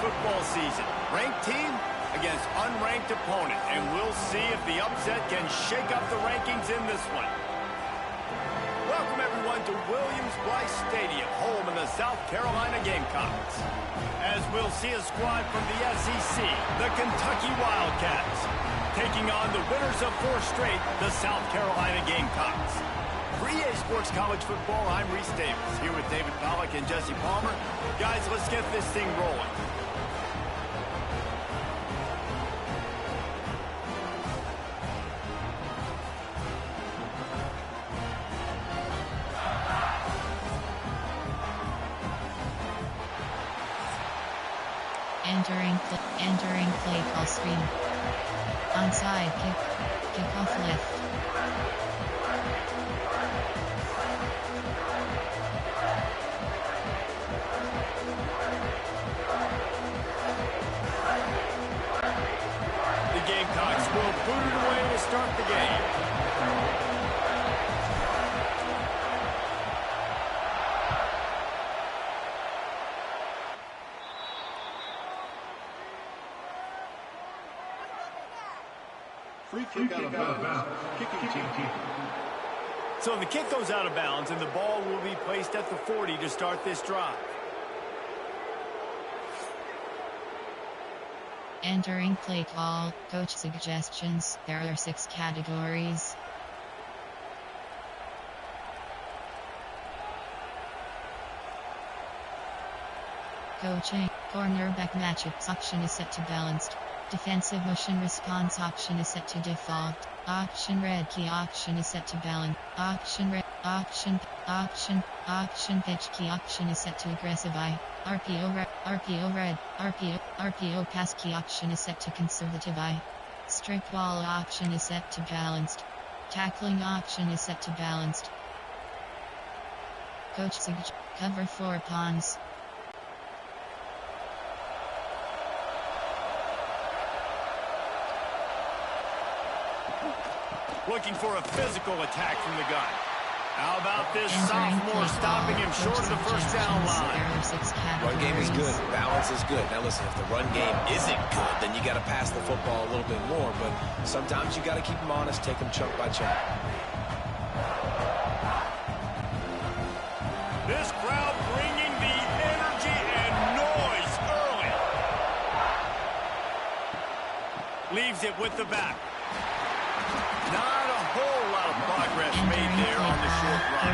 football season. Ranked team against unranked opponent, and we'll see if the upset can shake up the rankings in this one. Welcome, everyone, to Williams-Brice Stadium, home of the South Carolina Gamecocks. As we'll see a squad from the SEC, the Kentucky Wildcats, taking on the winners of 4 straight, the South Carolina Gamecocks. For EA Sports College Football, I'm Reese Davis, here with David Pollack and Jesse Palmer. Guys, let's get this thing rolling. Entering play call screen. Onside kick. Kickoff left. The Gamecocks will boot it away to start the game. Free kick out of bounds. Kicking team. So the kick goes out of bounds, and the ball will be placed at the 40 to start this drive. Entering play call. Coach suggestions. There are 6 categories. Coaching. Cornerback matchups option is set to balanced. Defensive motion response option is set to default. Option red key option is set to balance. Option red option pitch key option is set to aggressive eye. RPO red RPO pass key option is set to conservative eye. Strict wall option is set to balanced. Tackling option is set to balanced. Coach cover 4 pawns. Looking for a physical attack from the gun. How about this sophomore stopping him short of the first down line? Run game is good. Balance is good. Now listen, if the run game isn't good, then you got to pass the football a little bit more. But sometimes you got to keep them honest, take them chunk by chunk. This crowd bringing the energy and noise early. Leaves it with the back. Not a whole lot of progress made there on the short run.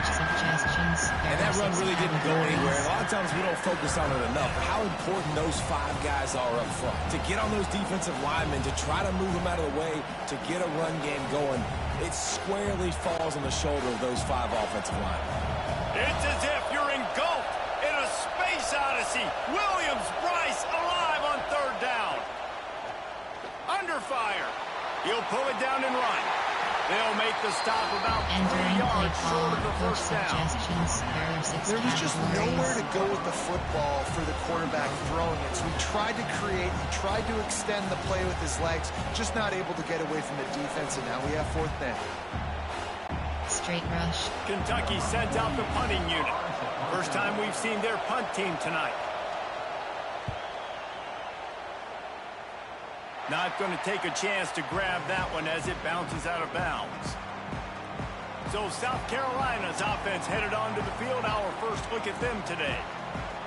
And that run really didn't go anywhere. A lot of times we don't focus on it enough. How important those 5 guys are up front. To get on those defensive linemen, to try to move them out of the way, to get a run game going, it squarely falls on the shoulder of those 5 offensive linemen. It's as if you're engulfed in a space odyssey. Williams-Brice alive on 3rd down. Under fire. He'll pull it down and run. They'll make the stop about 3 yards short of the first down. There was just nowhere to go with the football for the quarterback throwing it. So he tried to create, he tried to extend the play with his legs, just not able to get away from the defense, and now we have 4th down. Straight rush. Kentucky sends out the punting unit. First time we've seen their punt team tonight. Not going to take a chance to grab that one as it bounces out of bounds. So South Carolina's offense headed onto the field. Our first look at them today.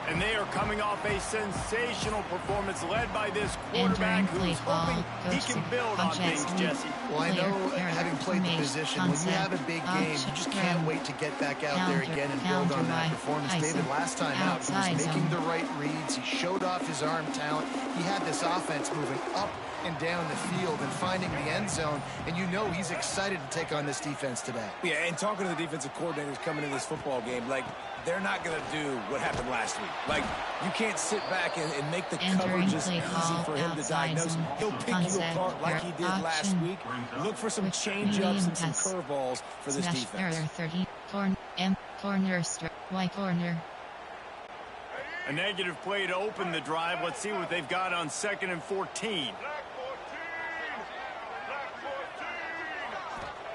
And they are coming off a sensational performance led by this quarterback who's hoping he can build on things, Jesse. Well, I know, having played the position, when you have a big game, you just can't wait to get back out there again and build on that performance. David, last time out, he was making the right reads. He showed off his arm talent. He had this offense moving up and down the field and finding the end zone, and you know he's excited to take on this defense today. Yeah, and talking to the defensive coordinators coming into this football game, like, they're not going to do what happened last week. Like, you can't sit back and make the coverages easy for him to diagnose. He'll pick you apart like he did last week. Look for some change-ups and some curveballs for this defense. 30, corner, Y corner. A negative play to open the drive. Let's see what they've got on 2nd and 14.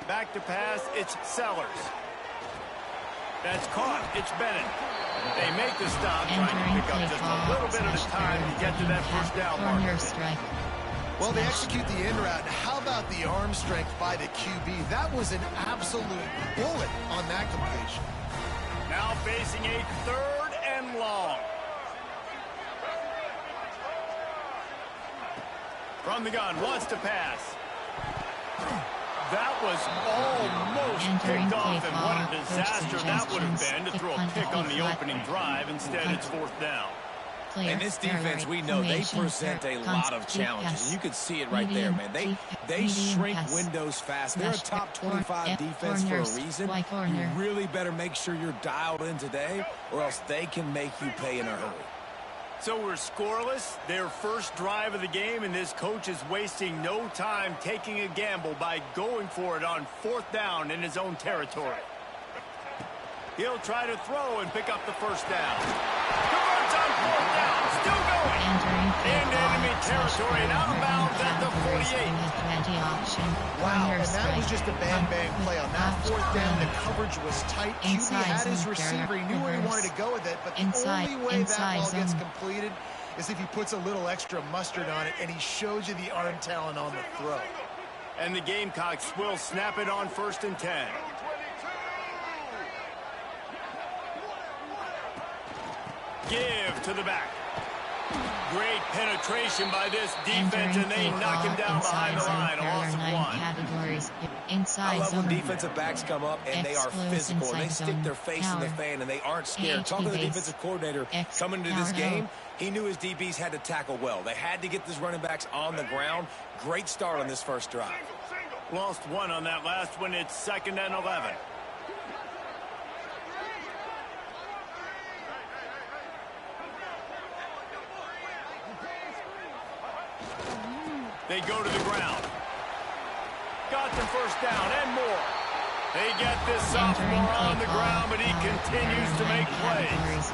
Back to pass, it's Sellers. That's caught, it's Bennett. They make the stop, trying to pick up just a little bit at a time to get to that first down marker. Strike. Well, they execute the in route. How about the arm strength by the QB? That was an absolute bullet on that completion. Now facing a 3rd and long. From the gun, wants to pass. That was almost picked off, and what a disaster that would have been to throw a pick on the opening drive. Instead, it's 4th down. And this defense, we know they present a lot of challenges. And you can see it right there, man. They shrink windows fast. They're a top 25 defense for a reason. You really better make sure you're dialed in today, or else they can make you pay in a hurry. So we're scoreless, their first drive of the game, and this coach is wasting no time taking a gamble by going for it on 4th down in his own territory. He'll try to throw and pick up the first down. Converts on 4th down, still going. Into enemy territory and out of bounds at the 48. Wow, and that was just a bang-bang play. On that 4th down, the coverage was tight. QB had his receiver. He knew where he wanted to go with it, but the only way that ball gets completed is if he puts a little extra mustard on it, and he shows you the arm talent on the throw. And the Gamecocks will snap it on 1st and 10. Give to the back. Great penetration by this defense, and they knock him down behind the line. A loss of 1. I love when defensive backs come up and they are physical and they stick their face in the fan and they aren't scared. Talking to the defensive coordinator coming into this game, he knew his DBs had to tackle well. They had to get these running backs on the ground. Great start on this first drive. Lost 1 on that last one. It's 2nd and 11. They go to the ground. Got the first down and more. They get this sophomore on the ground, but he continues to make plays.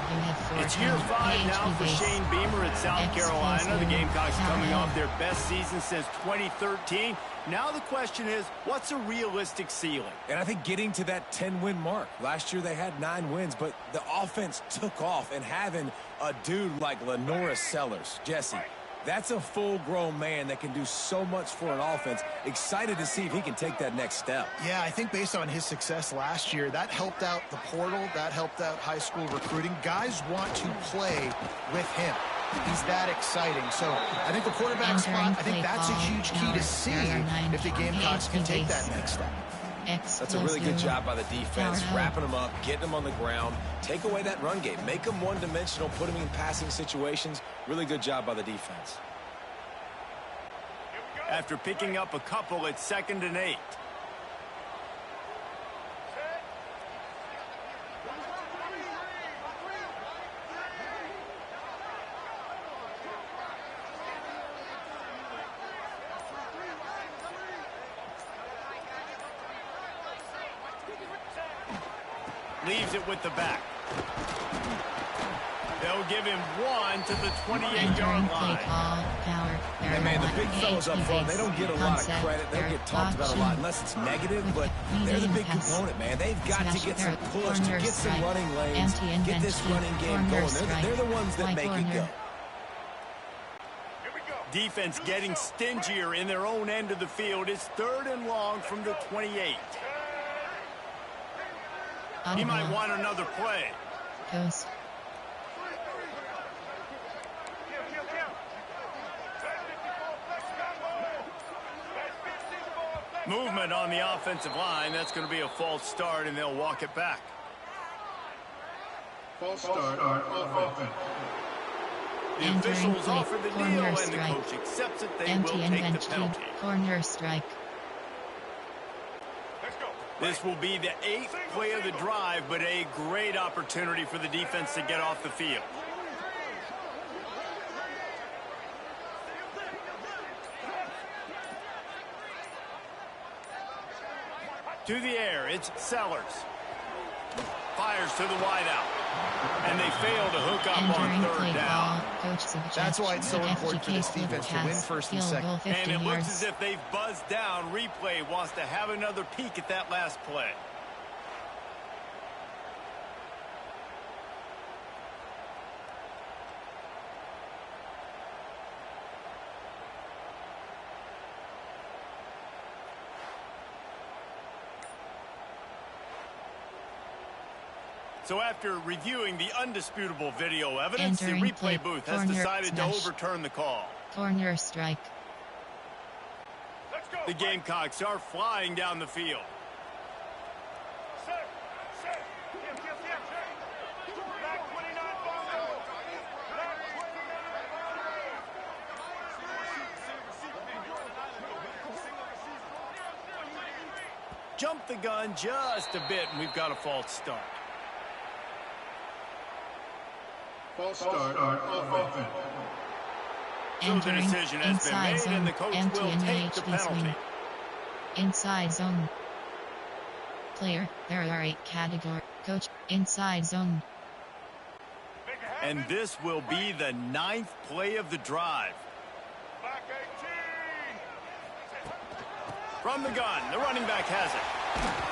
It's year 5 now for Shane Beamer at South Carolina. The Gamecocks coming off their best season since 2013. Now the question is, what's a realistic ceiling? And I think getting to that 10-win mark. Last year they had 9 wins, but the offense took off, and having a dude like Lenora Sellers, Jesse, that's a full-grown man that can do so much for an offense. Excited to see if he can take that next step. Yeah, I think based on his success last year, that helped out the portal, that helped out high school recruiting. Guys want to play with him. He's that exciting. So I think the quarterback spot, I think that's a huge key to see if the Gamecocks can take that next step. That's a really good job by the defense, wrapping them up, getting them on the ground, take away that run game, make them one-dimensional, put them in passing situations. Really good job by the defense. After picking up a couple, it's 2nd and 8. Leaves it with the back. They'll give him 1 to the 28-yard line. And man, the big fellas up front, they don't get a lot of credit. They'll get talked about a lot unless it's negative, but they're the big component, man. They've got to get some push, to get some running lanes, get this running game going. They're the ones that make it go. Defense getting stingier in their own end of the field. It's 3rd and long from the 28. He might want another play. Ghost. Movement on the offensive line. That's going to be a false start, and they'll walk it back. False start on offense. The officials offer the deal, and the coach accepts it. They will take the penalty. Corner strike. This will be the 8th play of the drive, but a great opportunity for the defense to get off the field. To the air, it's Sellers. Fires to the wideout. And they fail to hook up on 3rd down. That's why it's so important for this defense to win 1st and 2nd. And it looks as if they've buzzed down. Replay wants to have another peek at that last play. So after reviewing the undisputable video evidence, the replay booth has decided to overturn the call. Corner strike. The Gamecocks are flying down the field. Jump the gun just a bit, and we've got a false start. False start on offense. So the decision has been made, and the coach will take the penalty. Inside zone. Player, there are 8 categories. Coach, inside zone. And this will be the 9th play of the drive. From the gun, the running back has it.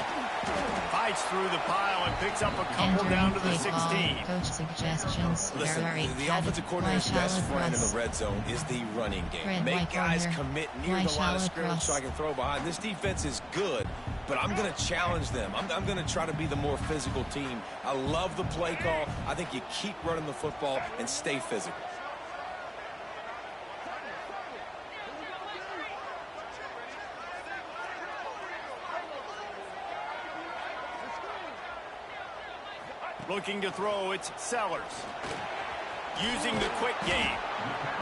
Fights through the pile and picks up a couple down to the 16. Coach suggestions. Listen, the offensive coordinator's best friend in the red zone is the running game. Make guys commit near the line of scrimmage so I can throw behind. This defense is good, but I'm going to challenge them. I'm going to try to be the more physical team. I love the play call. I think you keep running the football and stay physical. Looking to throw, it's Sellers. Using the quick game.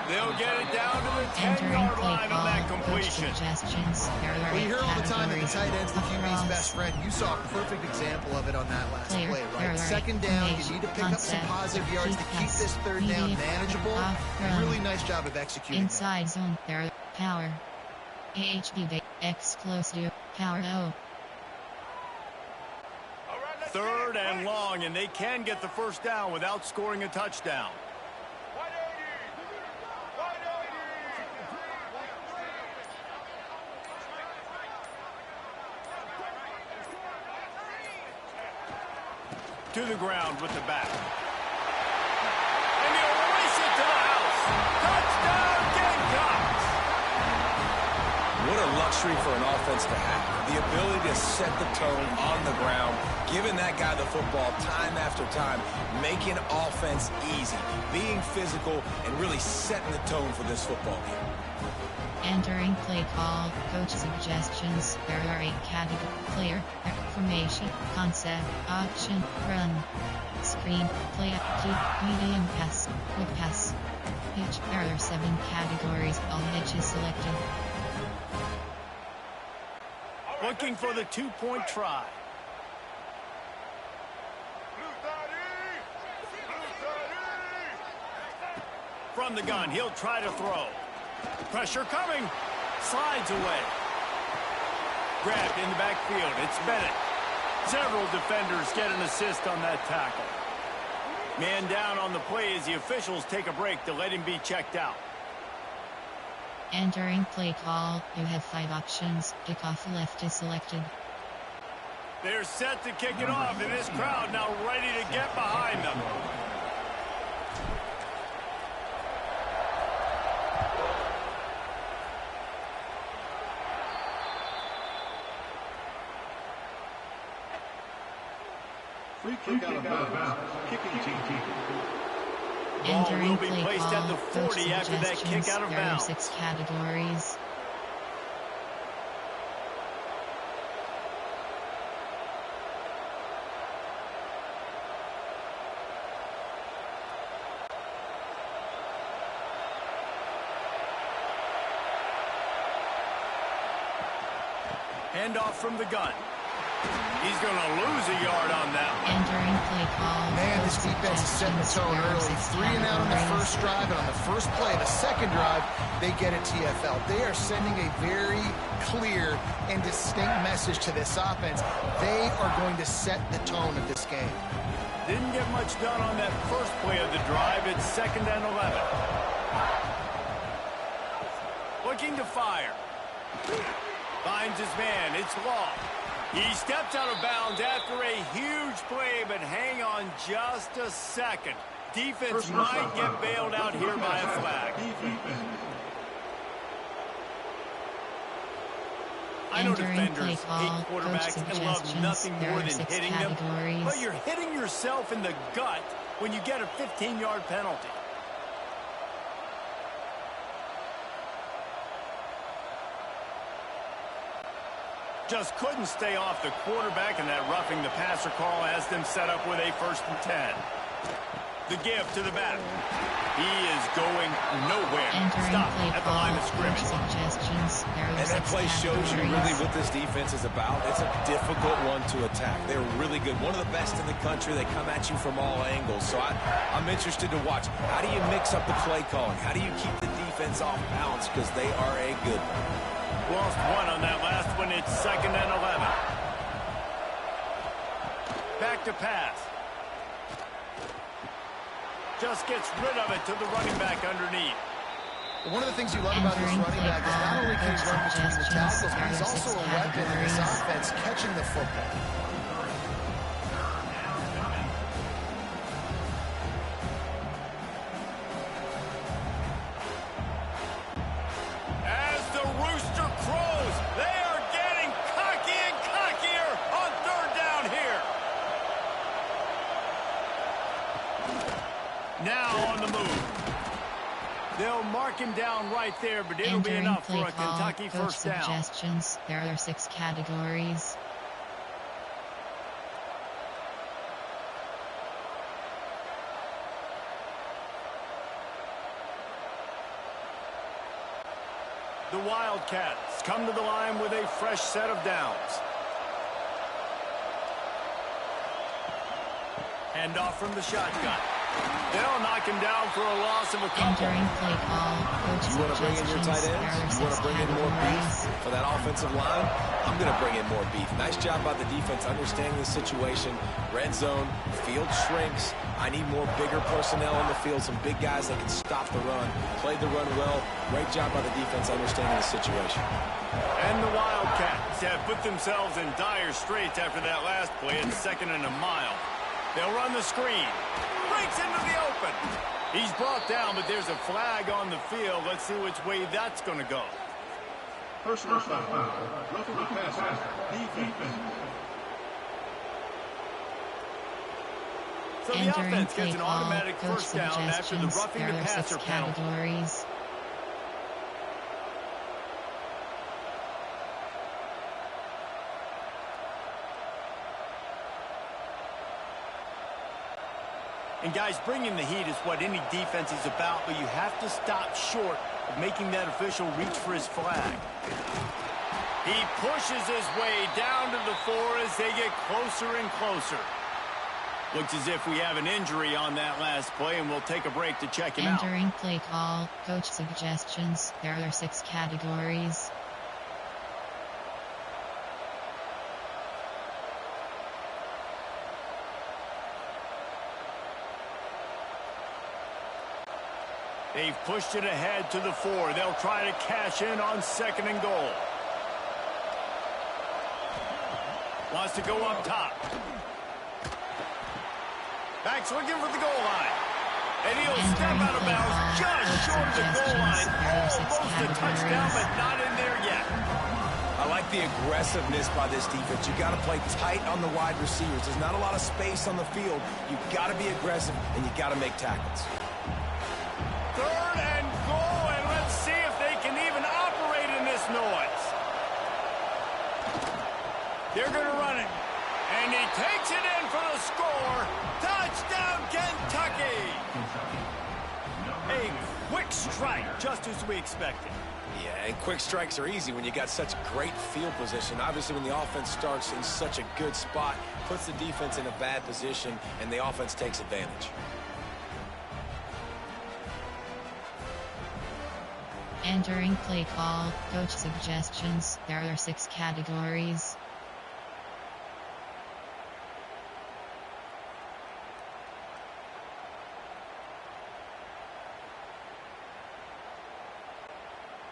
They'll get it down to the 10-yard line on that completion. We hear all the time that the tight end's the QB's best friend. You saw a perfect example of it on that last play, right? Second down, you need to pick up some positive yards to keep this third down manageable. Really nice job of executing. Inside zone, there, power. HB, explosive, power O. Third and long, and they can get the first down without scoring a touchdown. To the ground with the back. And he'll release it to the house. Touchdown, Gamecocks! What a luxury for an offense to have. The ability to set the tone on the ground, giving that guy the football time after time, making offense easy, being physical, and really setting the tone for this football game. Entering play call, coach suggestions, there are 8 categories. Player, formation, concept, option, run, screen, play, keep, medium pass, quick pass. Pitch, there are 7 categories, all pitches selected. Looking for the 2-point try. From the gun, he'll try to throw. Pressure coming. Slides away. Grabbed in the backfield. It's Bennett. Several defenders get an assist on that tackle. Man down on the play as the officials take a break to let him be checked out. Entering play call, you have 5 options. Kickoff left is selected. They're set to kick it off, and this crowd now ready to get behind them. Free kick out of bounds. Kicking team. Ball will be placed at the 40 after that kick out of there are bounds. 6 categories. Handoff from the gun. He's going to lose a yard on that one. Entering play call. Man, this defense is setting the tone early. 3 and out on the first drive, and on the first play of the second drive, they get a TFL. They are sending a very clear and distinct message to this offense. They are going to set the tone of this game. Didn't get much done on that first play of the drive. It's 2nd and 11. Looking to fire. Finds his man. It's Law. He steps out of bounds after a huge play, but hang on just a second. Defense might get bailed out here by a flag. I know defenders hate quarterbacks and love nothing more than hitting them, but you're hitting yourself in the gut when you get a 15-yard penalty. Just couldn't stay off the quarterback, and that roughing the passer call has them set up with a 1st and 10. The give to the back. He is going nowhere. Stop at the line of scrimmage. And that play shows you really what this defense is about. It's a difficult one to attack. They're really good. One of the best in the country. They come at you from all angles. So I'm interested to watch. How do you mix up the play calling? How do you keep the defense off balance? Because they are a good one. Lost one on that last one. It's 2nd and 11. Back to pass. Just gets rid of it to the running back underneath. One of the things you love about this running back is not only can he run between the tackles, but he's also a weapon in this offense catching the football. As the rooster crows, they are getting cocky and cockier on 3rd down here. Now on the move. They'll mark him down right there, but it'll be enough for a Kentucky 1st down. Suggestions. There are 6 categories. The Wildcats come to the line with a fresh set of downs. Hand off from the shotgun. They'll knock him down for a loss of a couple. Entering play call. You want to bring in your tight ends? You want to bring in more beef for that offensive line? I'm going to bring in more beef. Nice job by the defense understanding the situation. Red zone, field shrinks. I need more bigger personnel in the field, some big guys that can stop the run. Played the run well. Great job by the defense understanding the situation. And the Wildcats have put themselves in dire straits after that last play at 2nd and a mile. They'll run the screen. Breaks into the open. He's brought down, but there's a flag on the field. Let's see which way that's going to go. Personal foul. Roughing the passer. Defense. So the offense gets an automatic 1st down after the roughing the passer penalty. And guys, bringing the heat is what any defense is about, but you have to stop short of making that official reach for his flag. He pushes his way down to the 4 as they get closer and closer. Looks as if we have an injury on that last play, and we'll take a break to check him out. Entering play call. Coach suggestions. There are 6 categories. They've pushed it ahead to the 4. They'll try to cash in on 2nd and goal. Wants to go up top. Back's looking for the goal line. And he'll step out of bounds just short of the goal line. Almost a touchdown, but not in there yet. I like the aggressiveness by this defense. You got to play tight on the wide receivers. There's not a lot of space on the field. You got to be aggressive, and you got to make tackles. 3rd and goal, and let's see if they can even operate in this noise. They're going to run it, and he takes it in for the score. Touchdown, Kentucky! A quick strike, just as we expected. Yeah, and quick strikes are easy when you got such great field position. Obviously, when the offense starts in such a good spot, puts the defense in a bad position, and the offense takes advantage. Entering play call. Coach suggestions. There are 6 categories.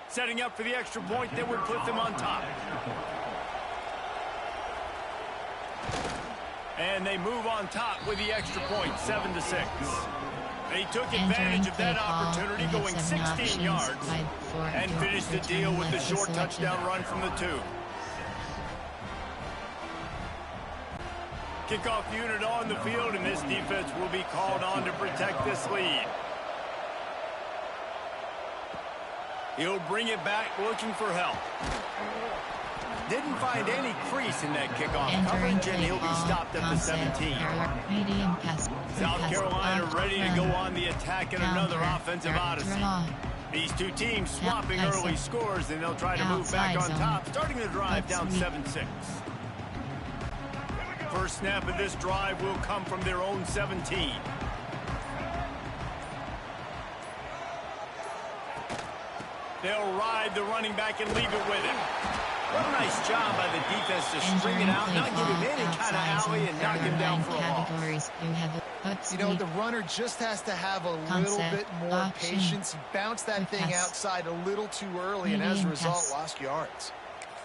Setting up for the extra point that would put them on top. And they move on top with the extra point, 7-6. They took advantage of that opportunity, going 16 yards, and finished the deal with the short touchdown run from the 2. Kickoff unit on the field, and this defense will be called on to protect this lead. He'll bring it back looking for help. Didn't find any crease in that kickoff coverage, and he'll be stopped at the 17. Medium pass. South Carolina ready to go on the attack in another offensive odyssey. These two teams swapping early scores, and they'll try to move back on top, starting the drive down 7-6. First snap of this drive will come from their own 17. They'll ride the running back and leave it with him. What a nice job by the defense to string it out, not give him any kind of alley, and knock him down for a loss. You know, the runner just has to have a little bit more patience. He bounced that thing outside a little too early, and as a result, lost yards.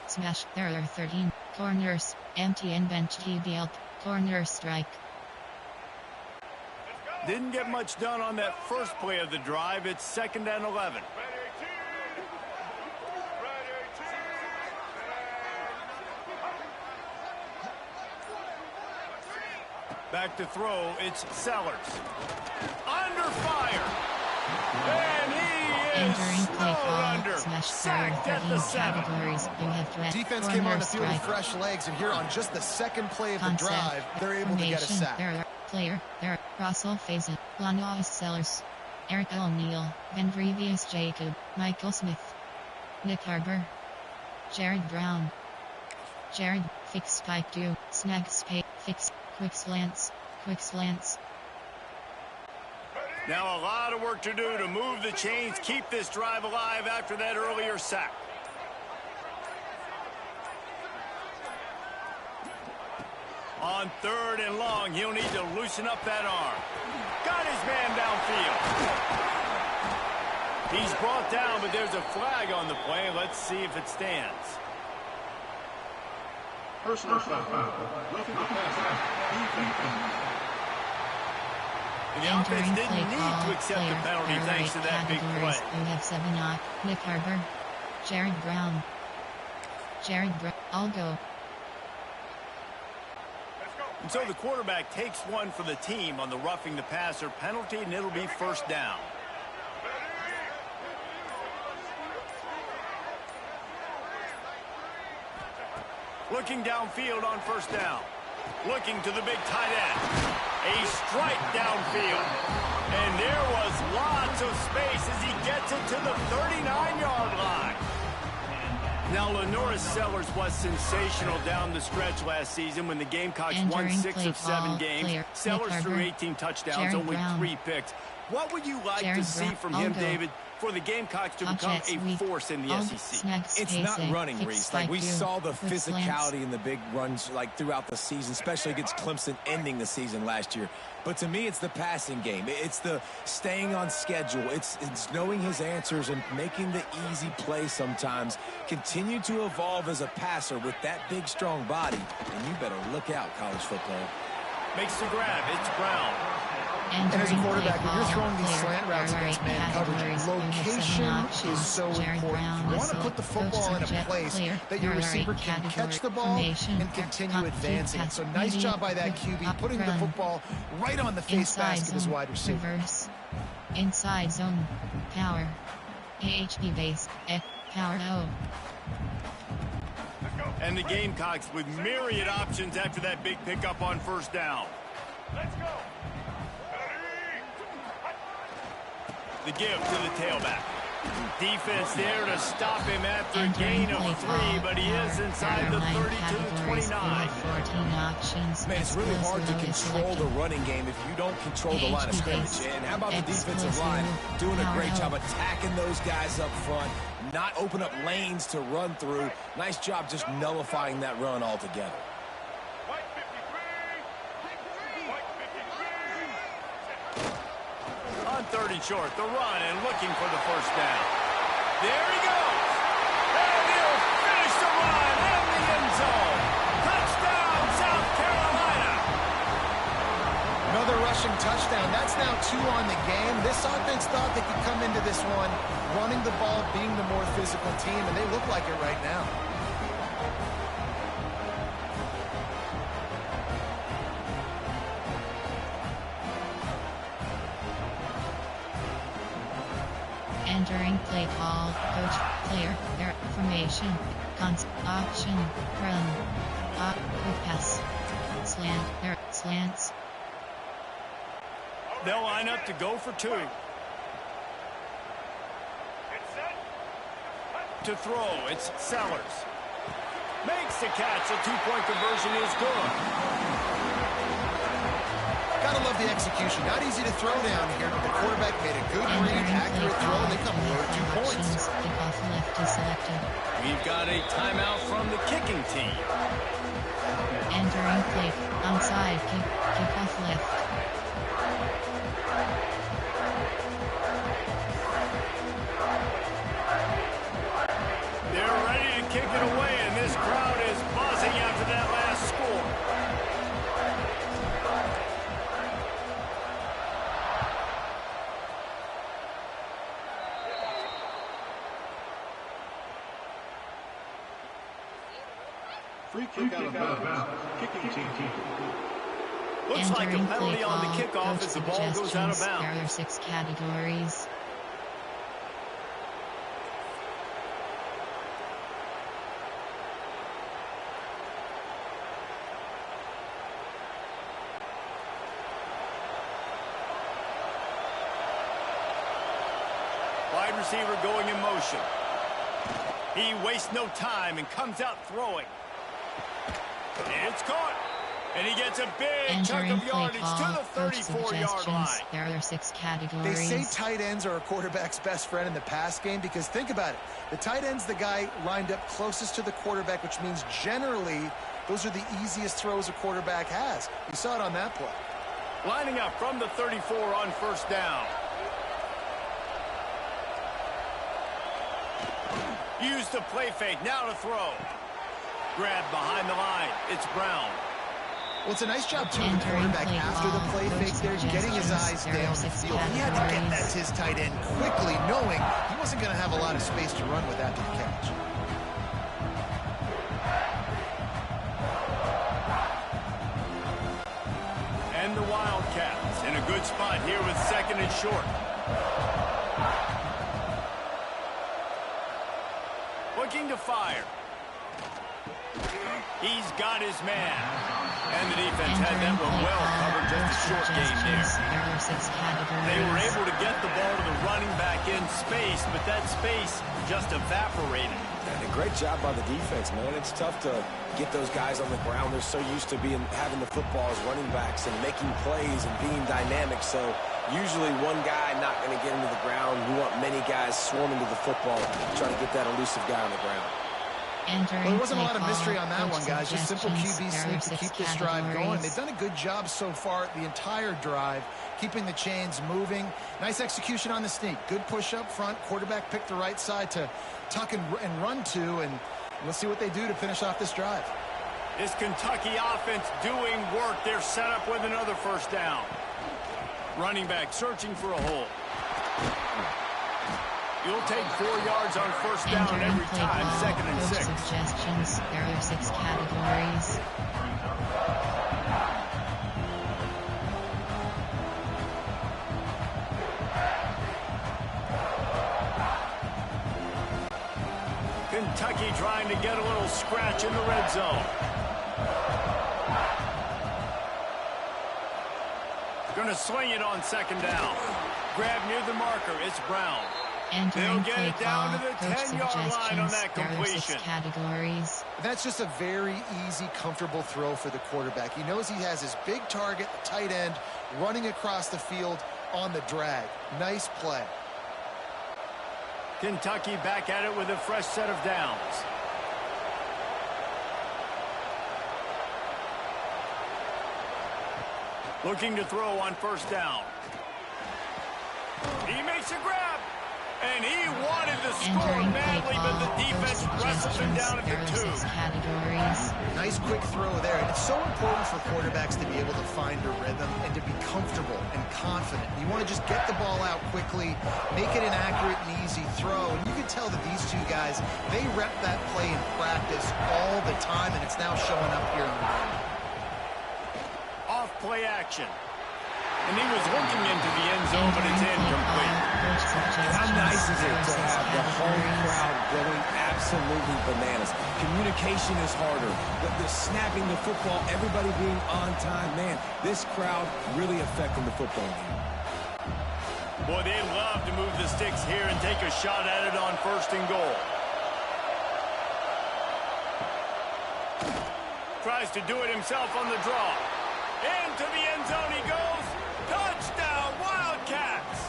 Smash. There are 13 corners. Empty and bench TBL. Corner strike. Didn't get much done on that first play of the drive. It's 2nd and 11. Back to throw, it's Sellers. Under fire. And he is snowed under. Sacked at the 7. Defense came on the field with fresh legs, and here on just the second play of the drive, they're able to get a sack. There, Russell Faison, Lanois Sellers, Eric O'Neill, Van Brevius Jacob, Michael Smith, Nick Harbour, Jared Brown, Jared, fix spike 2, snag spike, fix, quick slants. Now a lot of work to do to move the chains, keep this drive alive after that earlier sack. On 3rd and long, he'll need to loosen up that arm. Got his man downfield. He's brought down, but there's a flag on the play. Let's see if it stands. Personal foul. Roughing the passer. The offense didn't need to accept the penalty thanks to that big play. We have 7 off. Nick Harbour, Jared Brown, I'll go. And so the quarterback takes one for the team on the roughing the passer penalty, and it'll be 1st down. Looking downfield on 1st down. Looking to the big tight end. A strike downfield. And there was lots of space as he gets it to the 39-yard line. Now, Lanoris Sellers was sensational down the stretch last season when the Gamecocks won 6 of 7 games. Sellers threw 18 touchdowns, only 3 picks. What would you like to see from him, David, for the Gamecocks to become a force in the SEC? It's not running, Reese. Like, we saw the physicality in the big runs like throughout the season, especially against Clemson ending the season last year. But to me, it's the passing game. It's the staying on schedule. It's knowing his answers and making the easy play sometimes. Continue to evolve as a passer with that big, strong body. And you better look out, college football. Makes the grab. It's Brown. And as a quarterback, when you're throwing these slant routes against man coverage, location is so important. You want to put the football in a place that your receiver can catch the ball and continue advancing. So nice job by that QB, putting the football right on the face mask of his wide receiver. Reverse. Inside zone. Power. AHP base. Power O. And the Gamecocks with myriad options after that big pickup on 1st down. Let's go. The give to the tailback. Defense there to stop him after a gain of 3, but he is inside the 30 to the 29. Man, it's really hard to control the running game if you don't control the line of scrimmage. And how about the defensive line doing a great job attacking those guys up front, not open up lanes to run through. Nice job just nullifying that run altogether. On 3rd and short, the run and looking for the 1st down. There he goes. And he'll finish the run in the end zone. Touchdown, South Carolina. Another rushing touchdown. That's now 2 on the game. This offense thought they could come into this one running the ball, being the more physical team, and they look like it right now. Entering play call. Coach. Player. Air. Formation. Option. Run. Quick pass. Slant. Air. Slants. They'll line up to go for two. To throw, it's Sellers. Makes the catch. The two-point conversion is good. Gotta love the execution. Not easy to throw down here, but the quarterback made a good read, accurate throw, and they come away with 2 points. Kickoff left is selected. We've got a timeout from the kicking team. Entering play. Onside kick. Kickoff left. They're ready to kick it away, and this crowd is buzzing after that last score. Free kick out of bounds. Kicking team. Looks like a penalty on the kickoff as the ball goes out of bounds. There are 6 categories. Wide receiver going in motion. He wastes no time and comes out throwing. It's caught. And he gets a big chunk of yardage to the 34-yard line. There are 6 categories. They say tight ends are a quarterback's best friend in the pass game because think about it. The tight end's the guy lined up closest to the quarterback, which means generally those are the easiest throws a quarterback has. You saw it on that play. Lining up from the 34 on first down. Use the play fake, now to throw. Grab behind the line, it's Brown. Well, it's a nice job, too, the quarterback after the play fake there, getting his eyes down the field. He had to get that to his tight end quickly, knowing he wasn't going to have a lot of space to run with after the catch. And the Wildcats in a good spot here with second and short. Looking to fire. He's got his man. And the defense had that one well covered, just a short game there. They were able to get the ball to the running back in space, but that space just evaporated. And a great job by the defense, man. It's tough to get those guys on the ground. They're so used to having the football as running backs and making plays and being dynamic. So usually one guy not going to get into the ground. We want many guys swarming to the football, trying to get that elusive guy on the ground. Well, there wasn't a lot of mystery on that one, guys. Just simple QB sneak to keep this drive going. They've done a good job so far the entire drive, keeping the chains moving. Nice execution on the sneak. Good push up front. Quarterback picked the right side to tuck and run to, and we'll see what they do to finish off this drive. This Kentucky offense doing work. They're set up with another first down. Running back searching for a hole. You'll take 4 yards on first down every time, second and 6. Suggestions. There are 6 categories. Kentucky trying to get a little scratch in the red zone. Going to swing it on second down. Grab near the marker. It's Brown. They'll get it down to the 10-yard line on that completion. Categories. That's just a very easy, comfortable throw for the quarterback. He knows he has his big target, the tight end, running across the field on the drag. Nice play. Kentucky back at it with a fresh set of downs. Looking to throw on first down. He makes a grab. And he wanted to score badly, but the defense wrestles him down at the 2. Nice quick throw there. And it's so important for quarterbacks to be able to find a rhythm and to be comfortable and confident. You want to just get the ball out quickly, make it an accurate and easy throw. And you can tell that these two guys, they rep that play in practice all the time, and it's now showing up here in the game. Off play action. And he was looking into the end zone, but it's incomplete. And how nice is it to have the home crowd going absolutely bananas? Communication is harder. The snapping the football, everybody being on time. Man, this crowd really affecting the football game. Boy, they love to move the sticks here and take a shot at it on 1st and goal. Tries to do it himself on the draw. Into the end zone he goes. Touchdown, Wildcats!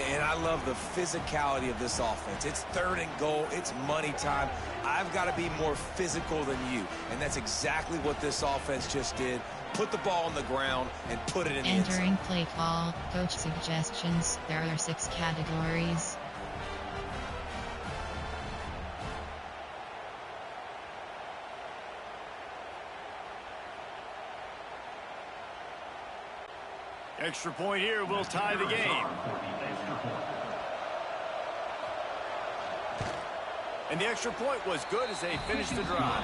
And I love the physicality of this offense. It's 3rd and goal. It's money time. I've got to be more physical than you. And that's exactly what this offense just did. Put the ball on the ground and put it in the end zone. Entering play call, coach suggestions. There are 6 categories. Extra point here will tie the game. And the extra point was good as they finished the drive.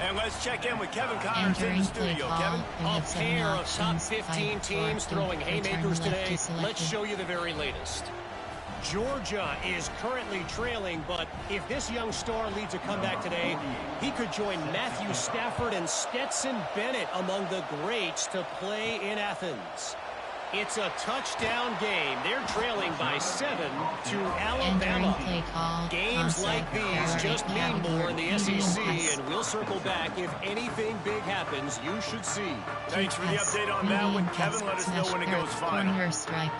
And let's check in with Kevin Connors in the studio. Kevin? A pair of top 15 teams throwing haymakers today. Let's show you the very latest. Georgia is currently trailing, but if this young star leads a comeback today, he could join Matthew Stafford and Stetson Bennett among the greats to play in Athens. It's a touchdown game. They're trailing by 7 to Alabama. Games like these just mean more in the SEC, and we'll circle back. If anything big happens, you should see. Thanks for the update on that one, Kevin. Let us know when it goes final. Corner strike.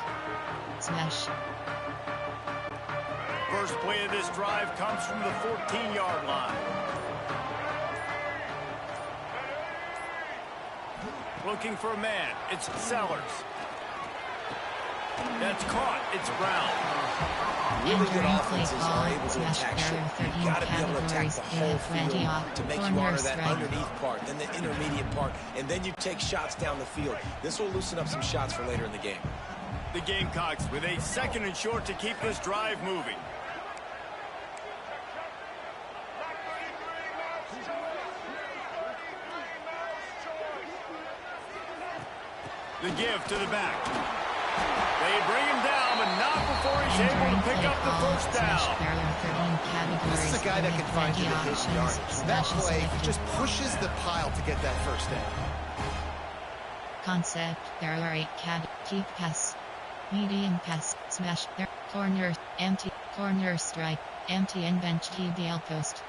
Smash. First play of this drive comes from the 14-yard line. Looking for a man. It's Sellers. That's caught. It's Brown. Really good offenses are able to attack short. You've got to be able to attack the whole field to make you honor that underneath part, then the intermediate part, and then you take shots down the field. This will loosen up some shots for later in the game. The Gamecocks with a 2nd and short to keep this drive moving. The give to the back. They bring him down, but not before he's able to pick up the 1st down. This is a guy that can find you the 8 yards. That play just pushes the pile to get that 1st down. Concept. There are 8 keep pass. Medium pass. Smash. There. Corner. Empty. Corner strike. Empty and bench TBL post.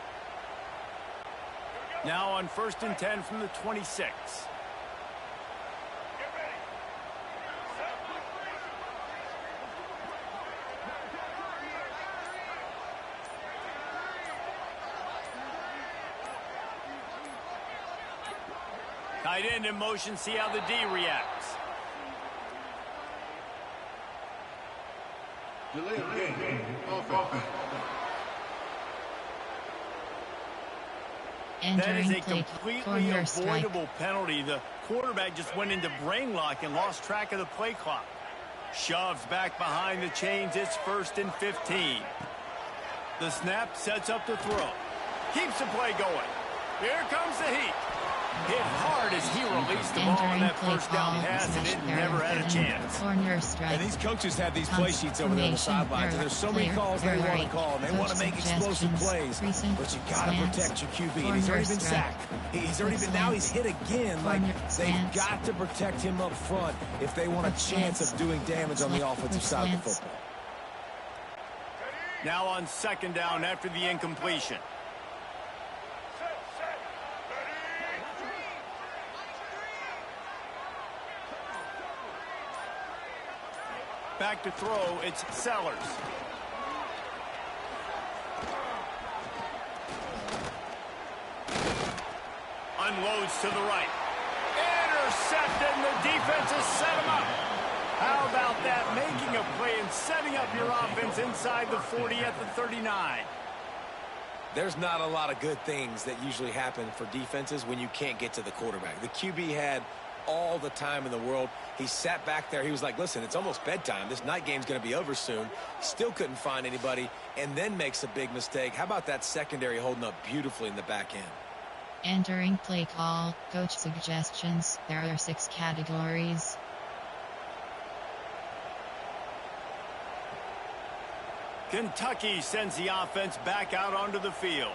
Now on 1st and 10 from the 26. Tight end in motion, see how the D reacts. Delay of game. Offense. That is a completely avoidable penalty. The quarterback just went into brain lock and lost track of the play clock. Shoves back behind the chains. It's 1st and 15. The snap sets up the throw. Keeps the play going. Here comes the heat. Hit hard as he released the ball on that 1st down pass, and it never had a chance. And these coaches have these play sheets over there on the sidelines, and there's so many calls they want to call, and they want to make explosive plays, but you got to protect your QB, and he's already been sacked. He's already been, now he's hit again. Like, they've got to protect him up front if they want a chance of doing damage on the offensive side of the football. Now on 2nd down after the incompletion. Back to throw, it's Sellers. Unloads to the right. Intercepted, and the defense has set him up. How about that? Making a play and setting up your offense inside the 40 at the 39. There's not a lot of good things that usually happen for defenses when you can't get to the quarterback. The QB had all the time in the world. He sat back there. He was like, listen, it's almost bedtime. This night game's going to be over soon. Still couldn't find anybody, and then makes a big mistake. How about that secondary holding up beautifully in the back end? Entering play call, coach suggestions. There are 6 categories. Kentucky sends the offense back out onto the field.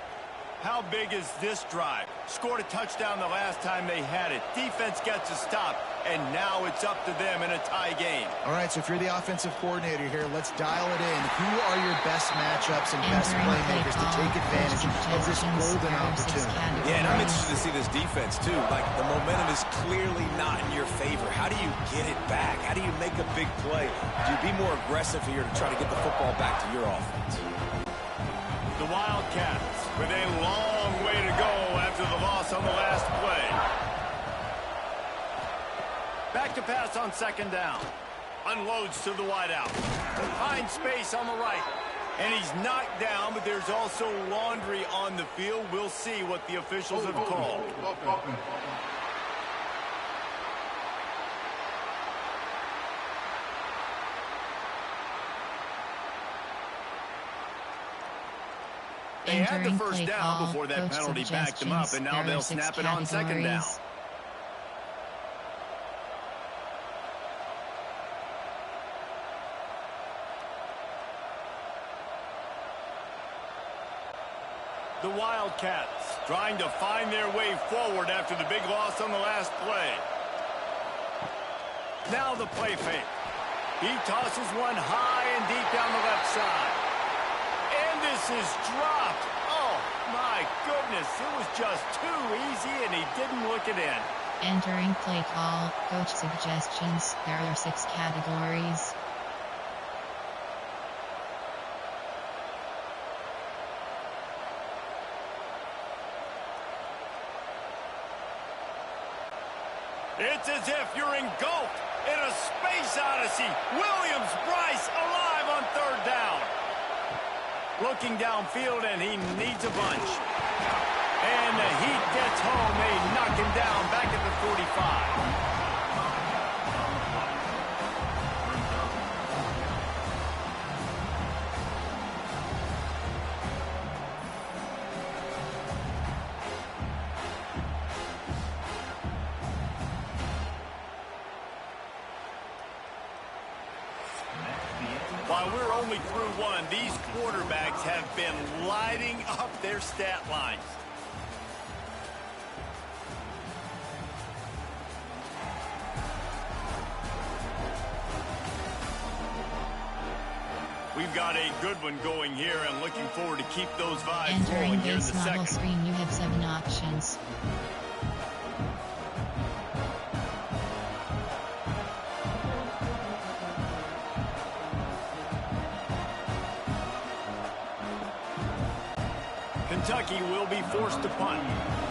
How big is this drive? Scored a touchdown the last time they had it. Defense gets a stop, and now it's up to them in a tie game. All right, so if you're the offensive coordinator here, let's dial it in. Who are your best matchups and best playmakers to take advantage of this golden opportunity? Yeah, and I'm interested to see this defense, too. Like, the momentum is clearly not in your favor. How do you get it back? How do you make a big play? Do you be more aggressive here to try to get the football back to your offense? The Wildcats with a long way to go after the loss on the last play. Back to pass on second down. Unloads to the wideout. Finds space on the right. And he's knocked down, but there's also laundry on the field. We'll see what the officials have called. They had the first down before that penalty backed them up, and now they'll snap it on second down. The Wildcats trying to find their way forward after the big loss on the last play. Now the play fake. He tosses one high and deep down the left side. And this is dropped. Oh, my goodness. It was just too easy, and he didn't look it in. Entering play call, coach suggestions. There are 6 categories. It's as if you're engulfed in a space odyssey. Williams-Brice alive on third down. Looking downfield, and he needs a bunch. And the Heat gets home. They knock him down back at the 45. While we're only through one, these quarterbacks have been lighting up their stat lines. We've got a good one going here, and looking forward to keep those vibes rolling here in the second. Entering base model screen, you have 7 options. Kentucky will be forced to punt.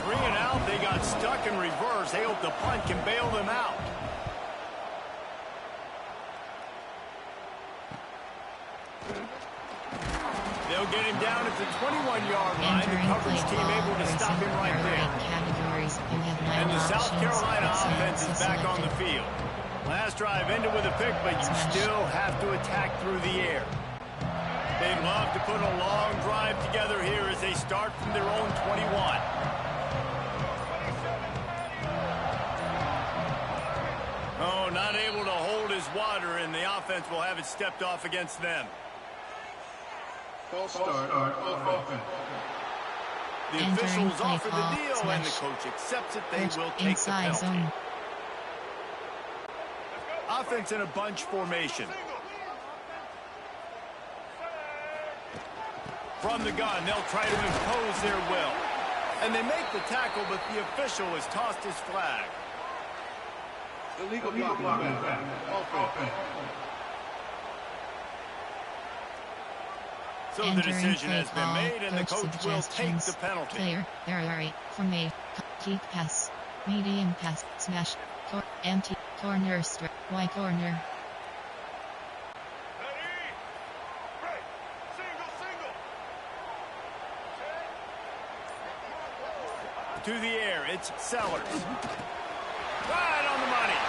3 and out, they got stuck in reverse. They hope the punt can bail them out. They'll get him down at the 21-yard line. The coverage team able to stop him right there. Categories. You have 9 and the options. South Carolina offense is back on the field. Last drive ended with a pick, but you still have to attack through the air. They'd love to put a long drive together here as they start from their own 21. Oh, not able to hold his water, and the offense will have it stepped off against them. False start of offense. The officials offer the deal, and the coach accepts it. They will take the penalty. Zone. Offense in a bunch formation. From the gun, they'll try to impose their will. And they make the tackle, but the official has tossed his flag. Illegal blocking. Offense. So the decision has been made, and the coach will take the penalty. Player, there are 8. Formate, keep pass, medium pass, smash, empty, corner, strip, Y corner. To the air, it's Sellers. Right on the money.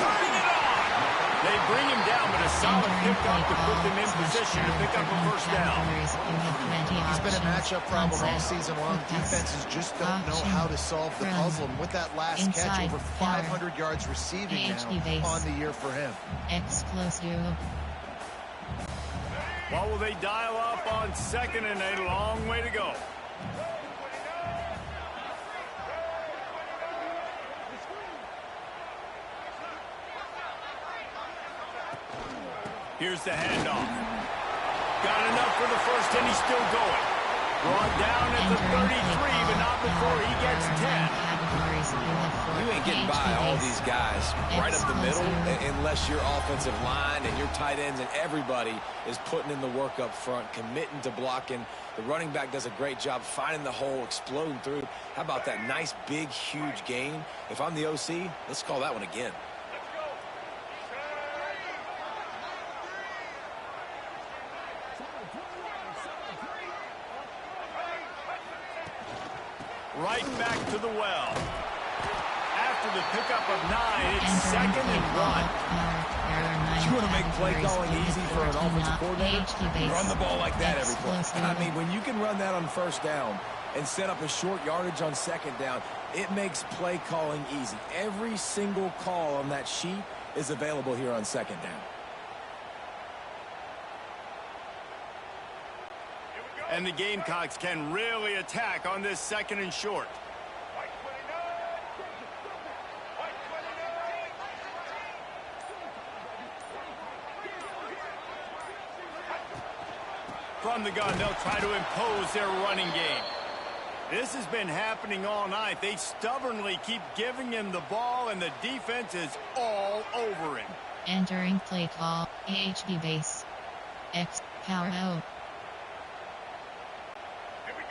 Turning it on. They bring him down, but a solid pickup to put them in position to pick up a first down. He's been a matchup problem all season long. Defenses just don't know how to solve the puzzle. And with that last catch, over 500 yards receiving now on the year for him. Explosive. What will they dial up on 2nd and a long way to go? Here's the handoff. Got enough for the first, and he's still going. Brought down at the 33, but not before he gets 10. You ain't getting by all these guys right up the middle unless your offensive line and your tight ends and everybody is putting in the work up front, committing to blocking. The running back does a great job finding the hole, exploding through. How about that nice, big, huge gain? If I'm the OC, let's call that one again. Right back to the well. After the pickup of 9, it's 2nd and 1. You want to make play calling easy for an offensive coordinator? Run the ball like that every play. I mean, when you can run that on first down and set up a short yardage on 2nd down, it makes play calling easy. Every single call on that sheet is available here on 2nd down. And the Gamecocks can really attack on this 2nd and short. From the gun, they'll try to impose their running game. This has been happening all night. They stubbornly keep giving him the ball, and the defense is all over him. Entering play call, AHB base. X, power O.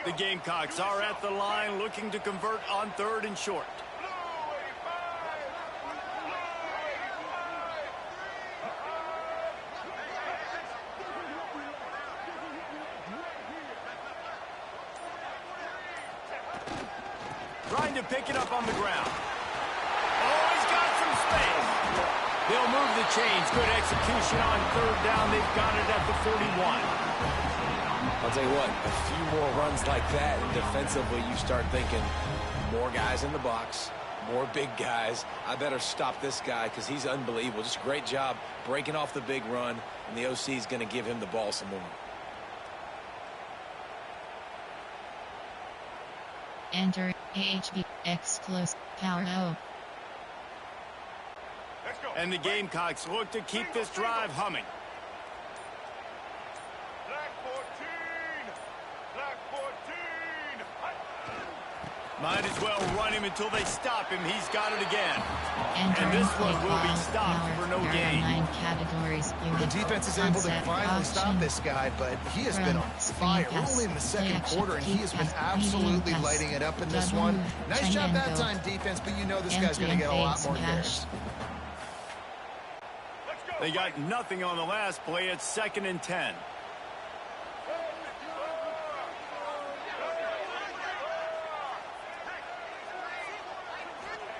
The Gamecocks are at the line looking to convert on 3rd and short. Trying to pick it up on the ground. Oh, he's got some space. They'll move the chains. Good execution on 3rd down. They've got it at the 41. I'll tell you what, a few more runs like that, and defensively you start thinking, more guys in the box, more big guys. I better stop this guy because he's unbelievable. Just a great job breaking off the big run, and the OC is going to give him the ball some more. Enter AHB X close power O. And the Gamecocks look to keep this drive humming. Might as well run him until they stop him. He's got it again. And this one will be stopped for no gain. 9 categories. The defense is able to finally stop this guy, but he has been on fire. We're only in the 2nd quarter, and he has been absolutely lighting it up in this one. Nice job that time, defense, but you know this guy's going to get a lot more carries. They got nothing on the last play. It's 2nd and 10.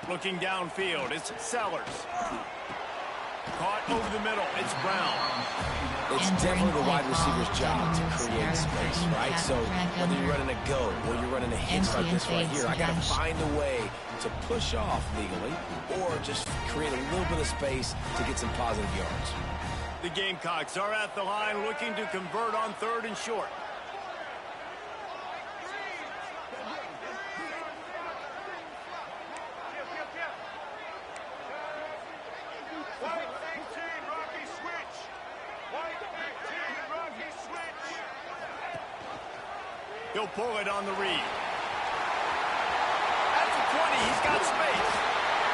Looking downfield, it's Sellers. Caught over the middle, it's Brown. It's definitely the wide receiver's job to create space, right? So whether you're running a go or you're running a hitch like this right here, I got to find a way to push off legally or just create a little bit of space to get some positive yards. The Gamecocks are at the line looking to convert on 3rd and short. He'll pull it on the read. At the 20, he's got space.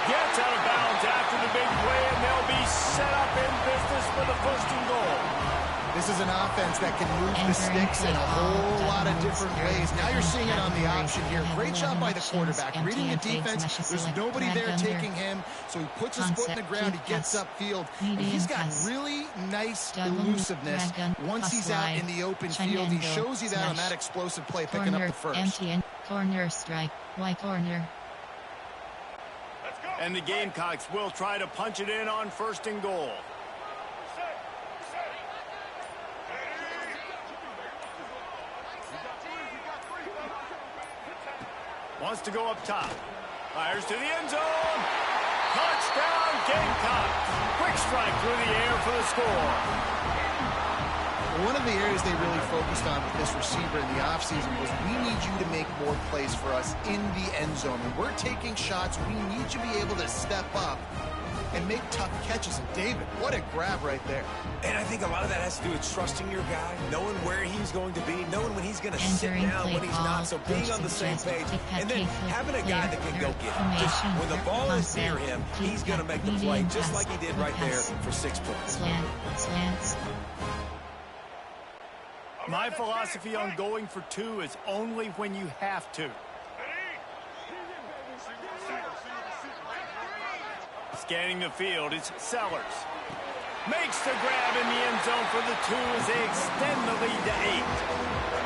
Gets out of bounds after the big play, and they'll be set up in business for the 1st and goal. This is an offense that can move the sticks in a whole lot of different ways. Now you're seeing it on the option here. Great job by the quarterback. Reading the defense, there's nobody there taking him, so he puts his foot in the ground, he gets upfield, and he's got really nice elusiveness. Once he's out in the open field, he shows you that on that explosive play, picking up the first. Corner strike, Y corner. And the Gamecocks will try to punch it in on 1st and goal. Wants to go up top. Fires to the end zone. Touchdown, Gamecocks. Quick strike through the air for the score. One of the areas they really focused on with this receiver in the offseason was we need you to make more plays for us in the end zone. When we're taking shots, we need you to be able to step up and make tough catches. And David, what a grab right there. And I think a lot of that has to do with trusting your guy, knowing where he's going to be, knowing when he's going to sit down, when he's not, so being on the same page, and then having a guy that can go get him. Just when the ball is near him, he's going to make the play, just like he did right there for 6 points. Slants. My philosophy on going for 2 is only when you have to. Scanning the field, it's Sellers. Makes the grab in the end zone for the 2 as they extend the lead to 8.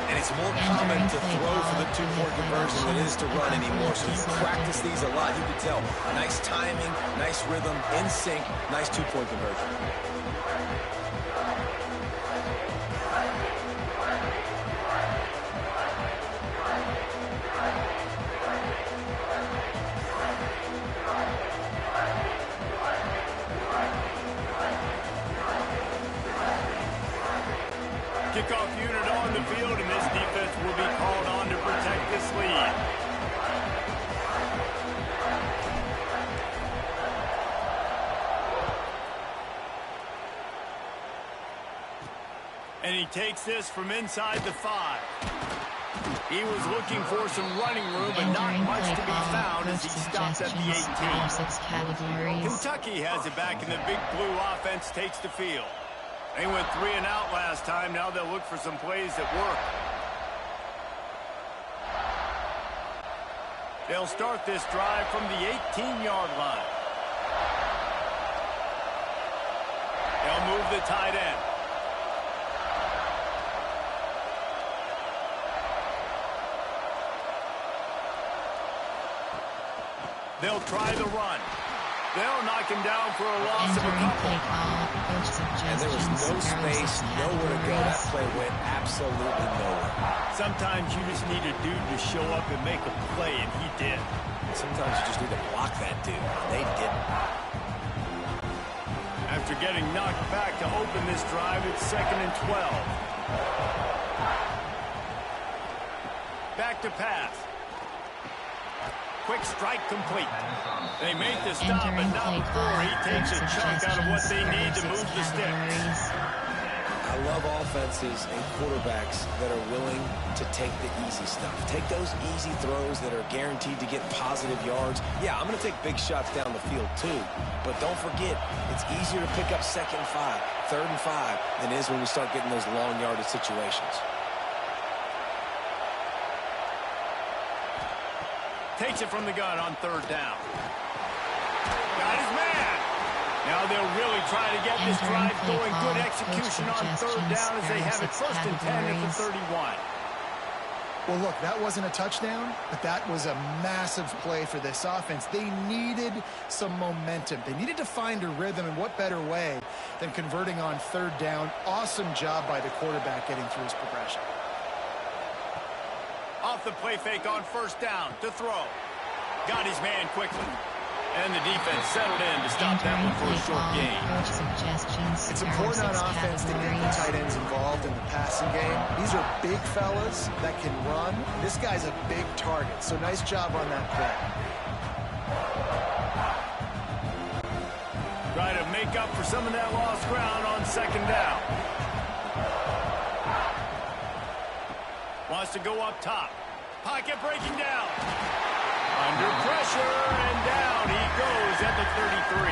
And it's more common to throw for the 2-point conversion than it is to run anymore. So you practice these a lot. You can tell nice timing, nice rhythm, in sync, nice 2-point conversion. Kickoff unit on the field, and this defense will be called on to protect this lead. And he takes this from inside the 5. He was looking for some running room, but not much to be found as he stops at the 18. Kentucky has it back, and the Big Blue offense takes the field. They went 3 and out last time. Now they'll look for some plays that work. They'll start this drive from the 18-yard line. They'll move the tight end. They'll try the run. They'll knock him down for a loss of a couple. And there was no space, nowhere to go. That play went absolutely nowhere. Sometimes you just need a dude to show up and make a play, and he did. Sometimes you just need to block that dude. They didn't. After getting knocked back to open this drive, it's 2nd and 12. Back to pass. Quick strike complete. They make the stop, but not before he takes a chunk out of what they need to move the sticks. I love offenses and quarterbacks that are willing to take the easy stuff. Take those easy throws that are guaranteed to get positive yards. Yeah, I'm going to take big shots down the field too, but don't forget, it's easier to pick up 2nd and 5, 3rd and 5 than it is when we start getting those long yardage situations. Takes it from the gun on 3rd down. Got his man. Now they'll really try to get this drive going. Good execution on 3rd down as they have it 1st and 10 at the 31. Well, look, that wasn't a touchdown, but that was a massive play for this offense. They needed some momentum. They needed to find a rhythm, and what better way than converting on 3rd down. Awesome job by the quarterback getting through his progression. Off the play fake on 1st down to throw. Got his man quickly. And the defense settled in to stop that one for a short gain. It's important on offense to get the tight ends involved in the passing game. These are big fellas that can run. This guy's a big target, so nice job on that play. Try to make up for some of that lost ground on 2nd down. Wants to go up top. Pocket breaking down. Under pressure, and down he goes at the 33.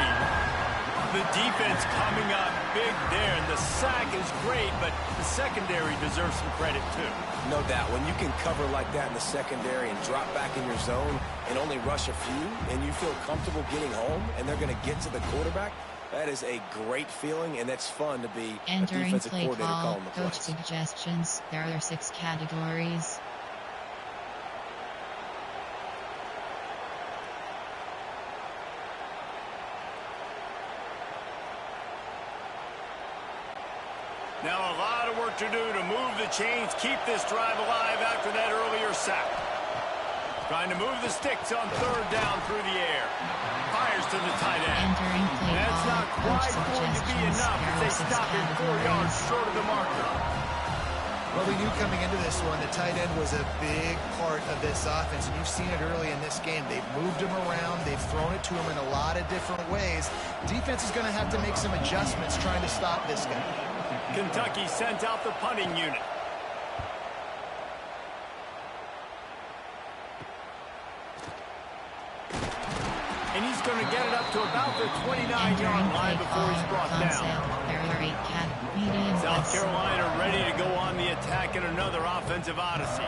The defense coming up big there, and the sack is great, but the secondary deserves some credit too. No doubt. When you can cover like that in the secondary and drop back in your zone and only rush a few, and you feel comfortable geting home, and they're going to get to the quarterback, that is a great feeling, and that's fun to be a defensive coordinator calling the plays. Coach suggestions. There are 6 categories. Now a lot of work to do to move the chains, keep this drive alive after that earlier sack. Trying to move the sticks on third down through the air. Fires to the tight end. That's not quite going to be enough as they stop him 4 yards short of the marker. Well, we knew coming into this one the tight end was a big part of this offense, and you've seen it early in this game. They've moved him around. They've thrown it to him in a lot of different ways. Defense is going to have to make some adjustments trying to stop this guy. Kentucky sent out the punting unit. And he's going to get it up to about the 29-yard line before he's brought down. South Carolina ready to go on the attack in another offensive odyssey.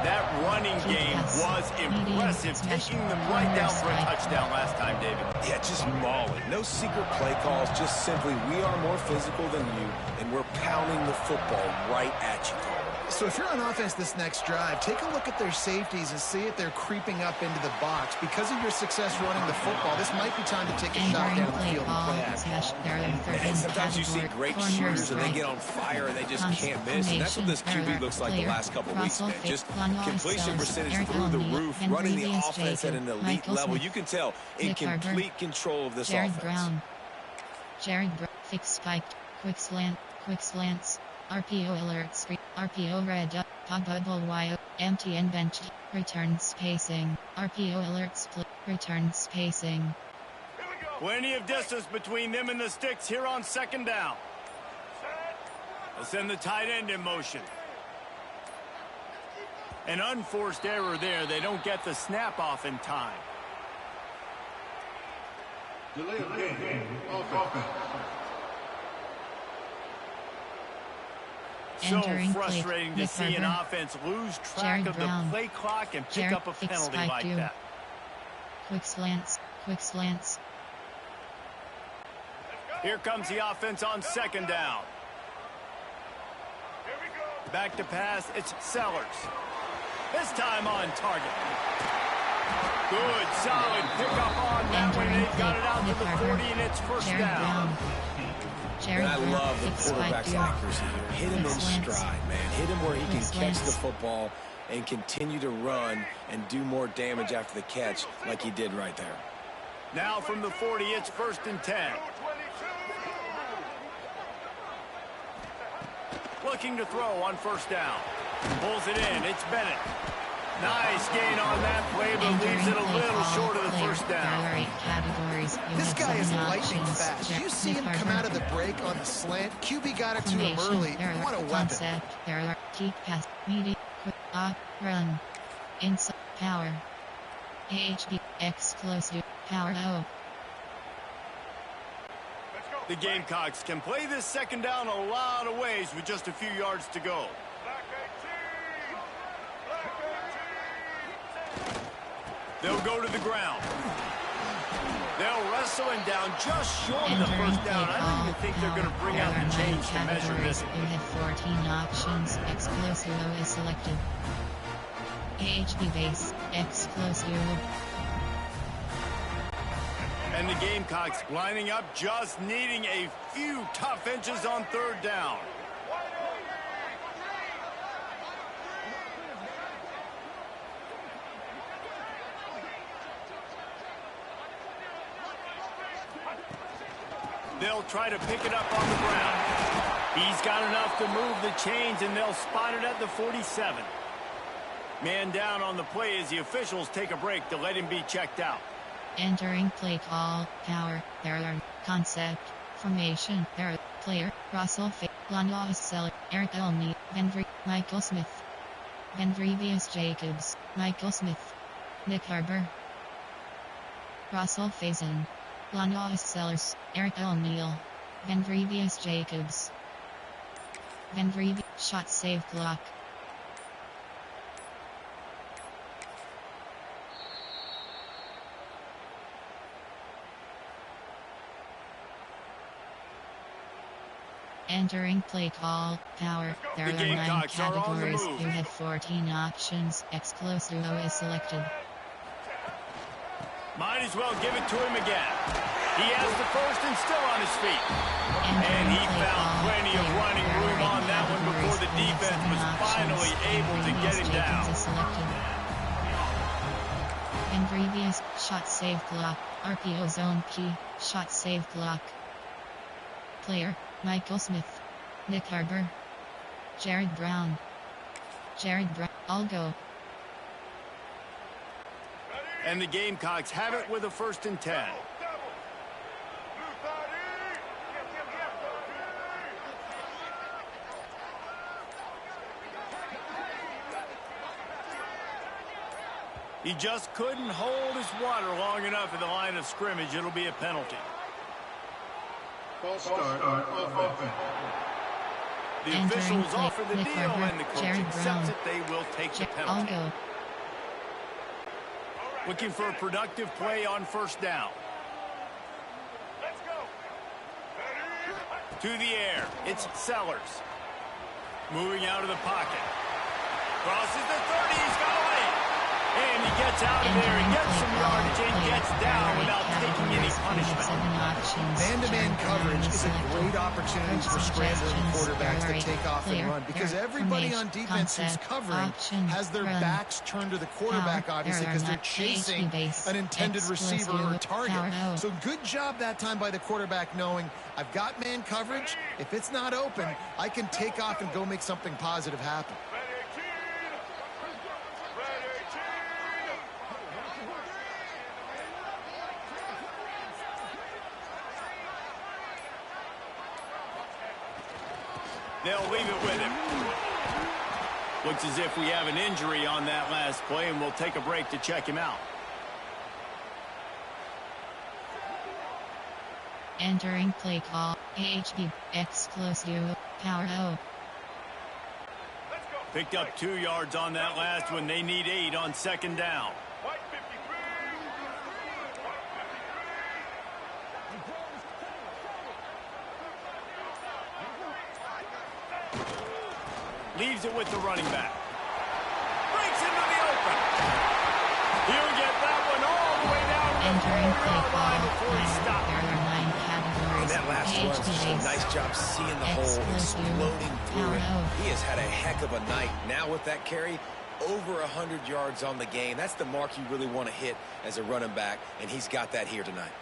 That running game was impressive, taking them right down for a touchdown last time, David. Yeah, just mauling. No secret play calls, just simply we are more physical than you, and we're pounding the football right at you. So if you're on offense this next drive, take a look at their safeties and see if they're creeping up into the box. Because of your success running the football, this might be time to take a shot down the field and play action. And sometimes you see great shooters and they get on fire and they just can't miss. And that's what this QB looks like the last couple of weeks, man. Just completion percentage through the roof, running the offense at an elite level. You can tell in complete control of this offense. Jared Brown, fix spiked, quick slants, RPO alerts, RPO red up, pog bubble wire, MTN bench, return spacing, RPO alerts, return spacing. Plenty of distance between them and the sticks here on second down. They'll send the tight end in motion. An unforced error there. They don't get the snap off in time. Delay of game. Offense. So frustrating to see an offense lose track of the play clock and pick up a penalty like that. Quick slants. Here comes the offense on second down. Back to pass, it's Sellers. This time on target. Good, solid pickup on that one. They've got it out to the 40, and it's first down. And I love the quarterback's accuracy here. Hit him in stride, man. Hit him where he can catch the football and continue to run and do more damage after the catch like he did right there. Now from the 40, it's 1st and 10. Looking to throw on first down. Pulls it in. It's Bennett. Nice gain on that play, but leaves it a little short of the first down. This guy is lightning fast. You see him come out of the break on the slant. QB got it to him early. What a weapon. Keep pass, media, quick, run. Inside, power. AHB, explosive, power O. The Gamecocks can play this second down a lot of ways with just a few yards to go. They'll go to the ground. They'll wrestle him down just short of the first down. I don't even think they're going to bring out the chains to measure this. You had 14 options. Explosive is selected. AHB base. Explosive. And the Gamecocks lining up, just needing a few tough inches on third down. They'll try to pick it up on the ground. He's got enough to move the chains, and they'll spot it at the 47. Man down on the play as the officials take a break to let him be checked out. Entering play call, power, error, concept, formation, error, player, Russell Fay, London Seller, Eric Elney, Michael Smith. Venvrevius Jacobs, Michael Smith. Nick Harbour. Russell Faison. London Sellers, Eric O'Neill. Venvrevius Jacobs. Shot save clock. Entering play call, power. There are 9 categories. You have 14 options. Explosive is selected. Might as well give it to him again. He has the first and still on his feet. And he found plenty of running room on that one before the defense was finally able to get him down. Previous shot save block. RPO zone P. Shot save block. Player Michael Smith. Nick Harbour. Jared Brown. I'll go. And the Gamecocks have it with a 1st and 10. He just couldn't hold his water long enough at the line of scrimmage. It'll be a penalty. False start offense. The officials offer the deal, and the coach accepts it. They will take the penalty. I'll go. Looking for a productive play on 1st down. Let's go. To the air, it's Sellers. Moving out of the pocket. Crosses the 30, he's got away. And he gets out of there, he gets some yardage, and gets down without taking any punishment. Man-to-man coverage is a great opportunity for scrambling quarterbacks to take off and run, because everybody on defense who's covering has their backs turned to the quarterback, obviously, because they're chasing an intended receiver or target. So good job that time by the quarterback knowing, I've got man coverage. If it's not open, I can take off and go make something positive happen. They'll leave it with him. Looks as if we have an injury on that last play, and we'll take a break to check him out. Entering play call. AHB. Exclusive. Power O. Picked up 2 yards on that last one. They need 8 on 2nd down. Leaves it with the running back. Breaks into the open. He'll get that one all the way down to the 4-yard line before he stops. There are 9 categories. That last run, just a nice job seeing the hole, exploding through it. He has had a heck of a night. Now with that carry, over 100 yards on the game. That's the mark you really want to hit as a running back, and he's got that here tonight.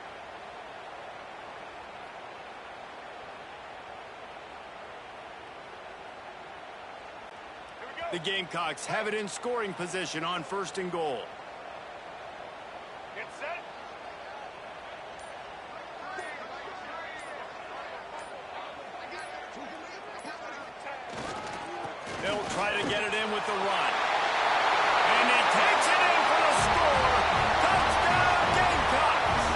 The Gamecocks have it in scoring position on 1st and goal. Get set. They'll try to get it in with the run. And he takes it in for the score. Touchdown, Gamecocks!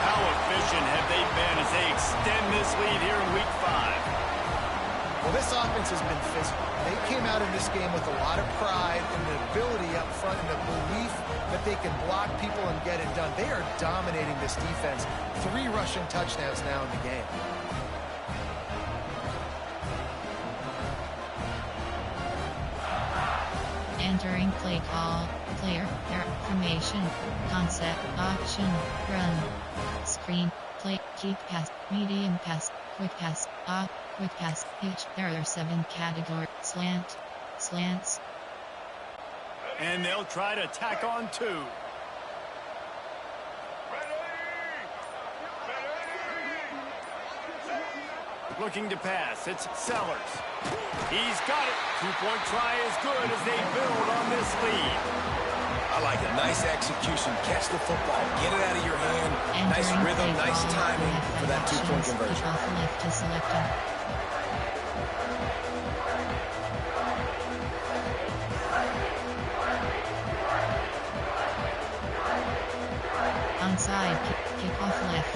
How efficient have they been as they extend this lead here in Week 5? Well, this offense has been physical. They came out in this game with a lot of pride and the ability up front and the belief that they can block people and get it done. They are dominating this defense. 3 rushing touchdowns now in the game. Entering play call. Player, formation, concept, option, run, screen, play, keep pass, medium pass, quick pass, quick pass, pitch. There are 7 categories. Slants. And they'll try to tack on 2. Looking to pass, it's Sellers. He's got it. 2-point try is good as they build on this lead. I like it. Nice execution. Catch the football. Get it out of your hand. Nice rhythm, nice timing for that 2-point conversion. Left to selector. Onside, kick off left.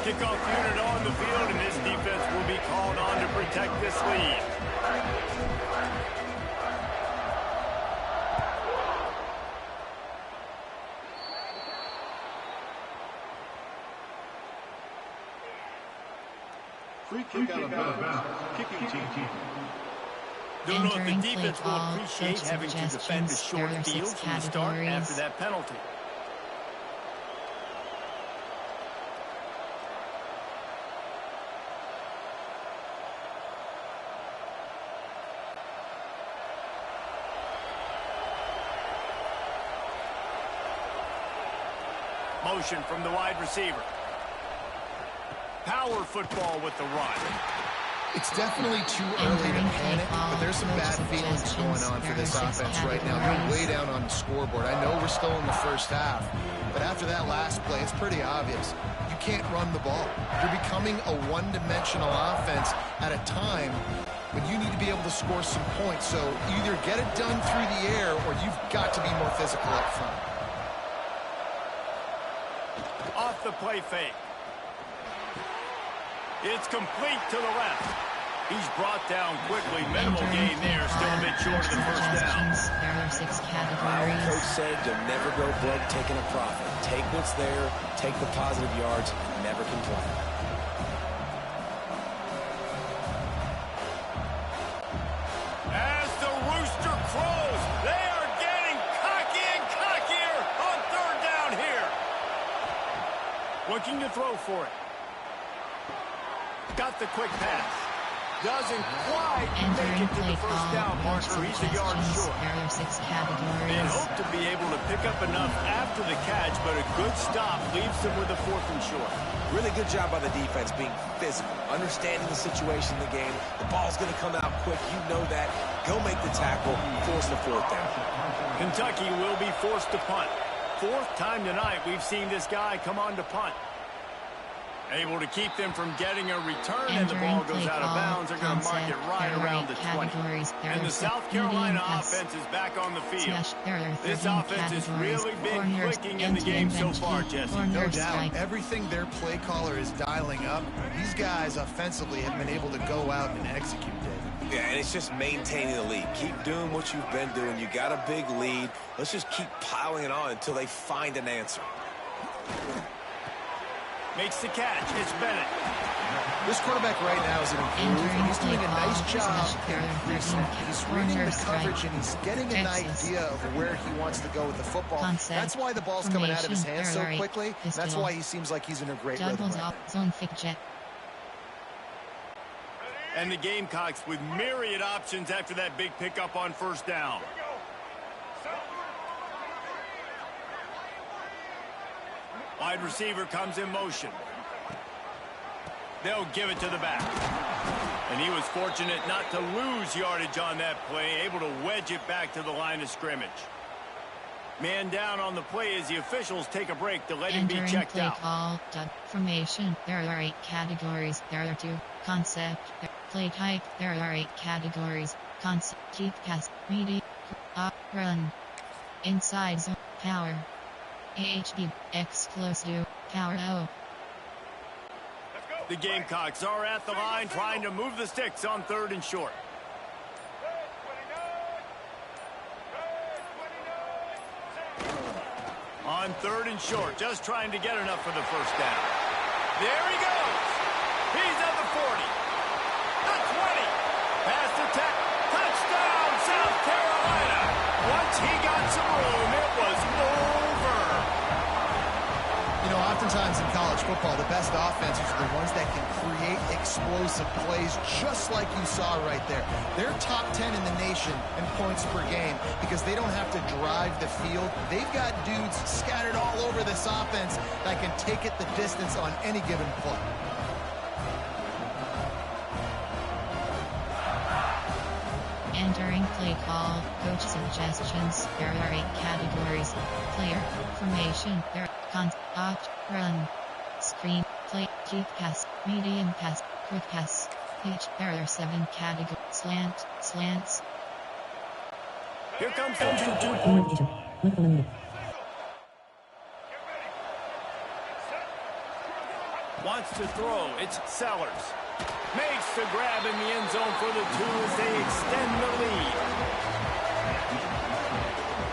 Kickoff unit on the field, and this defense will be called on to protect this lead. Free kick out of bounds. Kicking team. Don't know if the defense will appreciate having to defend a short field from the start after that penalty. motion from the wide receiver. Power football with the run. It's definitely too early to panic, but there's some bad feelings going on for this offense right now. They're way down on the scoreboard. I know we're still in the first half, but after that last play, it's pretty obvious. You can't run the ball. You're becoming a one-dimensional offense at a time when you need to be able to score some points. So either get it done through the air or you've got to be more physical up front. Off the play fake. It's complete to the left. He's brought down quickly. Minimal gain there. Still a bit short of the first down. There are 6 categories. Our coach said you'll never go broke taking a profit. Take what's there, take the positive yards, and never complain. As the rooster crows, they are getting cocky and cockier on third down here. Looking to throw for it. Got the quick pass. Doesn't quite make it to the first down marker. He's a yard short. There are 6 categories. They hope to be able to pick up enough after the catch, but a good stop leaves them with a 4th and short. Really good job by the defense being physical, understanding the situation in the game. The ball's going to come out quick. You know that. Go make the tackle, force the 4th down. Kentucky will be forced to punt. 4th time tonight we've seen this guy come on to punt. Able to keep them from getting a return, and the ball goes out of bounds. They're going to mark it right around the 20. And the South Carolina offense is back on the field. This offense has really been clicking in the game so far, Jesse. No doubt. Everything their play caller is dialing up, these guys offensively have been able to go out and execute, David. Yeah, and it's just maintaining the lead. Keep doing what you've been doing. You got a big lead. Let's just keep piling it on until they find an answer. Makes the catch. It's Bennett. This quarterback right now is an improved, and he's doing a nice job increasing. He's reading the coverage, and he's getting an idea of where he wants to go with the football. That's why the ball's coming out of his hands so quickly. That's why he seems like he's in a great rhythm right now. And the Gamecocks with myriad options after that big pickup on first down. Wide receiver comes in motion. They'll give it to the back. And he was fortunate not to lose yardage on that play, able to wedge it back to the line of scrimmage. Man down on the play as the officials take a break to let him be checked out. Call, formation. There are 8 categories. There are 2. Concept. Play type. There are 8 categories. Concept. Deep pass. Medium. Run. Inside zone. Power. AHB, explosive, power O. The Gamecocks are at the line trying to move the sticks on 3rd and short. On 3rd and short, just trying to get enough for the first down. There he goes. He's at the 40. The 20. Past the 10. Touchdown, South Carolina. Once he got some room, it was over. You know, oftentimes in college football, the best offenses are the ones that can create explosive plays, just like you saw right there. They're top 10 in the nation in points per game because they don't have to drive the field. They've got dudes scattered all over this offense that can take it the distance on any given play. Entering play call, coach suggestions. There are 8 categories. Player, formation, there, opt, run, screen, play, deep pass, medium pass, quick pass, pitch. There are 7 categories. Slant, slants. Here comes the wants to throw. It's Sellers. Makes the grab in the end zone for the 2 as they extend the lead.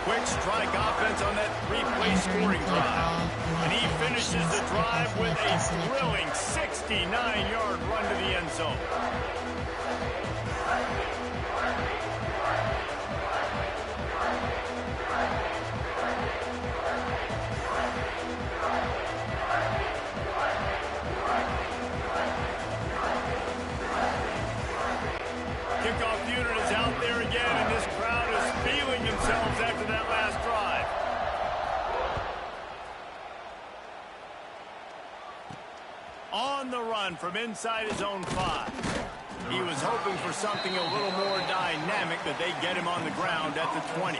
Quick strike offense on that 3-play scoring drive. And he finishes the drive with a thrilling 69-yard run to the end zone. Kickoff unit is out there again, and this crowd is feeling themselves after that last drive. run from inside his own 5. He was hoping for something a little more dynamic, but they get him on the ground at the 20.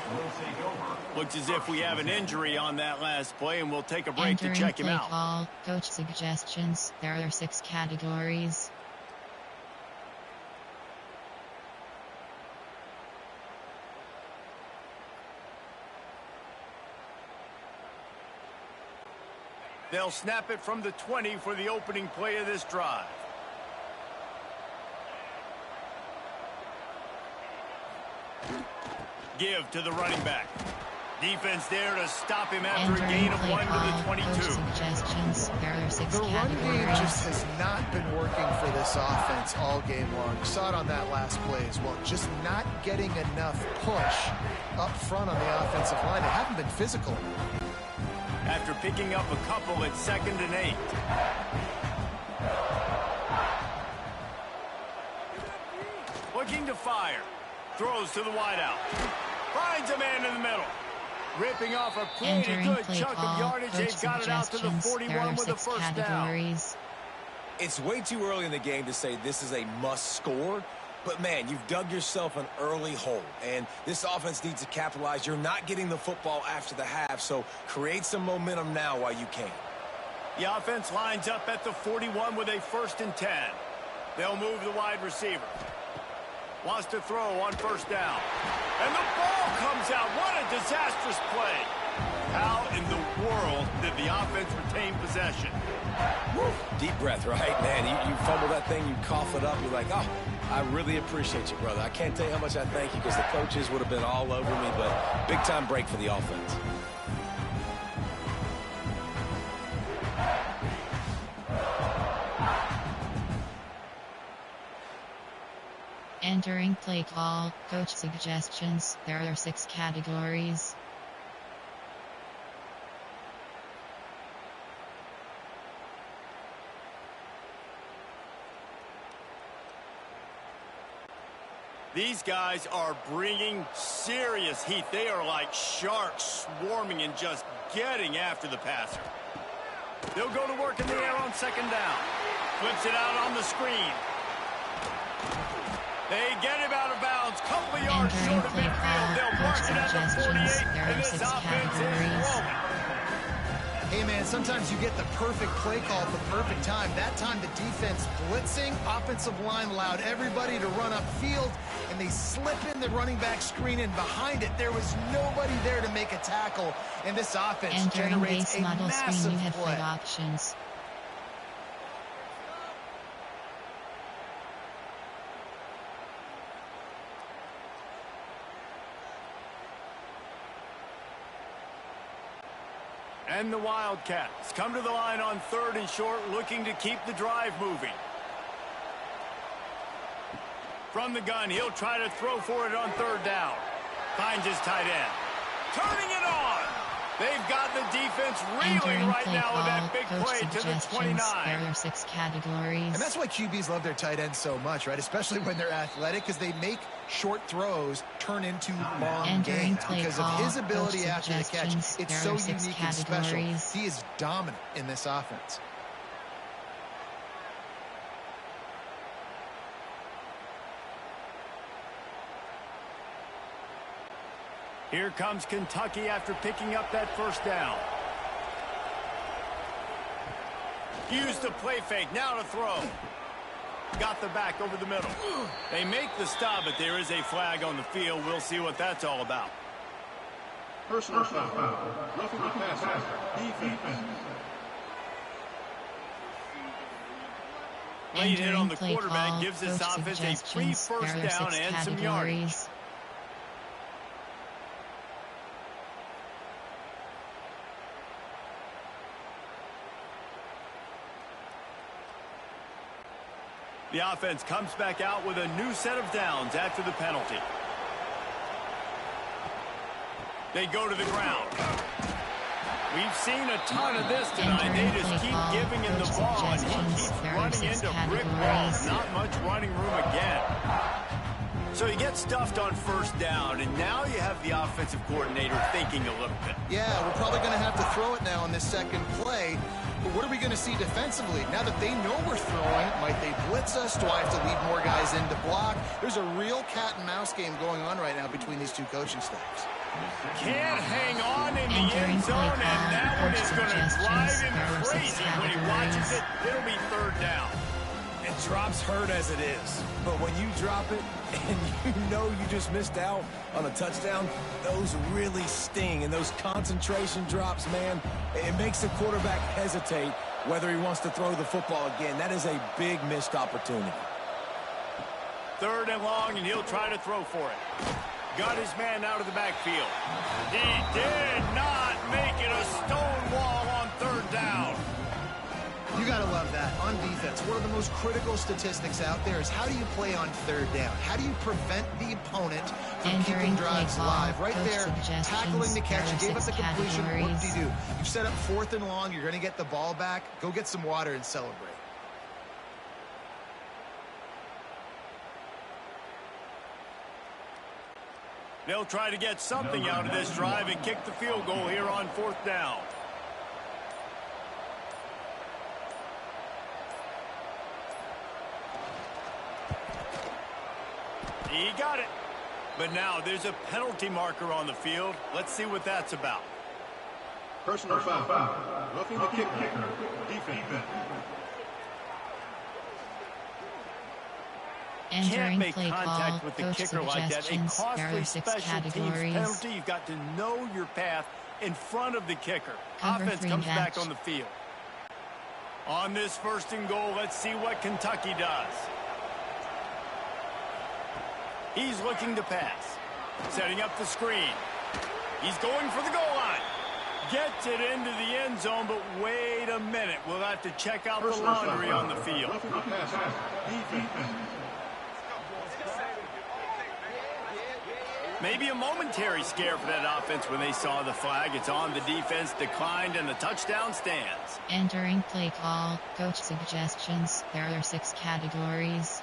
Looks as if we have an injury on that last play, and we'll take a break to check him out. Call. Coach suggestions. There are 6 categories. They'll snap it from the 20 for the opening play of this drive. Give to the running back. Defense there to stop him after a gain of 1 to the 22. Suggestions. There are 6 the run categories. game just has not been working for this offense all game long. You saw it on that last play as well. Just not getting enough push up front on the offensive line. They haven't been physical. After picking up a couple at 2nd and 8. Looking to fire. Throws to the wideout. Finds a man in the middle. Ripping off a pretty good chunk of yardage. They've got it out to the 41 with the first down. It's way too early in the game to say this is a must score. But, man, you've dug yourself an early hole, and this offense needs to capitalize. You're not getting the football after the half, so create some momentum now while you can. The offense lines up at the 41 with a 1st and 10. They'll move the wide receiver. Wants to throw on first down. And the ball comes out. What a disastrous play. How in the world did the offense retain possession? Woo. Deep breath, right? Man, you fumble that thing, you cough it up, you're like, oh, I really appreciate you, brother. I can't tell you how much I thank you because the coaches would have been all over me, but big-time break for the offense. Entering play call. Coach suggestions. There are 6 categories. These guys are bringing serious heat. They are like sharks swarming and just getting after the passer. They'll go to work in the air on 2nd down. Flips it out on the screen. They get him out of bounds. Couple of yards short of midfield. They'll mark it at the 48, and this offense is rolling. Hey, man, sometimes you get the perfect play call at the perfect time. That time, the defense blitzing, offensive line allowed everybody to run upfield, and they slip in the running back screen, and behind it, there was nobody there to make a tackle, and this offense generates a massive play. Options. And the Wildcats come to the line on 3rd and short, looking to keep the drive moving. From the gun, he'll try to throw for it on 3rd down. Finds his tight end. Turning it on. They've got the defense reeling right now with that big play to the 29. There are 6 categories. And that's why QBs love their tight ends so much, right? Especially when they're athletic, because they make short throws turn into long gains because of his ability after the catch. It's so unique and special. He is dominant in this offense. Here comes Kentucky after picking up that first down. Used the play fake, now to throw. Got the back over the middle. They make the stop, but there is a flag on the field. We'll see what that's all about. Personal foul. Roughing the passer. Defense. Late hit on the quarterback gives this offense a free first down and some yardage. The offense comes back out with a new set of downs after the penalty. They go to the ground. We've seen a ton of this tonight. They just keep giving him the ball, and he keeps running into brick walls. Not much running room again. So he gets stuffed on first down, and now you have the offensive coordinator thinking a little bit. Yeah, we're probably going to have to throw it now on this second play. But what are we going to see defensively? Now that they know we're throwing, might they blitz us? Do I have to lead more guys in to block? There's a real cat and mouse game going on right now between these two coaching staffs. Can't hang on in the end zone, and that one is going to drive him crazy when he watches it. It'll be third down. And drops hurt as it is. But when you drop it and you know you just missed out on a touchdown, those really sting. And those concentration drops, man, it makes the quarterback hesitate whether he wants to throw the football again. That is a big missed opportunity. Third and long, and he'll try to throw for it. Got his man out of the backfield. He did not make it a stone wall on third down. You got to love that. On defense, one of the most critical statistics out there is how do you play on third down? How do you prevent the opponent from keeping drives live? Right there, tackling the catch. You gave up the completion. What do? You set up fourth and long. You're going to get the ball back. Go get some water and celebrate. They'll try to get something out of this drive and kick the field goal here on fourth down. He got it. But now there's a penalty marker on the field. Let's see what that's about. Personal foul. Roughing the kicker. Defense. Can't make contact with the kicker like that. A costly special teams penalty. You've got to know your path in front of the kicker. Offense comes back on the field. On this first and goal, let's see what Kentucky does. He's looking to pass. Setting up the screen. He's going for the goal line. Gets it into the end zone, but wait a minute. We'll have to check out the laundry on the field. Maybe a momentary scare for that offense when they saw the flag. It's on, the defense declined, and the touchdown stands. Entering play call, coach suggestions. There are 6 categories.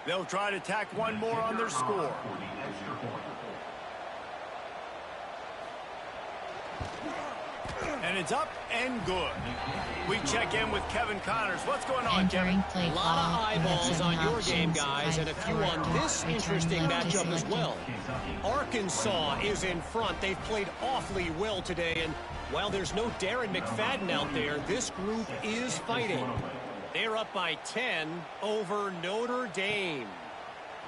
They'll try to tack one more on their score. And it's up and good. We check in with Kevin Connors. What's going on, Kevin? A lot of eyeballs on your game, guys, and a few on this interesting matchup as well. Arkansas is in front. They've played awfully well today, and while there's no Darren McFadden out there, this group is fighting. They're up by 10 over Notre Dame.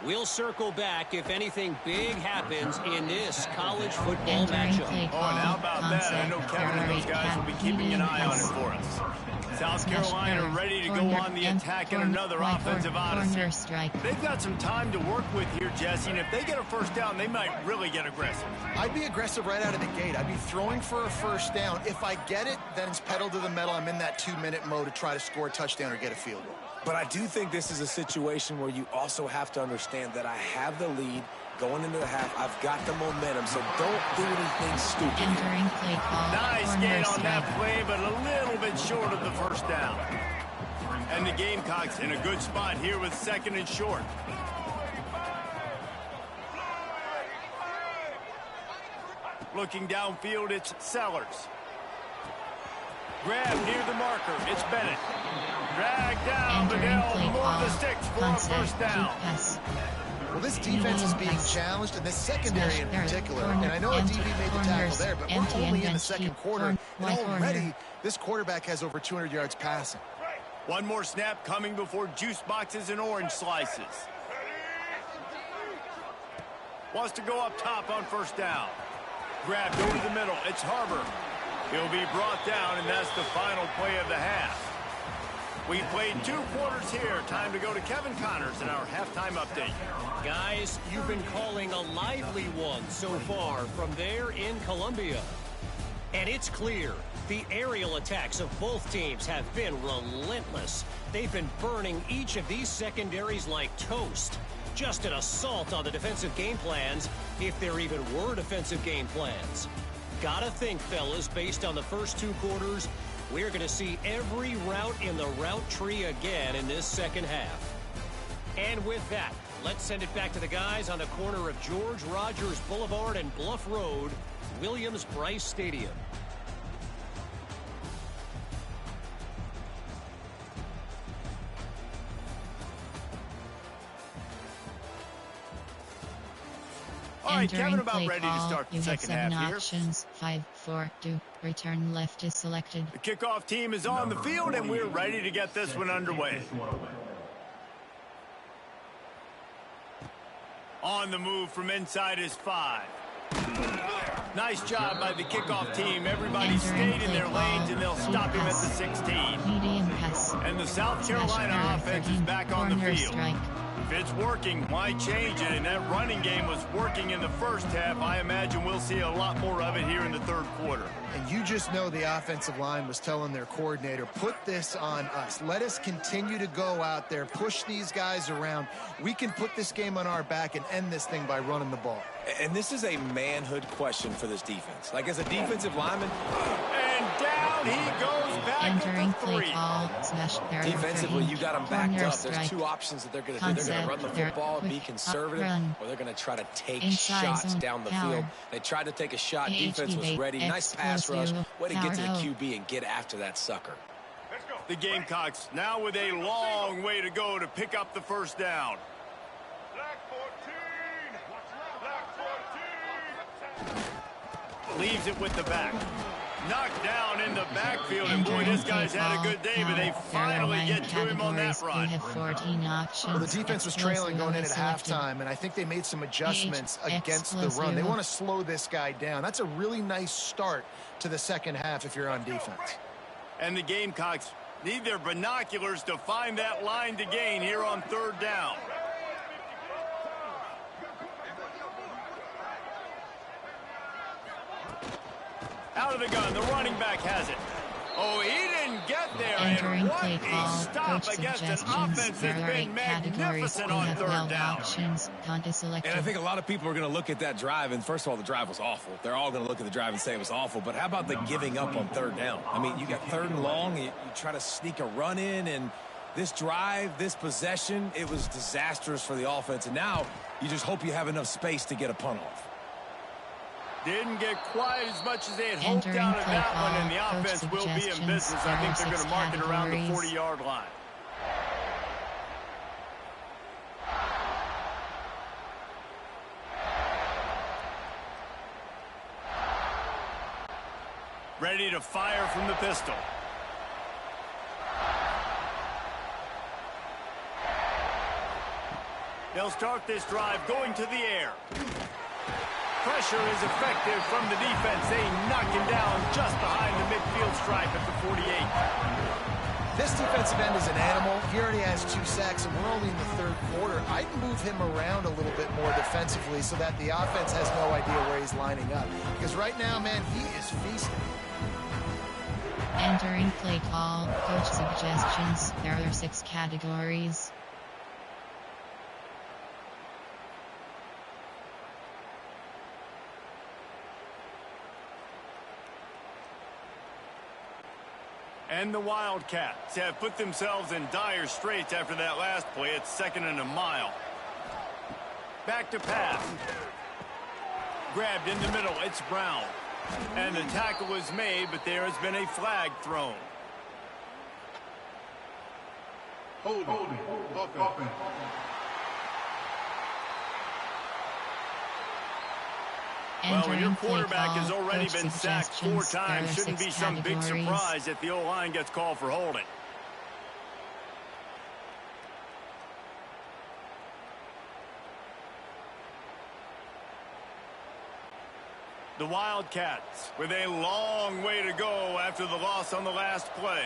We'll circle back if anything big happens in this college football matchup. Oh, and how about that? I know Kevin and those guys will be keeping an eye on it for us. South Carolina ready to go on the attack in another offensive odyssey. They've got some time to work with here, Jesse, and if they get a first down, they might really get aggressive. I'd be aggressive right out of the gate. I'd be throwing for a first down. If I get it, then it's pedal to the metal. I'm in that 2-minute mode to try to score a touchdown or get a field goal. But I do think this is a situation where you also have to understand that I have the lead going into the half. I've got the momentum, so don't do anything stupid. Entering play call. Nice gain on that play, but a little bit short of the first down. And the Gamecocks in a good spot here with second and short. Looking downfield, it's Sellers. Grab near the marker. It's Bennett. Drag down, but they'll move the sticks for a first down. Well, this defense is being challenged, and this secondary in particular. And I know a DB made the tackle there, but we're only in the second quarter. And already, this quarterback has over 200 yards passing. One more snap coming before juice boxes and orange slices. Wants to go up top on first down. Grabbed over the middle. It's Harbor. He'll be brought down, and that's the final play of the half. We played 2 quarters here. Time to go to Kevin Connors in our halftime update. Guys, you've been calling a lively one so far from there in Columbia. And it's clear the aerial attacks of both teams have been relentless. They've been burning each of these secondaries like toast. Just an assault on the defensive game plans, if there even were defensive game plans. Gotta think, fellas, based on the first 2 quarters, we're going to see every route in the route tree again in this second half. And with that, let's send it back to the guys on the corner of George Rogers Boulevard and Bluff Road, Williams-Brice Stadium. All right, Kevin, about ready to start the second half here. Options, 5, 4, 2, return left is selected. The kickoff team is on the field, and we're ready to get this one underway. On the move from inside is 5. Nice job by the kickoff team. Everybody stayed in their lanes, and they'll stop him at the 16. Medium pass. And the South Carolina offense is back on the field. Strike. If it's working, why change it? And that running game was working in the first half. I imagine we'll see a lot more of it here in the third quarter. And you just know the offensive line was telling their coordinator, put this on us. Let us continue to go out there, push these guys around. We can put this game on our back and end this thing by running the ball. And this is a manhood question for this defense. Like, as a defensive lineman. And down he goes back entering at the 3. Play call, smash Defensively, you got them backed up. Strike. There's two options that they're going to do. They're going to run the football, be conservative, or they're going to try to take shots down the field. They tried to take a shot. Defense was ready. Nice pass rush. Way to get to the QB and get after that sucker. The Gamecocks now with a long way to go to pick up the first down. Leaves it with the back. Knocked down in the backfield, and boy, this guy's had a good day, but they finally get to him on that run. Well, the defense was trailing going in at halftime, and I think they made some adjustments against the run. They want to slow this guy down. That's a really nice start to the second half if you're on defense. And the Gamecocks need their binoculars to find that line to gain here on third down. Out of the gun, the running back has it. Oh, he didn't get there. Entering and what play a call, stop against an offense that's been magnificent on third down. And I think a lot of people are going to look at that drive, and first of all, the drive was awful. They're all going to look at the drive and say it was awful, but how about the giving up on third down? I mean, you got third and long, you try to sneak a run in, and this drive, this possession, it was disastrous for the offense, and now you just hope you have enough space to get a punt off. Didn't get quite as much as they had hoped out of that one, and the offense will be in business. I think they're going to mark it around the 40-yard line. Ready to fire from the pistol. They'll start this drive going to the air. Pressure is effective from the defense. They knock him down just behind the midfield stripe at the 48. This defensive end is an animal. He already has 2 sacks, and we're only in the third quarter. I'd move him around a little bit more defensively so that the offense has no idea where he's lining up. Because right now, man, he is feasting. Entering play call, coach suggestions. There are 6 categories. And the Wildcats have put themselves in dire straits after that last play. It's 2nd and a mile. Back to pass. Grabbed in the middle. It's Brown. And the tackle is made, but there has been a flag thrown. Holding. Offense. Well, when your quarterback has already been sacked 4 times, shouldn't be some big surprise if the O-line gets called for holding. The Wildcats with a long way to go after the loss on the last play.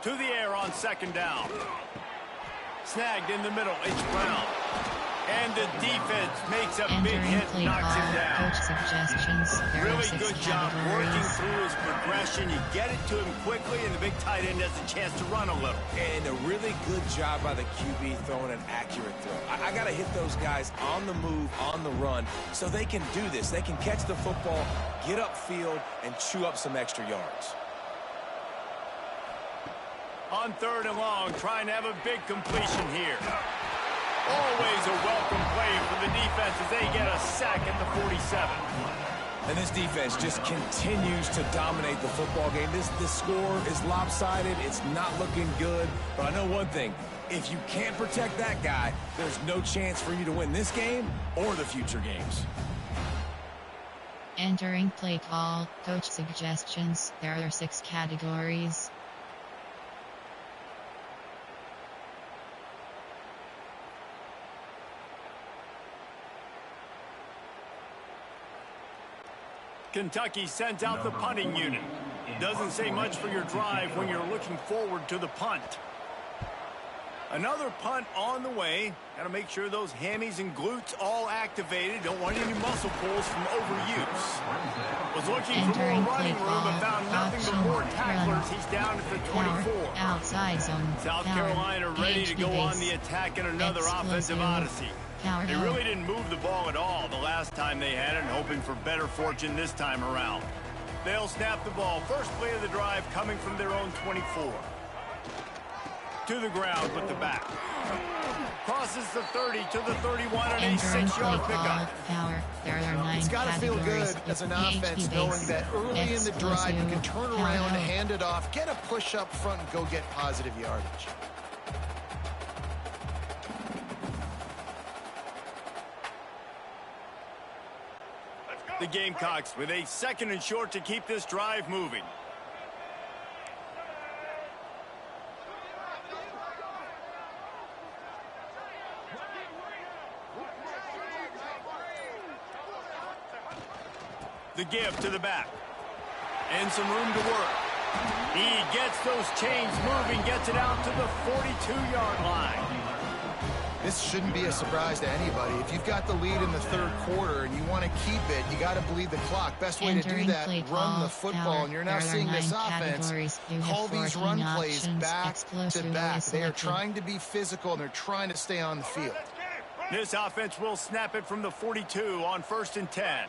To the air on 2nd down. Snagged in the middle. It's Brown. And the defense makes a big hit, knocks him down. Really good job working through his progression. You get it to him quickly, and the big tight end has a chance to run a little. And a really good job by the QB throwing an accurate throw. I got to hit those guys on the move, on the run, so they can do this. They can catch the football, get upfield, and chew up some extra yards. On 3rd and long, trying to have a big completion here. Always a welcome play for the defense as they get a sack at the 47. And this defense just continues to dominate the football game. This score is lopsided. It's not looking good. But I know one thing. If you can't protect that guy, there's no chance for you to win this game or the future games. Entering play call, coach suggestions. There are 6 categories. Kentucky sends out the punting unit. Doesn't say much for your drive when you're looking forward to the punt. Another punt on the way. Got to make sure those hammies and glutes all activated. Don't want any muscle pulls from overuse. Was looking for more running room but found nothing but more tacklers. He's down at the 24. Outside zone. South Carolina ready to go on the attack in another offensive odyssey. They really didn't move the ball at all the last time they had it, and hoping for better fortune this time around. They'll snap the ball. First play of the drive coming from their own 24. To the ground with the back. Crosses the 30 to the 31 and a 6-yard pickup. There are 9 it's got to feel good as an offense knowing that early in the drive you can turn around, hand it off, get a push up front, and go get positive yardage. The Gamecocks with a 2nd and short to keep this drive moving. The give to the back. And some room to work. He gets those chains moving, gets it out to the 42-yard line. This shouldn't be a surprise to anybody. If you've got the lead in the 3rd quarter and you want to keep it, you got to bleed the clock. Best way to do that, run the football. And you're now seeing this offense call these run plays back to back. They are trying to be physical, and they're trying to stay on the field. This offense will snap it from the 42 on 1st and 10.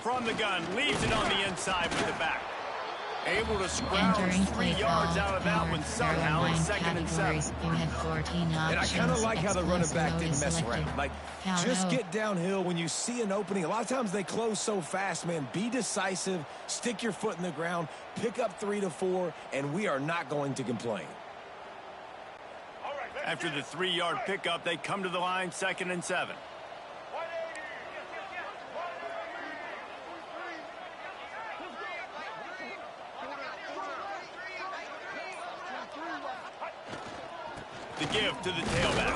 From the gun, leaves it on the inside with the back. Able to scrounge 3 yards out of that one somehow in 2nd and 7. And I kind of like how the running back didn't mess around. Like, just get downhill when you see an opening. A lot of times they close so fast, man. Be decisive, stick your foot in the ground, pick up 3 to 4, and we are not going to complain. After the 3-yard pickup, they come to the line 2nd and 7. The give to the tailback.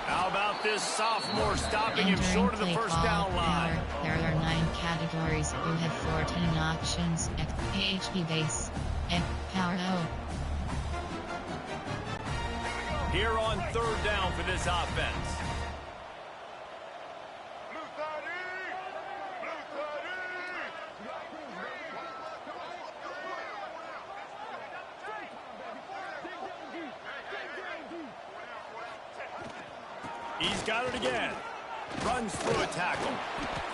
How about this sophomore stopping him short of the first down line? There are 9 categories. You have 14 options. PHP base. Power O. Here on 3rd down for this offense. He's got it again. Runs through a tackle.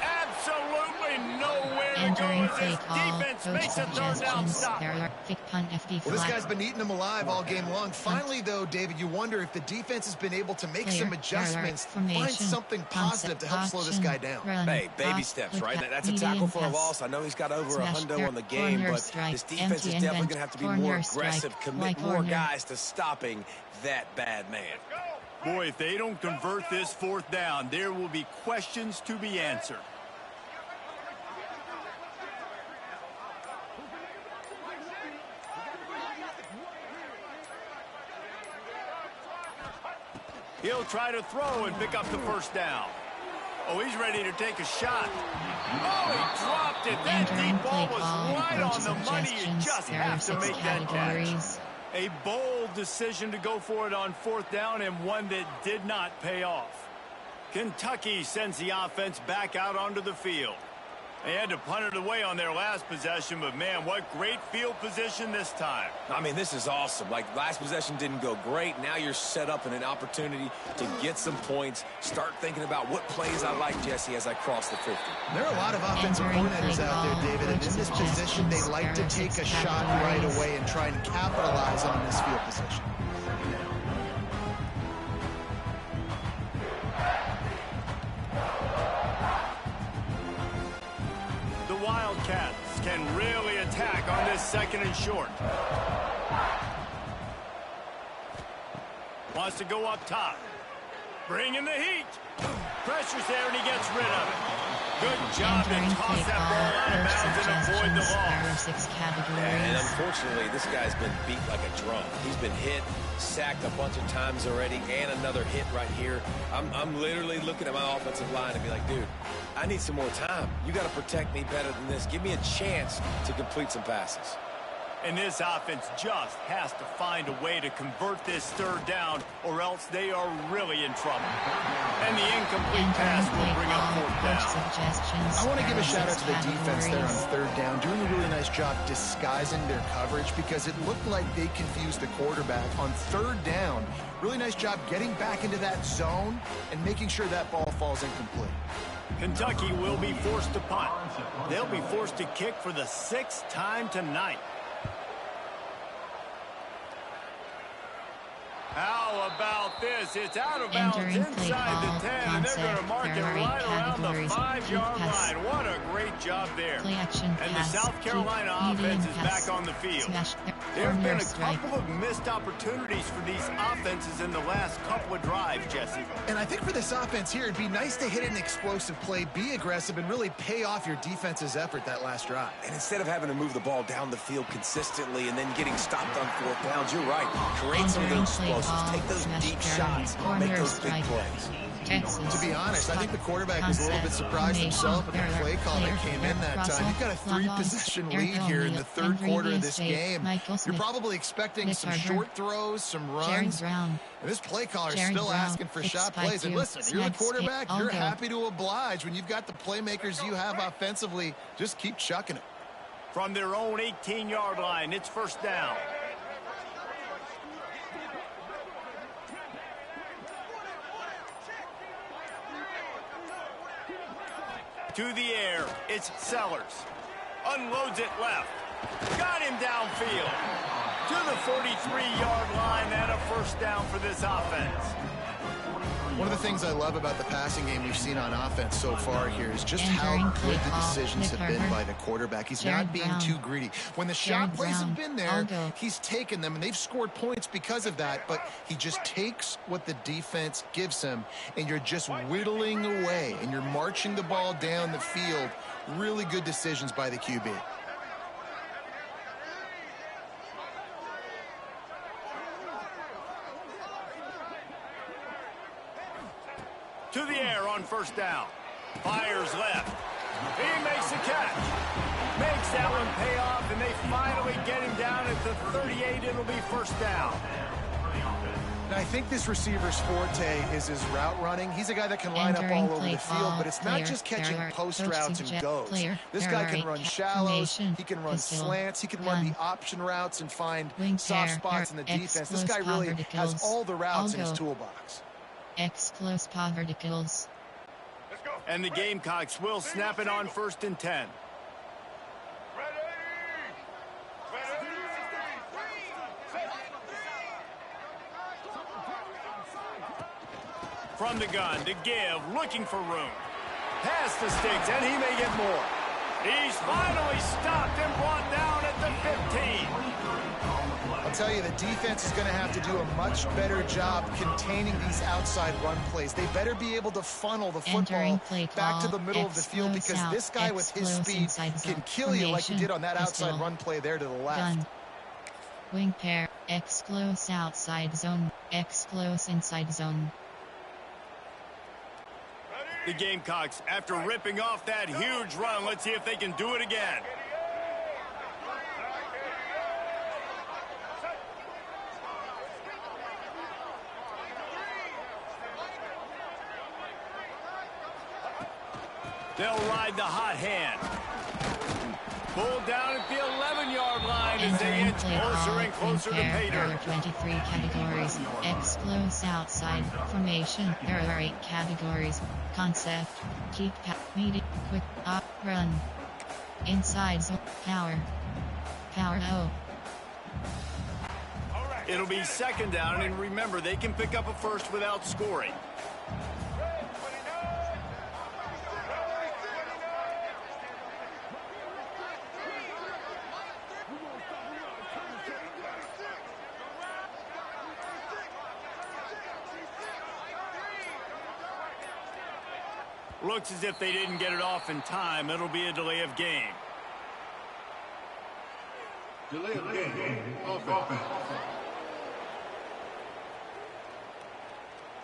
Absolutely nowhere to go as this defense makes a 3rd down stop. Well, this guy's been eating them alive all game long. Finally, though, David, you wonder if the defense has been able to make some adjustments, find something positive to help slow this guy down. Hey, baby steps, right? That's a tackle for a loss. I know he's got over a hundo on the game, but this defense is definitely going to have to be more aggressive, commit more guys to stopping that bad man. Boy, if they don't convert this 4th down, there will be questions to be answered. He'll try to throw and pick up the 1st down. Oh, he's ready to take a shot. Oh, he dropped it. That deep ball was right on the money. You just have to make that catch. A bold decision to go for it on 4th down, and one that did not pay off. Kentucky sends the offense back out onto the field. They had to punt it away on their last possession, but man, what great field position this time. I mean, this is awesome. Like, last possession didn't go great. Now you're set up in an opportunity to get some points. Start thinking about what plays I like, Jesse, as I cross the 50. There are a lot of offensive coordinators out there, David, and in this position, they like to take a shot right away and try and capitalize on this field position. Wildcats can really attack on this 2nd and short. Wants to go up top. Bringing the heat. Pressure's there and he gets rid of it. Good job to toss that ball out of bounds and avoid the loss. And unfortunately, this guy's been beat like a drum. He's been hit, sacked a bunch of times already, and another hit right here. I'm literally looking at my offensive line and be like, dude, I need some more time. You got to protect me better than this. Give me a chance to complete some passes. And this offense just has to find a way to convert this 3rd down, or else they are really in trouble. And the incomplete pass will bring up 4th down. I want to give a shout out to the defense there on 3rd down, doing a really nice job disguising their coverage, because it looked like they confused the quarterback on 3rd down. Really nice job getting back into that zone and making sure that ball falls incomplete. Kentucky will be forced to punt. They'll be forced to kick for the 6th time tonight. How about this? It's out of bounds inside the 10, and they're going to mark it right around the 5-yard line. What a great job there. And the South Carolina offense is back on the field. There have been a couple of missed opportunities for these offenses in the last couple of drives, Jesse. And I think for this offense here, it'd be nice to hit an explosive play, be aggressive, and really pay off your defense's effort that last drive. And instead of having to move the ball down the field consistently and then getting stopped on 4th downs, you're right. Create some of those explosives. Take those deep shots. Make those big plays. To be honest, I think the quarterback was a little bit surprised himself at the play call that came in that time. You've got a 3-possession lead here in the 3rd quarter of this game. You're probably expecting some short throws, some runs. And this play caller is still asking for shot plays. And listen, you're the quarterback. You're happy to oblige. When you've got the playmakers you have offensively, just keep chucking it. From their own 18-yard line, it's 1st down. To the air, it's Sellers. Unloads it left. Got him downfield. To the 43-yard line, and a 1st down for this offense. One of the things I love about the passing game we've seen on offense so far here is just how good the decisions have been by the quarterback. He's not being too greedy. When the shot plays have been there, he's taken them, and they've scored points because of that, but he just takes what the defense gives him, and you're just whittling away, and you're marching the ball down the field. Really good decisions by the QB. To the air on 1st down. Fires left. He makes the catch. Makes that one pay off, and they finally get him down at the 38. It'll be 1st down. Now, I think this receiver's forte is his route running. He's a guy that can line up all over the field, but it's not just catching post routes and goes. This guy can run shallows, he can run slants, he can run the option routes and find soft spots in the defense. This guy really has all the routes in his toolbox. Exclose verticals. And the Gamecocks will snap it on 1st and 10. From the gun to give, looking for room. Pass the sticks, and he may get more. He's finally stopped and brought down at the 15. I'll tell you, the defense is going to have to do a much better job containing these outside run plays. They better be able to funnel the football back to the middle of the field, because this guy with his speed can kill you like he did on that outside run play there to the left. Gun. Wing pair, exclose outside zone, exclose inside zone. The Gamecocks, after ripping off that huge run, let's see if they can do it again. They'll ride the hot hand. Pulled down at the 11-yard line as they inch closer and closer to pay dirt. There are 23 categories. Explosive outside formation. There are 8 categories. Concept. Keep medium. Quick. Up. Run. Inside zone. Power. Power O. It'll be second down, and remember, they can pick up a first without scoring. Looks as if they didn't get it off in time. It'll be a delay of game. Delay of game. Offense.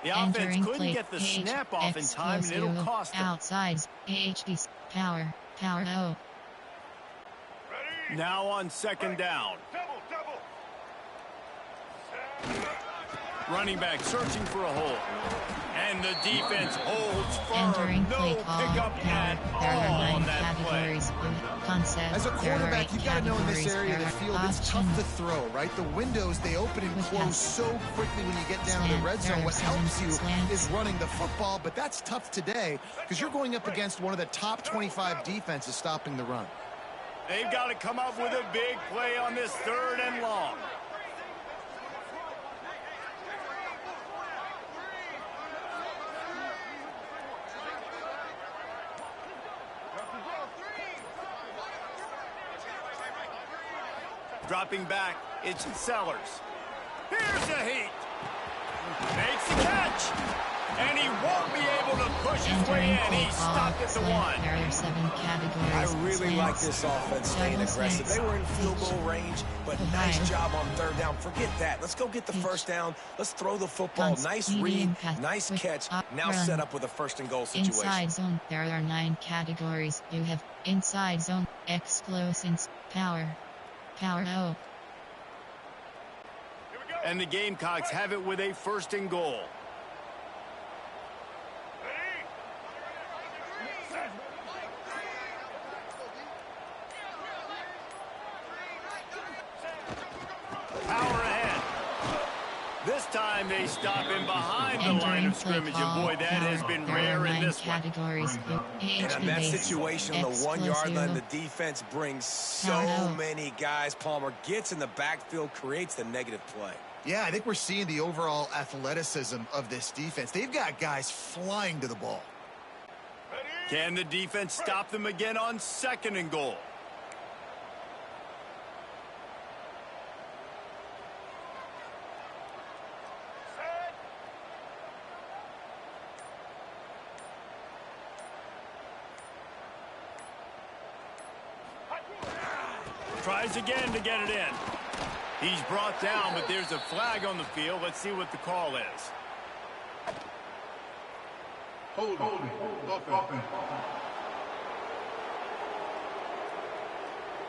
The offense couldn't get the snap off in time, and it'll cost them. Outsides. HD. Power. Power O. Now on second down. Running back searching for a hole. And the defense holds firm. No pickup at all on that play. Concept. As a quarterback, you've got to know in this area of the field, it's tough to throw, right? The windows, they open and close so quickly when you get down to the red zone. What helps you is running the football, but that's tough today because you're going up against one of the top 25 defenses stopping the run. They've got to come up with a big play on this third and long. Dropping back, it's Sellers. Here's the heat. Makes the catch. And he won't be able to push his way in. He stopped at the 1. There are 7 categories. I really like this offense staying aggressive. They were in field goal range, but nice job on third down. Forget that. Let's go get the first down. Let's throw the football. Nice read, nice catch. Now set up with a first and goal situation. Inside zone. There are 9 categories. You have inside zone, explosives, power. Power O. And the Gamecocks have it with a first and goal. Power ahead. This time they stop him behind the line of scrimmage, and boy, that has been rare in this one. And in that situation, the 1-yard line, the defense brings so many guys. Palmer gets in the backfield, creates the negative play. Yeah, I think we're seeing the overall athleticism of this defense. They've got guys flying to the ball. Can the defense stop them again on second and goal? Tries again to get it in. He's brought down, but there's a flag on the field. Let's see what the call is. Holding.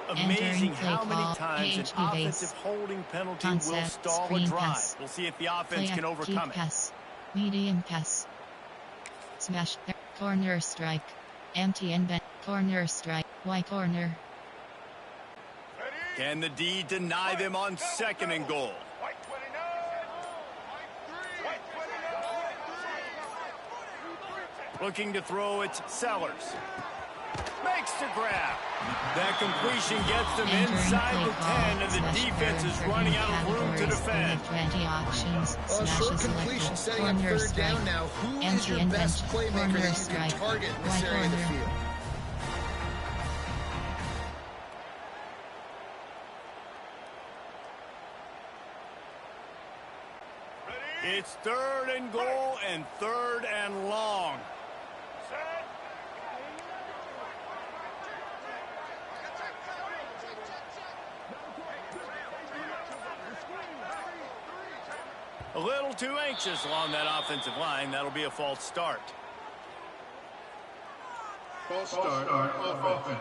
Amazing how many times an offensive holding penalty will stall a drive. We'll see if the offense can overcome it. Medium pass. Smash. Corner strike. Empty and bent. Corner strike. Y corner. Can the D deny them on second and goal? Looking to throw, it's Sellers. Makes the grab. That completion gets them inside the 10, and the defense is running out of room to defend. 20 options. Short completion, setting up third down now. Who is your best playmaker that you can target in this area of the field? It's third and goal and third and long. A little too anxious along that offensive line. That'll be a false start. False start offense.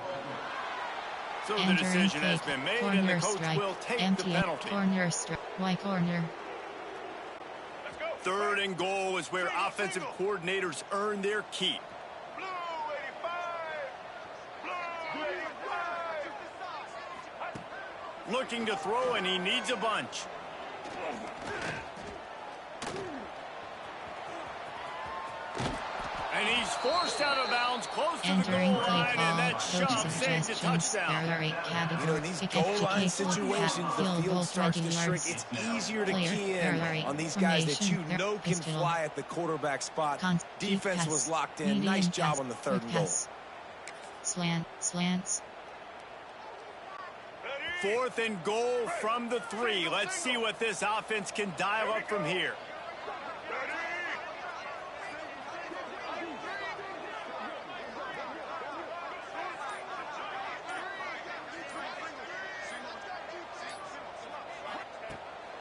So the decision has been made, and the coach will take the penalty. Corner strike. Y corner. Third and goal is where offensive coordinators earn their keep. Looking to throw, and he needs a bunch. And he's forced out of bounds close to the goal line, and that shove saves the touchdown. You know, in these goal line situations, the field starts to shrink. It's easier to key in on these guys that you know can fly at the quarterback spot. Defense was locked in. Nice job on the third and goal. Slants. 4th and goal from the 3. Let's see what this offense can dial up from here.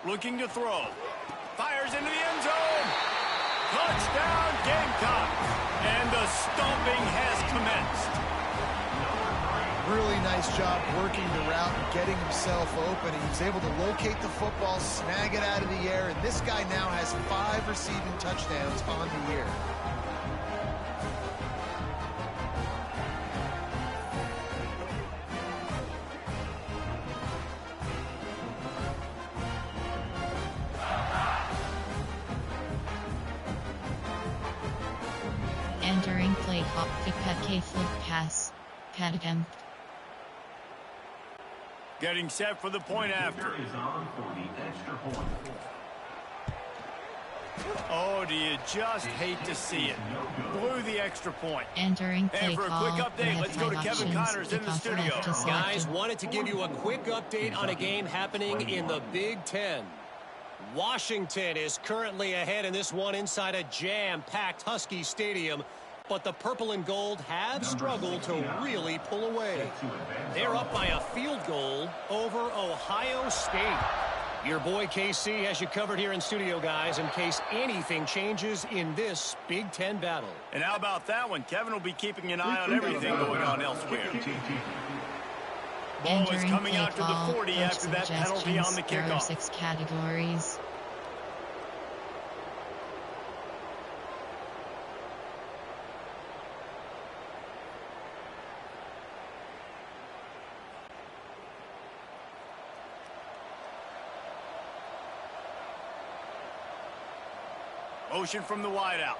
Looking to throw. Fires into the end zone. Touchdown, Gamecocks. And the stomping has commenced. Really nice job working the route and getting himself open. He was able to locate the football, snag it out of the air, and this guy now has 5 receiving touchdowns on the year. Entering play hop, K flip pass, pad attempt. Getting set for the point after. Oh, do you just hate to see it? Blew the extra point. Entering play and for a quick update, let's go to Kevin Connors in the studio. Guys, wanted to give you a quick update on a game happening in the Big Ten. Washington is currently ahead in this one inside a jam-packed Husky Stadium, but the purple and gold have struggled to really pull away. They're up by a field goal over Ohio State. Your boy KC has you covered here in studio, guys, in case anything changes in this Big Ten battle. And how about that one? Kevin will be keeping an eye on everything going on elsewhere. Ball is coming out to the 40 after that penalty on the kickoff. There are 6 categories. Motion from the wideout.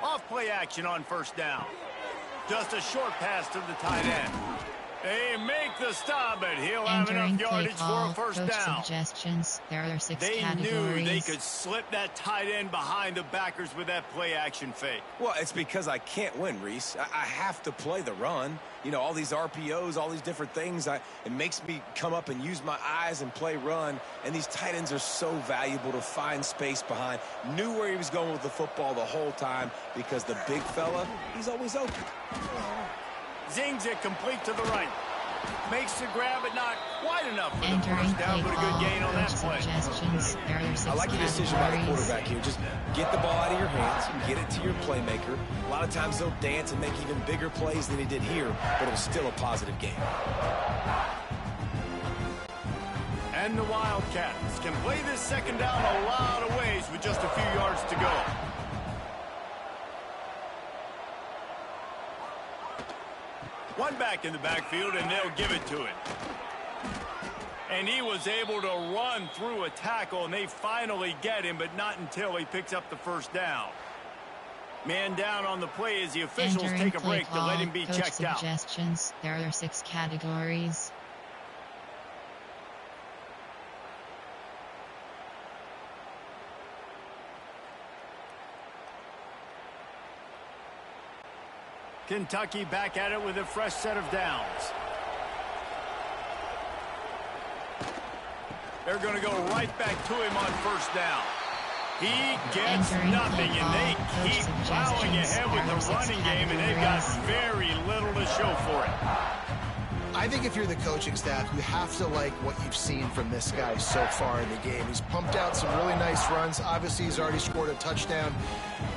Off play action on first down. Just a short pass to the tight end. They make the stop, but he'll have enough yardage for a first down. Suggestions. There are 6 they categories. Knew they could slip that tight end behind the backers with that play action fake. Well, it's because I can't win, Reese. I have to play the run. You know, all these RPOs, all these different things. It makes me come up and use my eyes and play run. And these tight ends are so valuable to find space behind. Knew where he was going with the football the whole time because the big fella, he's always open. Zings it complete to the right. Makes the grab, but not quite enough for the first down, but a good gain on that play. I like your decision by the quarterback here. Just get the ball out of your hands, get it to your playmaker. A lot of times they'll dance and make even bigger plays than he did here, but it was still a positive game. And the Wildcats can play this second down a lot of ways with just a few yards to go. One back in the backfield, and they'll give it to him. And he was able to run through a tackle, and they finally get him, but not until he picks up the first down. Man down on the play as the officials take a break to let him be checked out. Suggestions. There are 6 categories. Kentucky back at it with a fresh set of downs. They're going to go right back to him on first down. He gets nothing, and they keep plowing ahead with the running game, and they've got very little to show for it. I think if you're the coaching staff, you have to like what you've seen from this guy so far in the game. He's pumped out some really nice runs. Obviously, he's already scored a touchdown.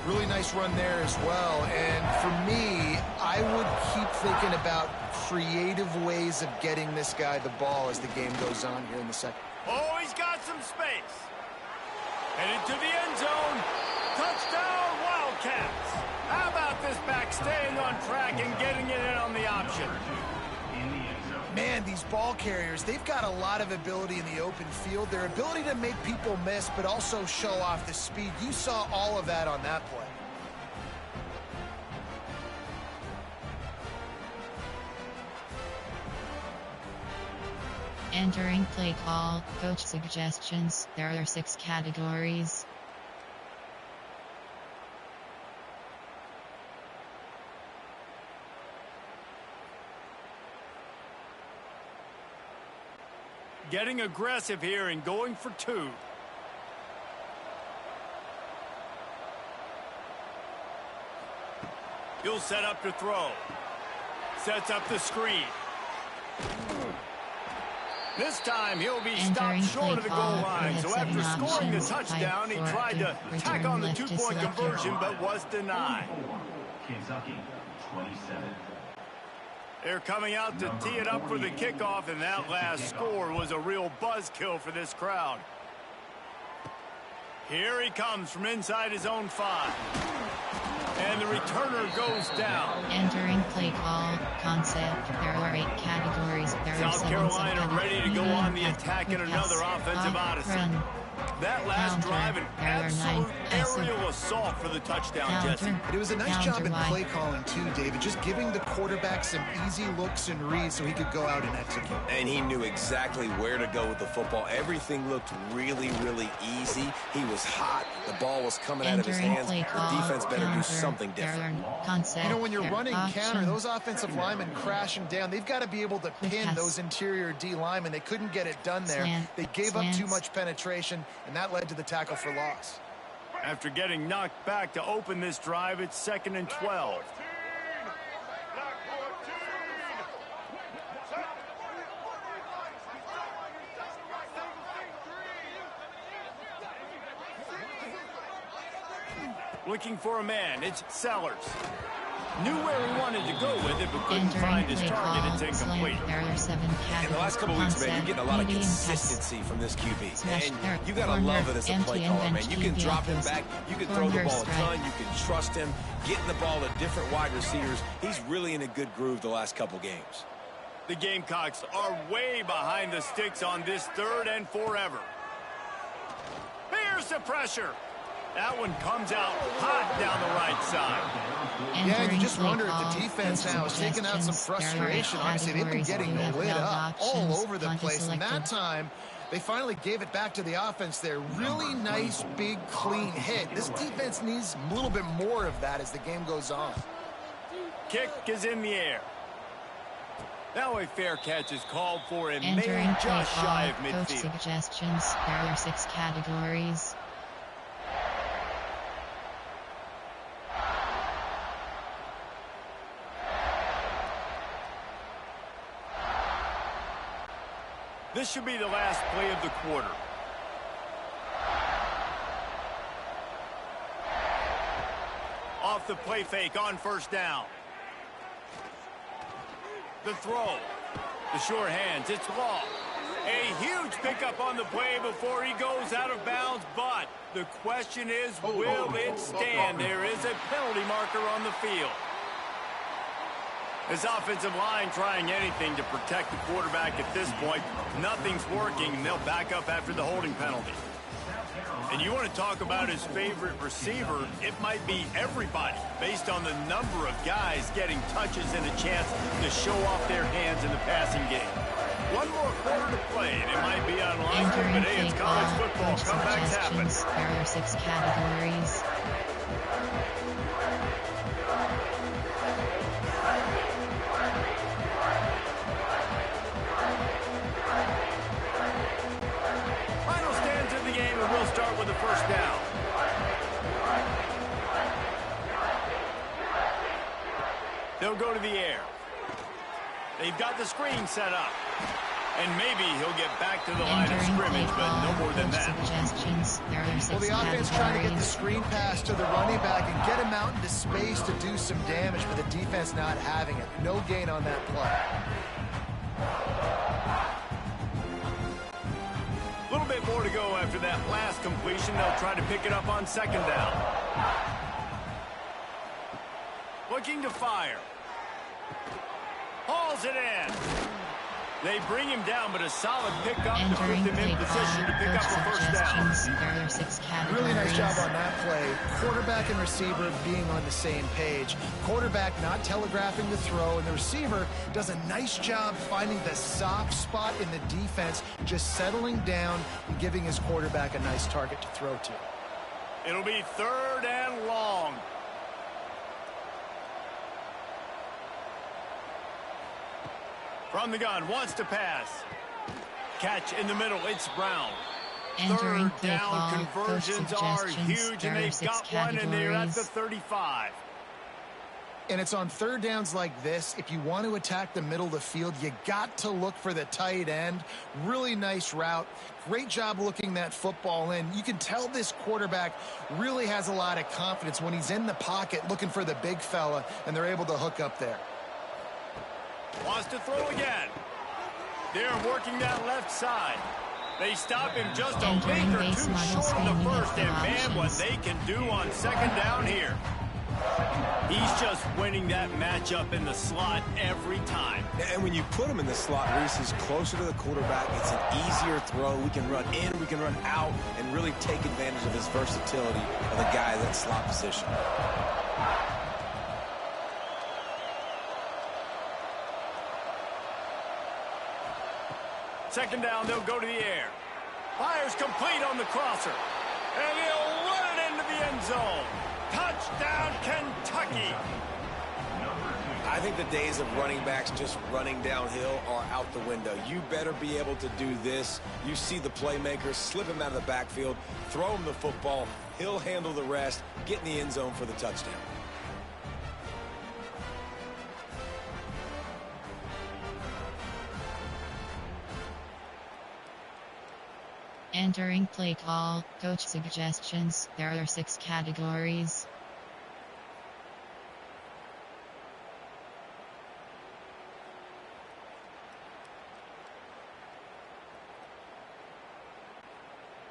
Really nice run there as well. And for me, I would keep thinking about creative ways of getting this guy the ball as the game goes on here in the second. Oh, he's got some space. Headed to the end zone. Touchdown, Wildcats. How about this back staying on track and getting it in on the option? Man, mind, these ball carriers, they've got a lot of ability in the open field. Their ability to make people miss, but also show off the speed. You saw all of that on that play. Entering play call, coach suggestions. There are 6 categories. Getting aggressive here and going for 2. He'll set up to throw. Sets up the screen. This time he'll be stopped short of the goal line. So after scoring the touchdown, he tried to tack on the 2-point conversion, but was denied. Kentucky, 27. They're coming out to tee it up for the kickoff, and that last score was a real buzzkill for this crowd. Here he comes from inside his own 5. And the returner goes down. Entering play call, concept. There are 8 categories. There are South Carolina ready to go on the attack in another offensive odyssey. That last drive, an absolute aerial assault for the touchdown, Jesse. It was a nice job in play calling, too, David. Just giving the quarterback some easy looks and reads so he could go out and execute. And he knew exactly where to go with the football. Everything looked really, really easy. He was hot. The ball was coming out of his hands. The defense better do something different. You know, when you're running counter, those offensive linemen crashing down, they've got to be able to pin those interior D linemen. They couldn't get it done there. They gave up too much penetration, and that led to the tackle for loss. After getting knocked back to open this drive, it's 2nd and 12. Looking for a man, it's Sellers. Knew where he wanted to go with it, but couldn't find his target. It's incomplete. In the last couple weeks, man, you're getting a lot of consistency from this QB. And you got to love it as a play caller, man. You can drop him back. You can throw the ball a ton. You can trust him. Getting the ball to different wide receivers. He's really in a good groove the last couple games. The Gamecocks are way behind the sticks on this 3rd and forever. Here's the pressure. That one comes out hot down the right side. Yeah, you just wonder if the defense now is taking out some frustration. Honestly, they've been getting lit up all over the place. And that time, they finally gave it back to the offense there. Really nice, big, clean hit. This defense needs a little bit more of that as the game goes on. Kick is in the air. Now a fair catch is called for and made just shy of midfield. Coach suggestions. There are 6 categories. This should be the last play of the quarter. Off the play fake on 1st down. The throw. The short hands. It's Law. A huge pickup on the play before he goes out of bounds, but the question is, will it stand? There is a penalty marker on the field. This offensive line trying anything to protect the quarterback at this point. Nothing's working, and they'll back up after the holding penalty. And you want to talk about his favorite receiver, it might be everybody, based on the number of guys getting touches and a chance to show off their hands in the passing game. One more quarter to play, and it might be unlikely, but hey, it's college football. Comebacks happen. There are 6 categories. We'll start with the 1st down. They'll go to the air. They've got the screen set up. And maybe he'll get back to the line of scrimmage, but no more than that. Well, the offense trying to get the screen pass to the running back and get him out into space to do some damage, but the defense not having it. No gain on that play. A little bit more to go after that last completion. They'll try to pick it up on 2nd down. Looking to fire. Hauls it in. They bring him down, but a solid pickup to put Entering them in play position to call, pick up coach the first down. suggestions. There are 6 categories. Really nice job on that play. Quarterback and receiver being on the same page. Quarterback not telegraphing the throw, and the receiver does a nice job finding the soft spot in the defense, just settling down and giving his quarterback a nice target to throw to. It'll be 3rd and long. From the gun, wants to pass. Catch in the middle, it's Brown. Entering 3rd play down call, conversions coach are suggestions. huge, and There are they've 6 got one, and they're at the categories. 35. And it's on 3rd downs like this. If you want to attack the middle of the field, you got to look for the tight end. Really nice route. Great job looking that football in. You can tell this quarterback really has a lot of confidence when he's in the pocket looking for the big fella, and they're able to hook up there. Wants to throw again. They're working that left side. They stop him just a Entering meter base too model short of the screening first, and man, what options. they can do on 2nd down here. He's just winning that matchup in the slot every time. And when you put him in the slot, Reese, he's closer to the quarterback. It's an easier throw. We can run in, we can run out, and really take advantage of his versatility of the guy in that slot position. Second down, they'll go to the air. Fires complete on the crosser. And he'll run it into the end zone. Touchdown, Kentucky. I think the days of running backs just running downhill are out the window. You better be able to do this. You see the playmakers, slip him out of the backfield, throw him the football. He'll handle the rest, get in the end zone for the touchdown. Entering play call, coach suggestions. There are 6 categories.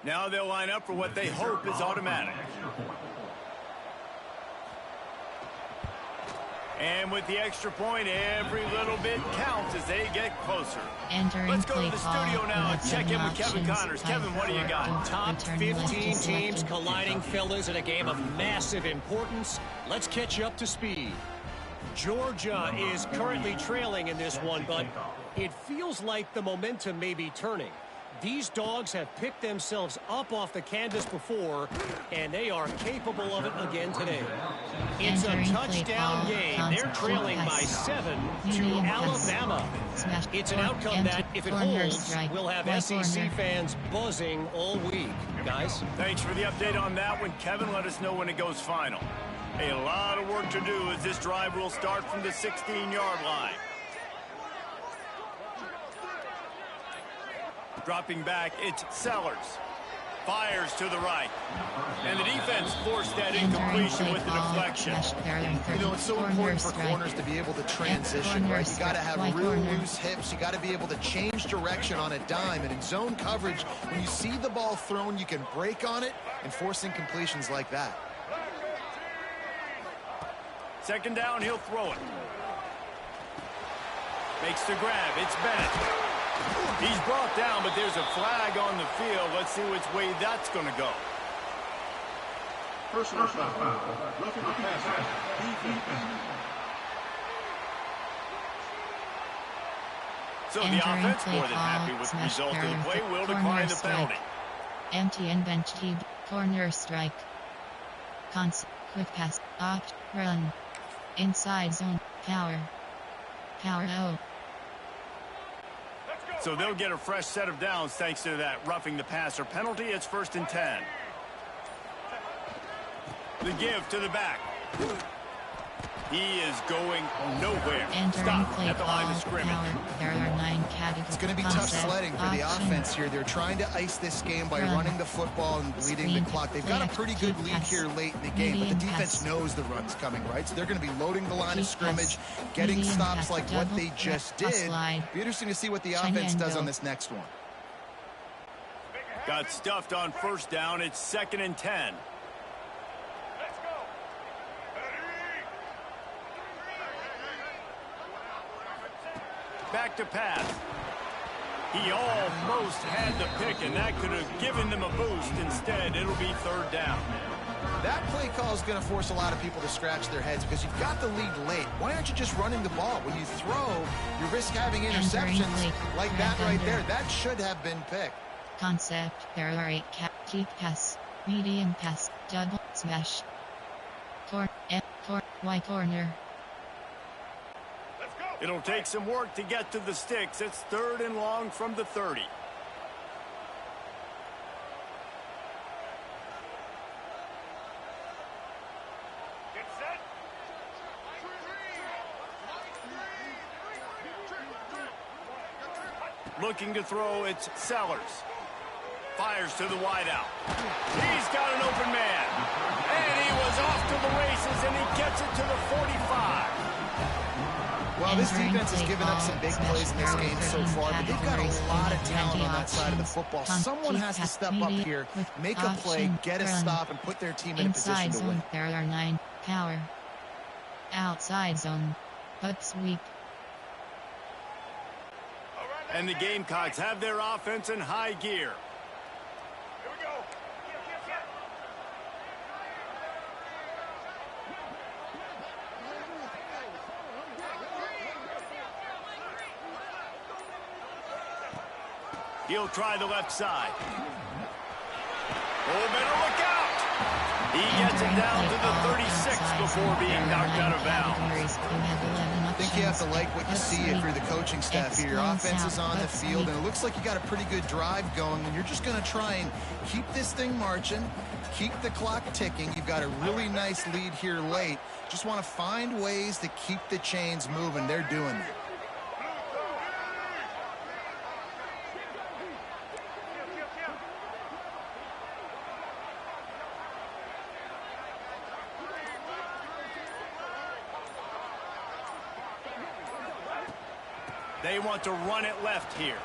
Now they'll line up for what they hope is automatic. And with the extra point, every little bit counts as they get closer. Entering Let's go play to the call, studio now and check in with Kevin options. Connors. Kevin, what do you got? Top Return 15 left to teams selected. colliding, fellas, in a game of massive importance. Let's catch you up to speed. Georgia is currently trailing in this one, but it feels like the momentum may be turning. These dogs have picked themselves up off the canvas before, and they are capable of it again today. It's a Entering touchdown play game. call, They're concept trailing by pass. 7 to Medium pass. Alabama. Smash. It's an outcome that, if it Corner holds, strike. we'll have Right SEC corner. fans buzzing all week. Guys? Thanks for the update on that one, Kevin. Let us know when it goes final. A lot of work to do as this drive will start from the 16-yard line. Dropping back, it's Sellers. Fires to the right. And the defense forced that incompletion with the deflection. You know, it's so important for corners to be able to transition, right? You got to have real loose hips. You got to be able to change direction on a dime. And in zone coverage, when you see the ball thrown, you can break on it and force incompletions like that. Second down, he'll throw it. Makes the grab. It's Bennett. He's brought down, but there's a flag on the field. Let's see which way that's going to go. Personal foul. Roughing the passer. So the offense, more than happy with the result of the play, will decline the penalty. Empty and bench keep. Corner strike. Quick pass. Opt. Run. Inside zone. Power. Power O. So they'll get a fresh set of downs thanks to that roughing the passer penalty. It's 1st and 10. The give to the back. He is going nowhere. Stop at the line of scrimmage. There are 9 categories. It's going to be tough sledding for the offense here. They're trying to ice this game by running the football and bleeding the clock. They've got a pretty good lead here late in the game, but the defense knows the run's coming, right? So they're going to be loading the line of scrimmage, getting stops like what they just did. Be interesting to see what the offense does on this next one. Got stuffed on 1st down. It's 2nd and 10. Back to pass. He almost had the pick, and that could have given them a boost. Instead, it'll be third down. That play call is going to force a lot of people to scratch their heads because you've got the lead late. Why aren't you just running the ball? When you throw, you risk having interceptions like that right there. That should have been picked. Concept. There are 8 deep pass, medium pass, double smash. Y corner. It'll take some work to get to the sticks. It's third and long from the 30. Get set. Looking to throw, it's Sellers. Fires to the wideout. He's got an open man. And he was off to the races, and he gets it to the 45. Well, this defense has given up some big plays in this game so far, but they've got a lot of talent on that side of the football. Someone has to step up here, make a play, get a stop, and put their team in a position to win. There are 9. Power. Outside zone. Hook sweep. And the Gamecocks have their offense in high gear. He'll try the left side. Oh, better look out! He gets it down to the 36 before being knocked out of bounds. I think you have to like what you see if you're the coaching staff here. Your offense is on the field, and it looks like you got a pretty good drive going, and you're just going to try and keep this thing marching, keep the clock ticking. You've got a really nice lead here late. Just want to find ways to keep the chains moving. They're doing that. They want to run it left here.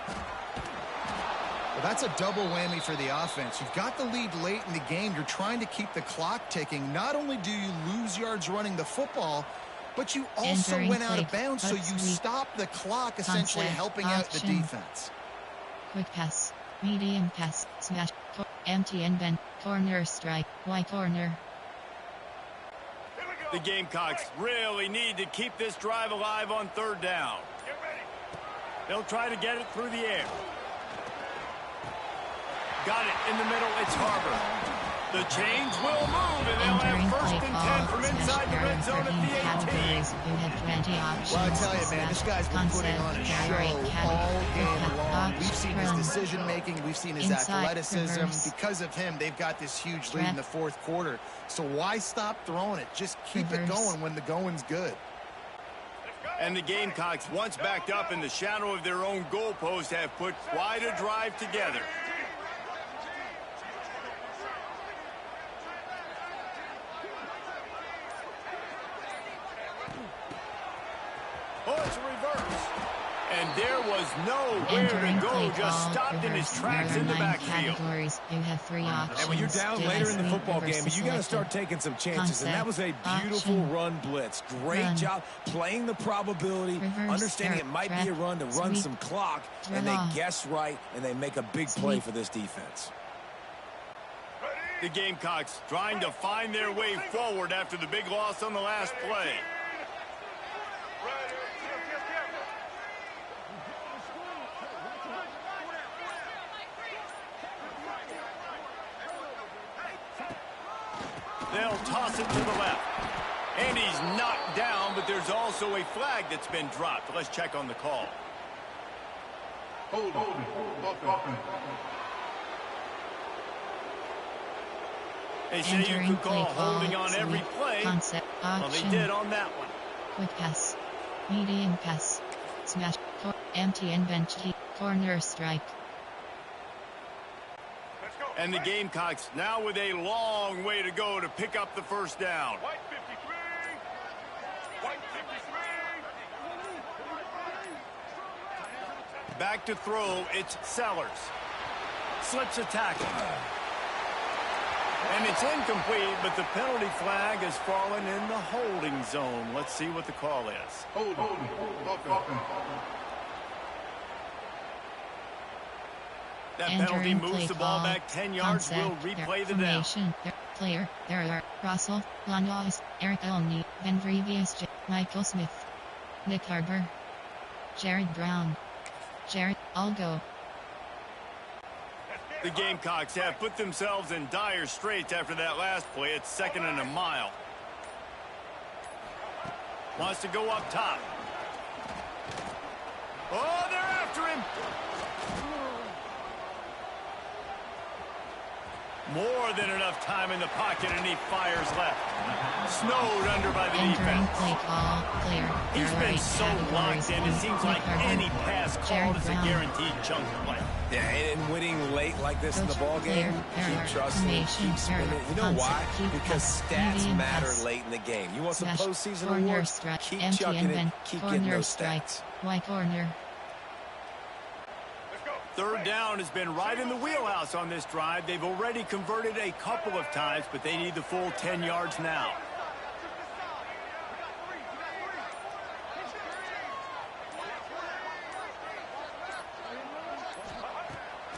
Well, that's a double whammy for the offense. You've got the lead late in the game. You're trying to keep the clock ticking. Not only do you lose yards running the football, but you also went out of bounds, so you stop the clock, essentially helping out the defense. Quick pass, medium pass, smash, empty and bend, corner strike, Y corner. The Gamecocks really need to keep this drive alive on third down. They'll try to get it through the air. Got it in the middle. It's Harbor. The chains will move, and they'll have first and 10 from inside the red zone at the 18. Well, I tell you, man, this guy's been putting on a show all game long. We've seen his decision-making. We've seen his athleticism. Because of him, they've got this huge lead in the fourth quarter. So why stop throwing it? Just keep it going when the going's good. And the Gamecocks, once backed up in the shadow of their own goalpost, have put quite a drive together. Oh, it's a reverse. And there was nowhere to go, just stopped in his tracks in the backfield. You have 3 options. And when you're down later in the football game, you got to start taking some chances. And that was a beautiful run blitz. Great job playing the probability, understanding it might be a run to run some clock, and they guess right, and they make a big play for this defense. The Gamecocks trying to find their way forward after the big loss on the last play. They'll toss it to the left. And he's knocked down, but there's also a flag that's been dropped. Let's check on the call. Hold on. They say you could call holding on every play. Well, they did on that one. Quick pass. Medium pass. Smash. Empty and bench. Corner strike. And the Gamecocks now with a long way to go to pick up the first down. White 53. White 53. Back to throw, it's Sellers. Slips a tackle. And it's incomplete, but the penalty flag has fallen in the holding zone. Let's see what the call is. Hold on. That penalty moves the ball back 10 yards. We'll replay the down. Player, there are Russell, Lanois, Eric Olney, Van Vrevius, Michael Smith, Nick Harbour, Jared Brown, Jared Algo. The Gamecocks have put themselves in dire straits after that last play. It's 2nd and a mile. Wants to go up top. Oh, they're after him. More than enough time in the pocket, and he fires left. Snowed under by the defense. Play call, clear. He's been so locked in, it seems like any pass called is a guaranteed chunk play. Yeah, and winning late like this in the ball game, keep trusting, keep spinning. You know why? Because stats matter late in the game. You want some postseason awards? Keep chucking it, keep getting those stats. Y corner. 3rd down has been right in the wheelhouse on this drive. They've already converted a couple of times, but they need the full 10 yards now.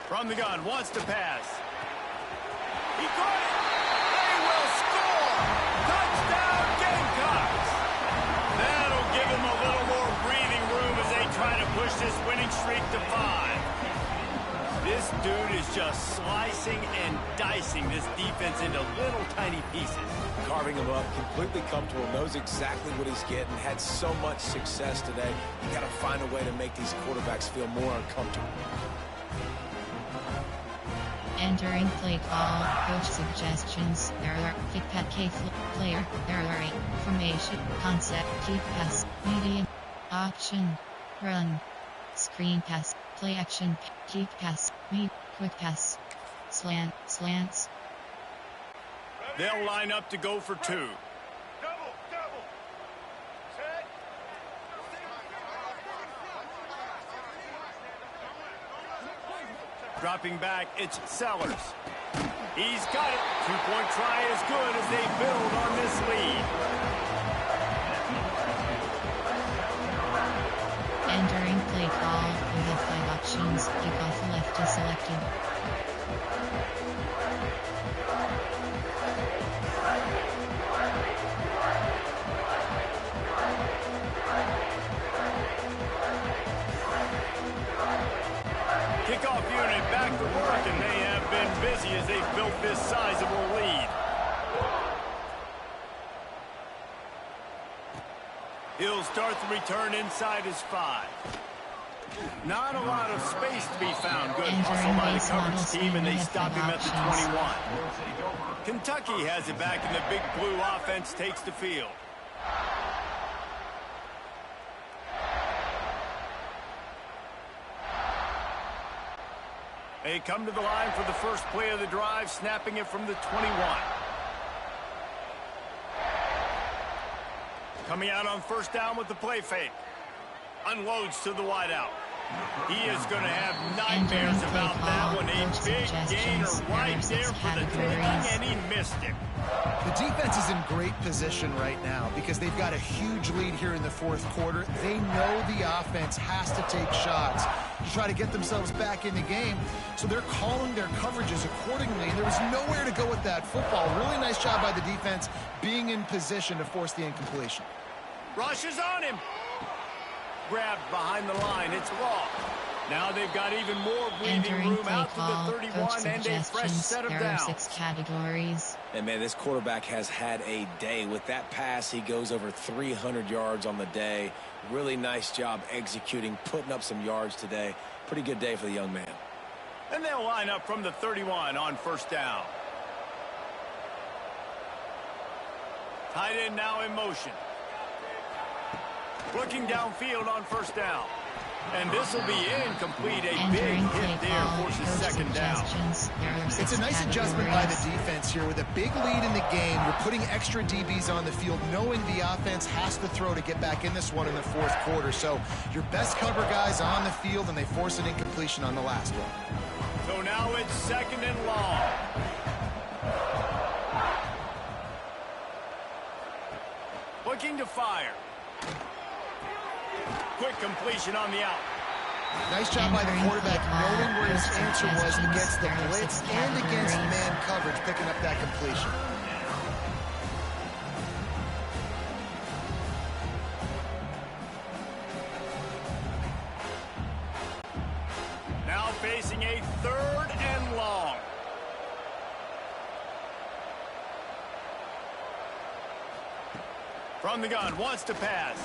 From the gun, wants to pass. He caught it. They will score. Touchdown, Gamecocks. That'll give them a little more breathing room as they try to push this winning streak to 5. This dude is just slicing and dicing this defense into little tiny pieces. Carving him up, completely comfortable, knows exactly what he's getting, had so much success today. You got to find a way to make these quarterbacks feel more uncomfortable. Entering play call, coach suggestions, error, kick pat K player, error, formation, concept, keep pass, medium, option, run, screen pass, play action, keep pass, meet, quick pass, slants. They'll line up to go for 2. Dropping back, it's Sellers. He's got it. 2-point try is good as they build on this lead. Entering play call, we have 5 options. Kickoff left is selected. Kickoff unit back to work, and they have been busy as they've built this sizable lead. He'll start the return inside his 5. Not a lot of space to be found. Good hustle by the coverage team, and they stop him at the 21. Kentucky has it back, and the big blue offense takes the field. They come to the line for the first play of the drive, snapping it from the 21. Coming out on 1st down with the play fake. Unloads to the wideout. He is going to have nightmares about that one. A big gainer right there for the taking, and he missed it. The defense is in great position right now because they've got a huge lead here in the 4th quarter. They know the offense has to take shots to try to get themselves back in the game, so they're calling their coverages accordingly. There was nowhere to go with that football. Really nice job by the defense being in position to force the incompletion. Rush is on him. Grabbed behind the line. It's Law. Now they've got even more breathing room out to the 31 and a fresh set of downs. 6 categories. And man, this quarterback has had a day. With that pass, he goes over 300 yards on the day. Really nice job executing, putting up some yards today. Pretty good day for the young man. And they'll line up from the 31 on 1st down. Tight end now in motion. Looking downfield on 1st down. And this will be incomplete. A big hit there forces 2nd down. It's a nice adjustment by the defense here. With a big lead in the game, you're putting extra DBs on the field, knowing the offense has to throw to get back in this one in the 4th quarter. So your best cover guys on the field, and they force an incompletion on the last one. So now it's 2nd and long. Looking to fire. Quick completion on the out. Nice job by the quarterback, knowing where his answer was against the blitz and against man coverage, picking up that completion. Now facing a 3rd and long. From the gun, wants to pass.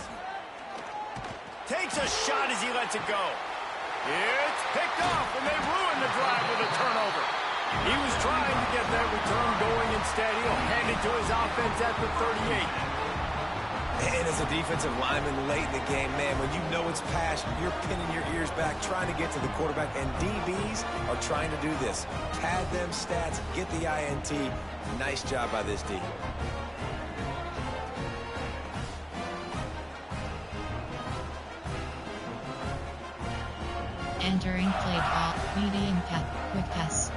Takes a shot as he lets it go. It's picked off, and they ruin the drive with a turnover. He was trying to get that return going. Instead, he'll hand it to his offense at the 38. And as a defensive lineman late in the game, man, when you know it's passed, you're pinning your ears back, trying to get to the quarterback, and DBs are trying to do this. Pad them stats, get the INT. Nice job by this D. Entering play call, medium cut, quick pass,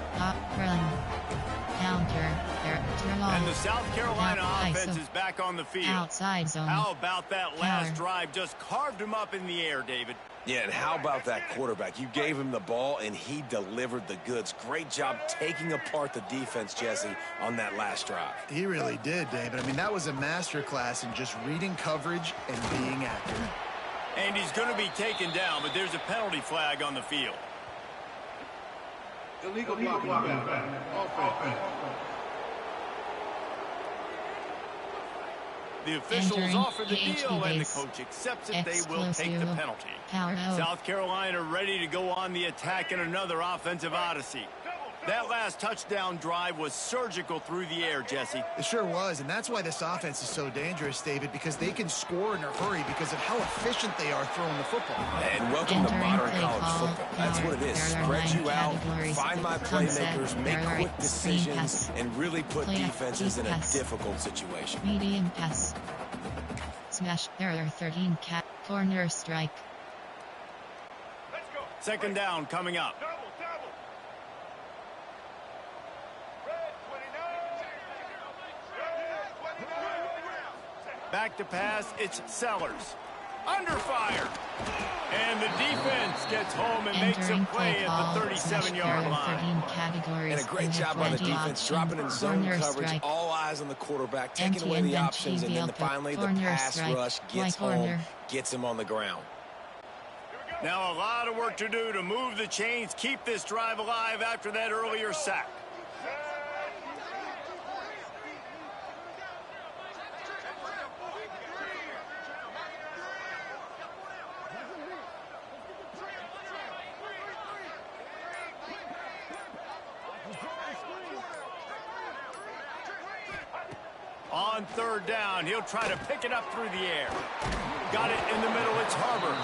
run, counter, and the South Carolina offense is back on the field. Outside zone. How about that last drive? Just carved him up in the air, David. Yeah, and how about that quarterback? You gave him the ball, and he delivered the goods. Great job taking apart the defense, Jesse, on that last drive. He really did, David. I mean, that was a masterclass in just reading coverage and being accurate. And he's going to be taken down, but there's a penalty flag on the field. Illegal blocking. Offense. The officials offer the deal, and the coach accepts it. They will take the penalty. South Carolina ready to go on the attack in another offensive odyssey. That last touchdown drive was surgical through the air, Jesse. It sure was, and that's why this offense is so dangerous, David, because they can score in a hurry because of how efficient they are throwing the football. And welcome to modern college football. That's what it is. Spread you out, find my playmakers, make quick decisions, and really put defenses in a difficult situation. Medium pass. Smash. There are 13 corner strike. Second down coming up. Back to pass, it's Sellers. Under fire. And the defense gets home and makes a play at the 37-yard line. And a great job by the defense, dropping in zone coverage, all eyes on the quarterback, taking away the options, and then finally the pass rush gets home, gets him on the ground. Now a lot of work to do to move the chains, keep this drive alive after that earlier sack. On third down, he'll try to pick it up through the air. Got it in the middle, it's Harbor.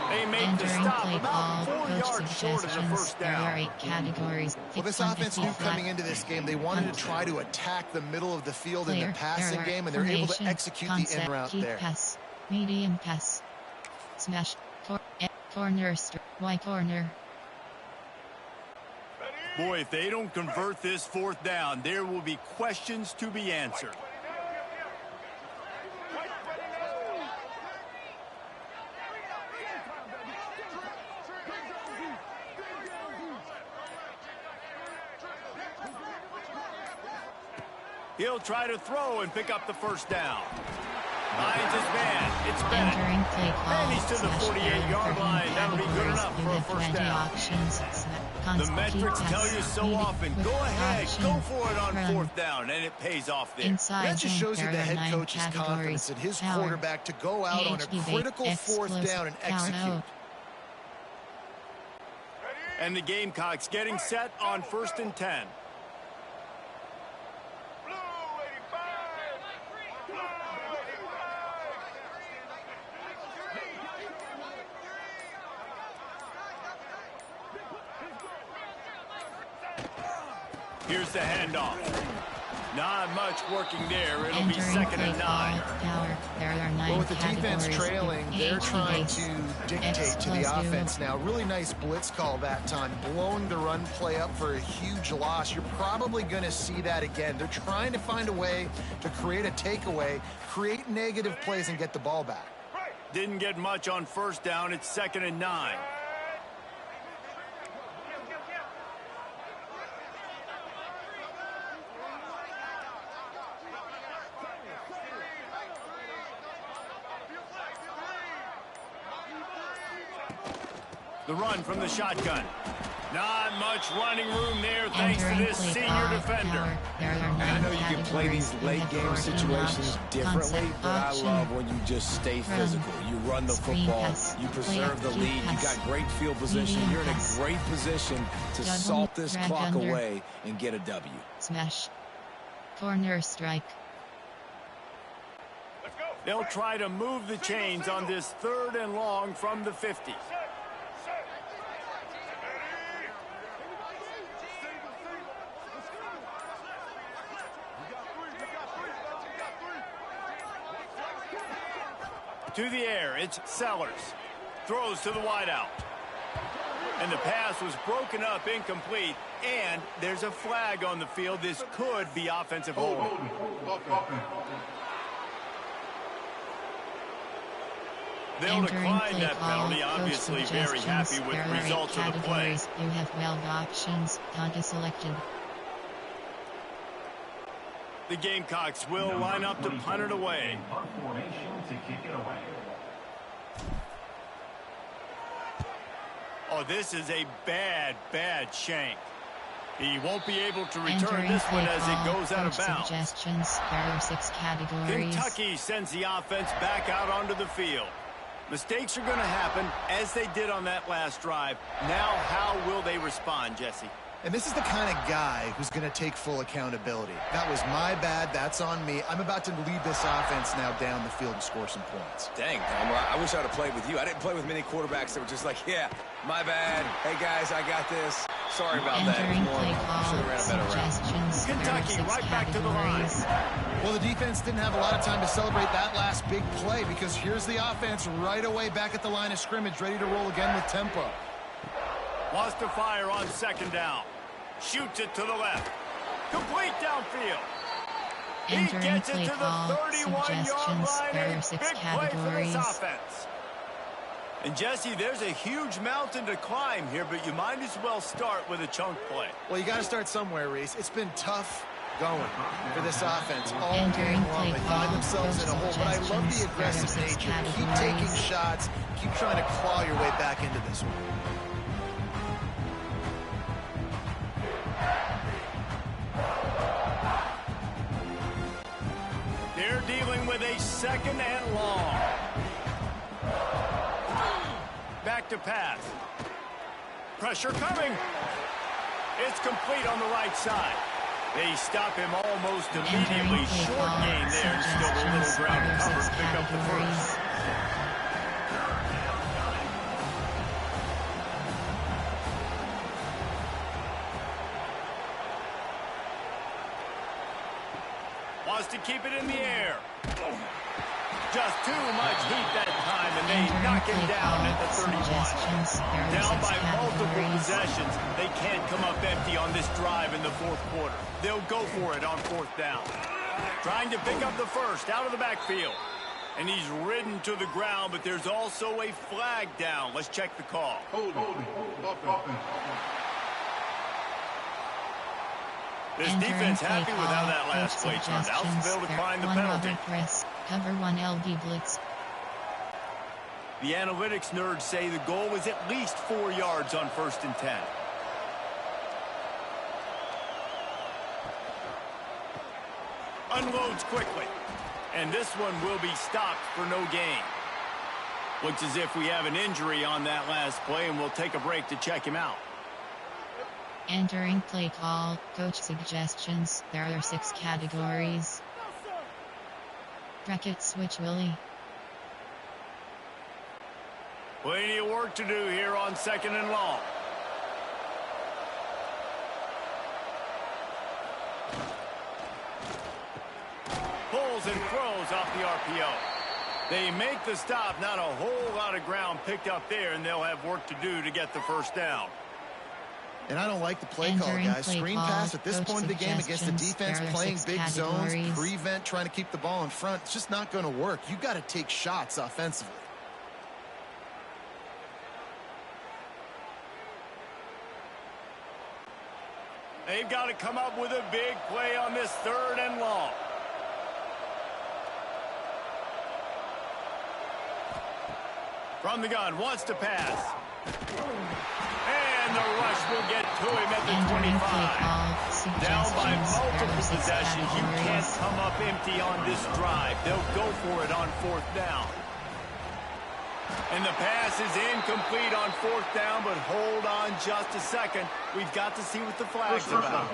They make the stop about 4 yards short of the first down. There are 8 categories. Well, this offense knew coming into this game they wanted to try to attack the middle of the field in the passing game, and they're able to execute the in route there. Pass, medium pass, smash, corner, Y corner. Boy, if they don't convert this fourth down, there will be questions to be answered. He'll try to throw and pick up the first down. Finds his man. It's Bennett. And he's to the 48-yard line. That'll be good enough for a first down. The metrics tell you so often. Go ahead. Go for it on fourth down. And it pays off there. That just shows you the head coach's confidence in his quarterback to go out on a critical fourth down and execute. And the Gamecocks getting set on 1st and 10. Here's the handoff. Not much working there. It'll be 2nd and 9. Well, with the defense trailing, they're trying to dictate to the offense now. Really nice blitz call that time, blowing the run play up for a huge loss. You're probably going to see that again. They're trying to find a way to create a takeaway, create negative plays, and get the ball back. Didn't get much on first down. It's 2nd and 9. The run from the shotgun. Not much running room there thanks to this senior defender. I know you can play these late game situations differently, but I love when you just stay physical. You run the football, you preserve the lead, you got great field position. You're in a great position to salt this clock away and get a W. Smash. Corner strike. They'll try to move the chains on this 3rd and long from the 50. To the air, it's Sellers. Throws to the wideout. And the pass was broken up, incomplete, and there's a flag on the field. This could be offensive holding. They'll decline that penalty, obviously very happy with the results of the play. You have 12 options, Tonka selected. The Gamecocks will line up to punt it away. Oh, this is a bad shank. He won't be able to return this one as it goes out of bounds. Suggestions, there are 6 categories. Kentucky sends the offense back out onto the field. Mistakes are going to happen, as they did on that last drive. Now, how will they respond, Jesse? And this is the kind of guy who's going to take full accountability. That was my bad. That's on me. I'm about to lead this offense now down the field and score some points. Dang, Tom, I wish I would have played with you. I didn't play with many quarterbacks that were just like, yeah, my bad. Hey, guys, I got this. Sorry about that. Should have ran a better route. Kentucky right back to the line. Well, the defense didn't have a lot of time to celebrate that last big play because here's the offense right away back at the line of scrimmage, ready to roll again with tempo. Wants to fire on 2nd down. Shoots it to the left. Complete downfield. He gets it to the 31-yard line. A big play for this offense. And Jesse, there's a huge mountain to climb here, but you might as well start with a chunk play. Well, you got to start somewhere, Reese. It's been tough going for this offense all game long. They find themselves in a hole, but I love the aggressive nature. Keep taking shots. Keep trying to claw your way back into this one. They're dealing with a 2nd and long. Back to pass. Pressure coming. It's complete on the right side. They stop him almost immediately. Short gain there. Still a little ground cover. Pick up the first. Wants to keep it in the air. Just too much heat that time, and they knock him down at the 31. Down by multiple possessions. They can't come up empty on this drive in the 4th quarter. They'll go for it on 4th down. Trying to pick up the first out of the backfield. And he's ridden to the ground, but there's also a flag down. Let's check the call. This defense happy with how that last play turned out, so they'll decline the penalty. Press, cover 1 LB blitz. The analytics nerds say the goal is at least 4 yards on 1st and 10. Unloads quickly. And this one will be stopped for no gain. Looks as if we have an injury on that last play, and we'll take a break to check him out. Entering play call, coach suggestions, there are 6 categories. Bracket switch Willie. Plenty of work to do here on 2nd and long. Pulls and throws off the RPO. They make the stop, not a whole lot of ground picked up there, and they'll have work to do to get the 1st down. And I don't like the play call, guys. Screen pass at this point of the game against the defense playing big zones, prevent, trying to keep the ball in front. It's just not going to work. You've got to take shots offensively. They've got to come up with a big play on this 3rd and long. From the gun, wants to pass. And the rush will get to him at the 25. Down by multiple possessions. You can't come up empty on this drive. They'll go for it on 4th down. And the pass is incomplete on 4th down, but hold on just a second. We've got to see what the flag's about.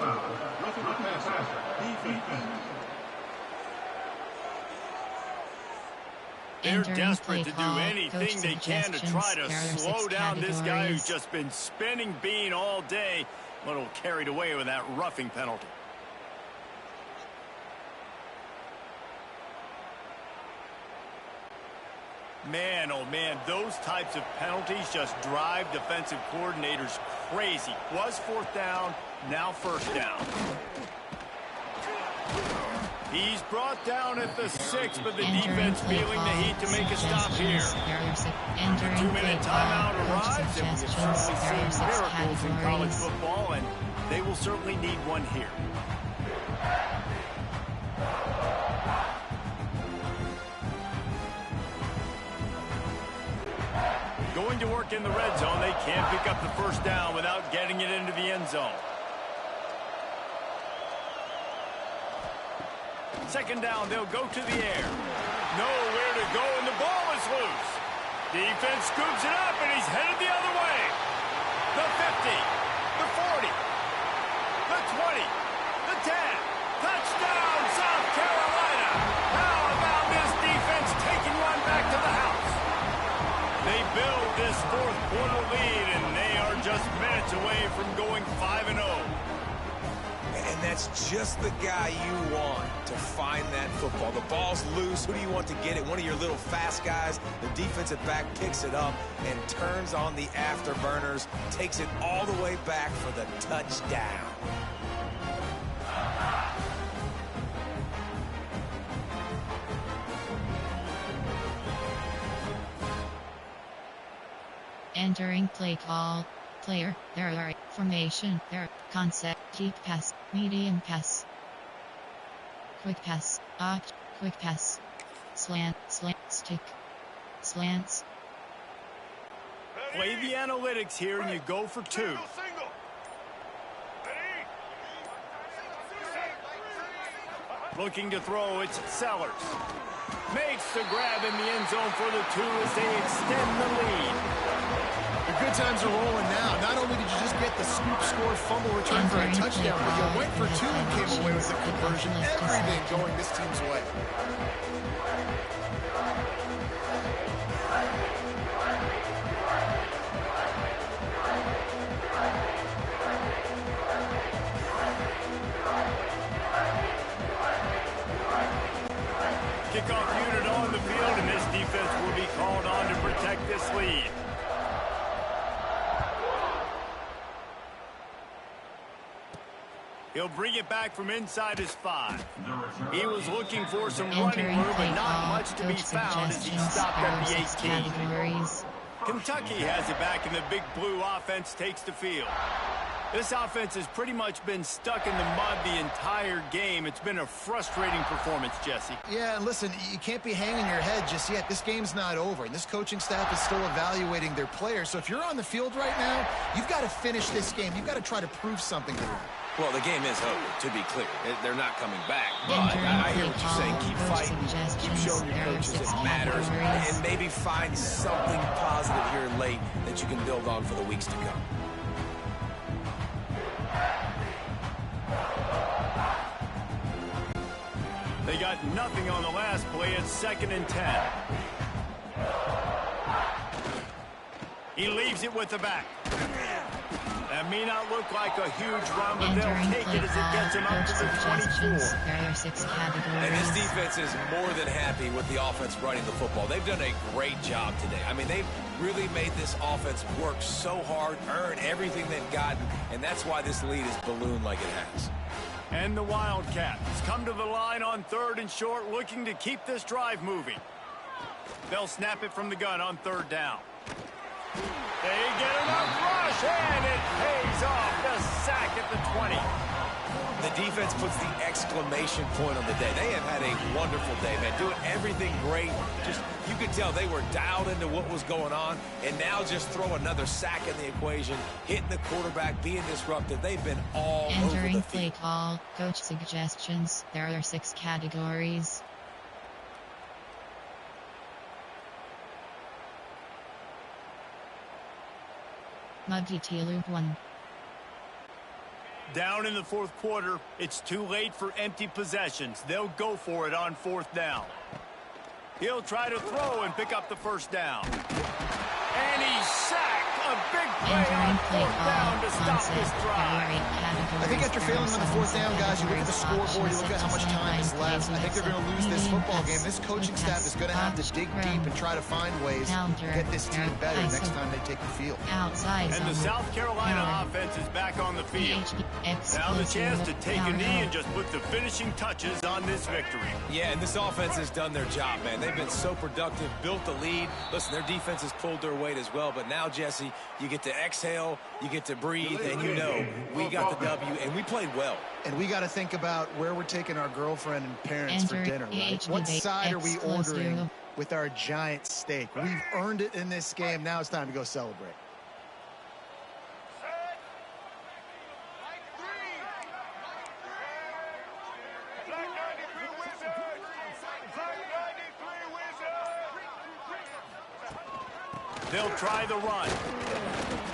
They're desperate to do anything they can to try to slow down this guy who's just been spinning bean all day, but will carried away with that roughing penalty. Man, oh man, those types of penalties just drive defensive coordinators crazy. Was 4th down, now 1st down. He's brought down at the 6, but the defense feeling the heat to make a stop here. The 2-minute timeout arrives, and we have certainly seen miracles in college football, and they will certainly need one here. Going to work in the red zone. They can't pick up the 1st down without getting it into the end zone. 2nd down, they'll go to the air. Nowhere to go, and the ball is loose. Defense scoops it up, and he's headed the other way. The 50, the 40, the 20, the 10. Touchdown, South Carolina. How about this defense taking one back to the house? They build this 4th quarter lead, and they are just minutes away from going 5-0. And that's just the guy you want to find that football. The ball's loose. Who do you want to get it? One of your little fast guys. The defensive back picks it up and turns on the afterburners, takes it all the way back for the touchdown. Entering play call. Player, there are formation, there concept, deep pass, medium pass, quick pass, opt, quick pass, slant, stick, slants. Play the analytics here and you go for 2. Looking to throw, it's Sellers. Makes the grab in the end zone for the 2 as they extend the lead. The good times are rolling now. Not only did you just get the scoop score fumble return for a touchdown, but you went for 2 and came away with the conversion. Everything going this team's way. Kickoff unit on the field, and this defense will be called on to protect this lead. He'll bring it back from inside his 5. He was looking for some running room, but not much to be found as he stopped at the 18. Kentucky has it back, and the big blue offense takes the field. This offense has pretty much been stuck in the mud the entire game. It's been a frustrating performance, Jesse. Yeah, and listen, you can't be hanging your head just yet. This game's not over, and this coaching staff is still evaluating their players. So if you're on the field right now, you've got to finish this game. You've got to try to prove something to them. Well, the game is over, to be clear. They're not coming back. But I hear what you're saying. Keep fighting. Keep showing your coaches it matters. And maybe find something positive here late that you can build on for the weeks to come. They got nothing on the last play. It's 2nd and 10. He leaves it with the back. That may not look like a huge run, but they'll take it as it gets him up to the 24. And this defense is more than happy with the offense running the football. They've done a great job today. I mean, they've really made this offense work so hard, earn everything they've gotten, and that's why this lead is ballooned like it has. And the Wildcats come to the line on 3rd and short, looking to keep this drive moving. They'll snap it from the gun on 3rd down. They get enough rush, and it pays off. The sack at the 20. The defense puts the exclamation point on the day. They have had a wonderful day, man. Doing everything great. Just, you could tell they were dialed into what was going on. And now just throw another sack in the equation, hitting the quarterback, being disruptive. They've been all over the field. Entering play call, coach suggestions. There are 6 categories. Muggy T-Loop 1. Down in the fourth quarter, it's too late for empty possessions. They'll go for it on 4th down. He'll try to throw and pick up the first down. And he's sacked. A big play on 4th down to stop this drive. I think after failing on the 4th down, guys, you look at the scoreboard, you look at how much time is left. I think they're going to lose this football game. This coaching staff is going to have to dig deep and try to find ways to get this team better next time they take the field. And the South Carolina offense is back on the field. Now the chance to take a knee and just put the finishing touches on this victory. Yeah, and this offense has done their job, man. They've been so productive, built the lead. Listen, their defense has pulled their weight as well. But now, Jesse, you get to exhale, you get to breathe, and you know we got the W, and we played well. And we got to think about where we're taking our girlfriend and parents for dinner, right? What side are we ordering with our giant steak? We've earned it in this game. Now it's time to go celebrate. They'll try the run.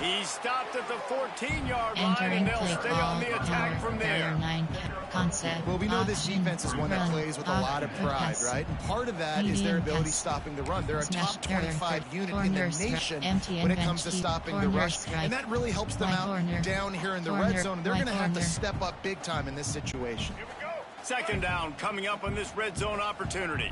He's stopped at the 14-yard line, and they'll stay on the attack from there. Well, we know this defense is one that plays with a lot of pride, right? And part of that is their ability stopping the run. They're a top 25 unit in the nation when it comes to stopping the rush. And that really helps them out down here in the red zone. They're going to have to step up big time in this situation. 2nd down coming up on this red zone opportunity.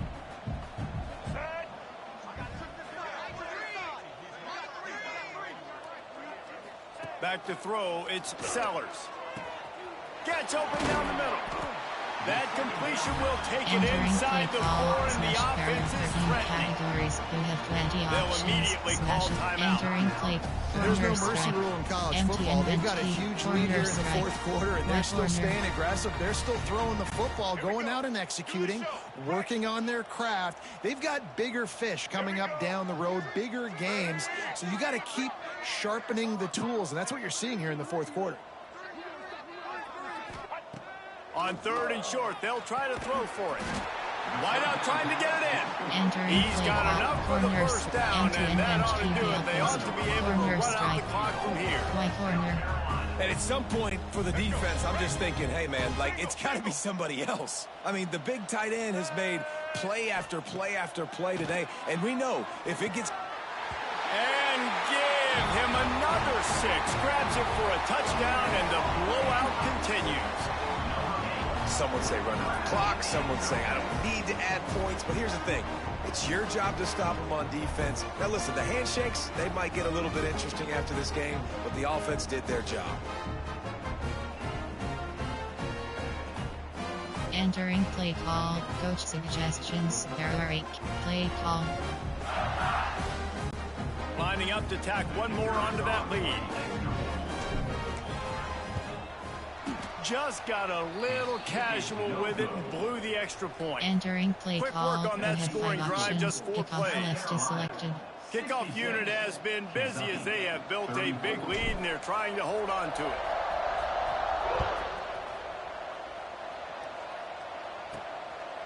Back to throw, it's Sellers. Gets open down the middle. That completion will take it inside the 4, and the offense is threatening. They'll immediately call timeout. There's no mercy rule in college football. They've got a huge lead here in the 4th quarter, and they're still staying aggressive. They're still throwing the football, going out and executing, working on their craft. They've got bigger fish coming up down the road, bigger games. So you got to keep sharpening the tools, and that's what you're seeing here in the 4th quarter. On 3rd and short, they'll try to throw for it. Wideout trying to get it in. He's got enough for the 1st down, and that ought to do it. They ought to be able to run out the clock from here. And at some point for the defense, I'm just thinking, hey, man, like, it's got to be somebody else. I mean, the big tight end has made play after play after play today, and we know if it gets... And give him another 6. Grabs it for a touchdown, and the blowout continues. Some would say run out the clock. Some would say I don't need to add points. But here's the thing. It's your job to stop them on defense. Now, listen, the handshakes, they might get a little bit interesting after this game, but the offense did their job. Entering play call, coach suggestions. There are 8. Play call. Lining up to tack one more onto that lead. Just got a little casual with it and blew the extra point. Entering play Quick call. work on that scoring drive, just 4 plays. Left is selected. Kickoff unit has been busy as they have built a big lead and they're trying to hold on to it.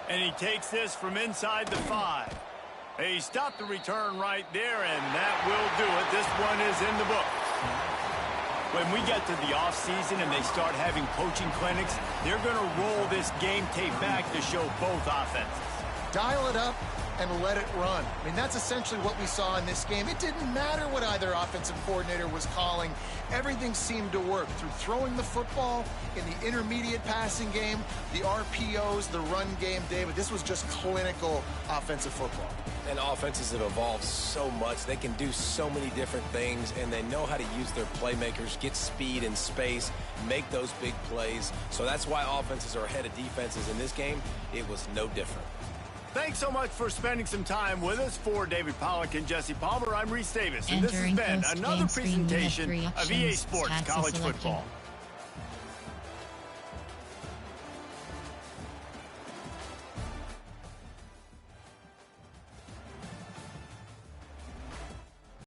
And he takes this from inside the 5. He stopped the return right there, and that will do it. This one is in the book. When we get to the offseason and they start having coaching clinics, they're going to roll this game tape back to show both offenses. Dial it up and let it run. I mean, that's essentially what we saw in this game. It didn't matter what either offensive coordinator was calling. Everything seemed to work through throwing the football in the intermediate passing game, the RPOs, the run game. David, this was just clinical offensive football. And offenses have evolved so much. They can do so many different things, and they know how to use their playmakers, get speed and space, make those big plays. So that's why offenses are ahead of defenses in this game. It was no different. Thanks so much for spending some time with us. For David Pollack and Jesse Palmer, I'm Reese Davis, and this has been another presentation of EA Sports College Football.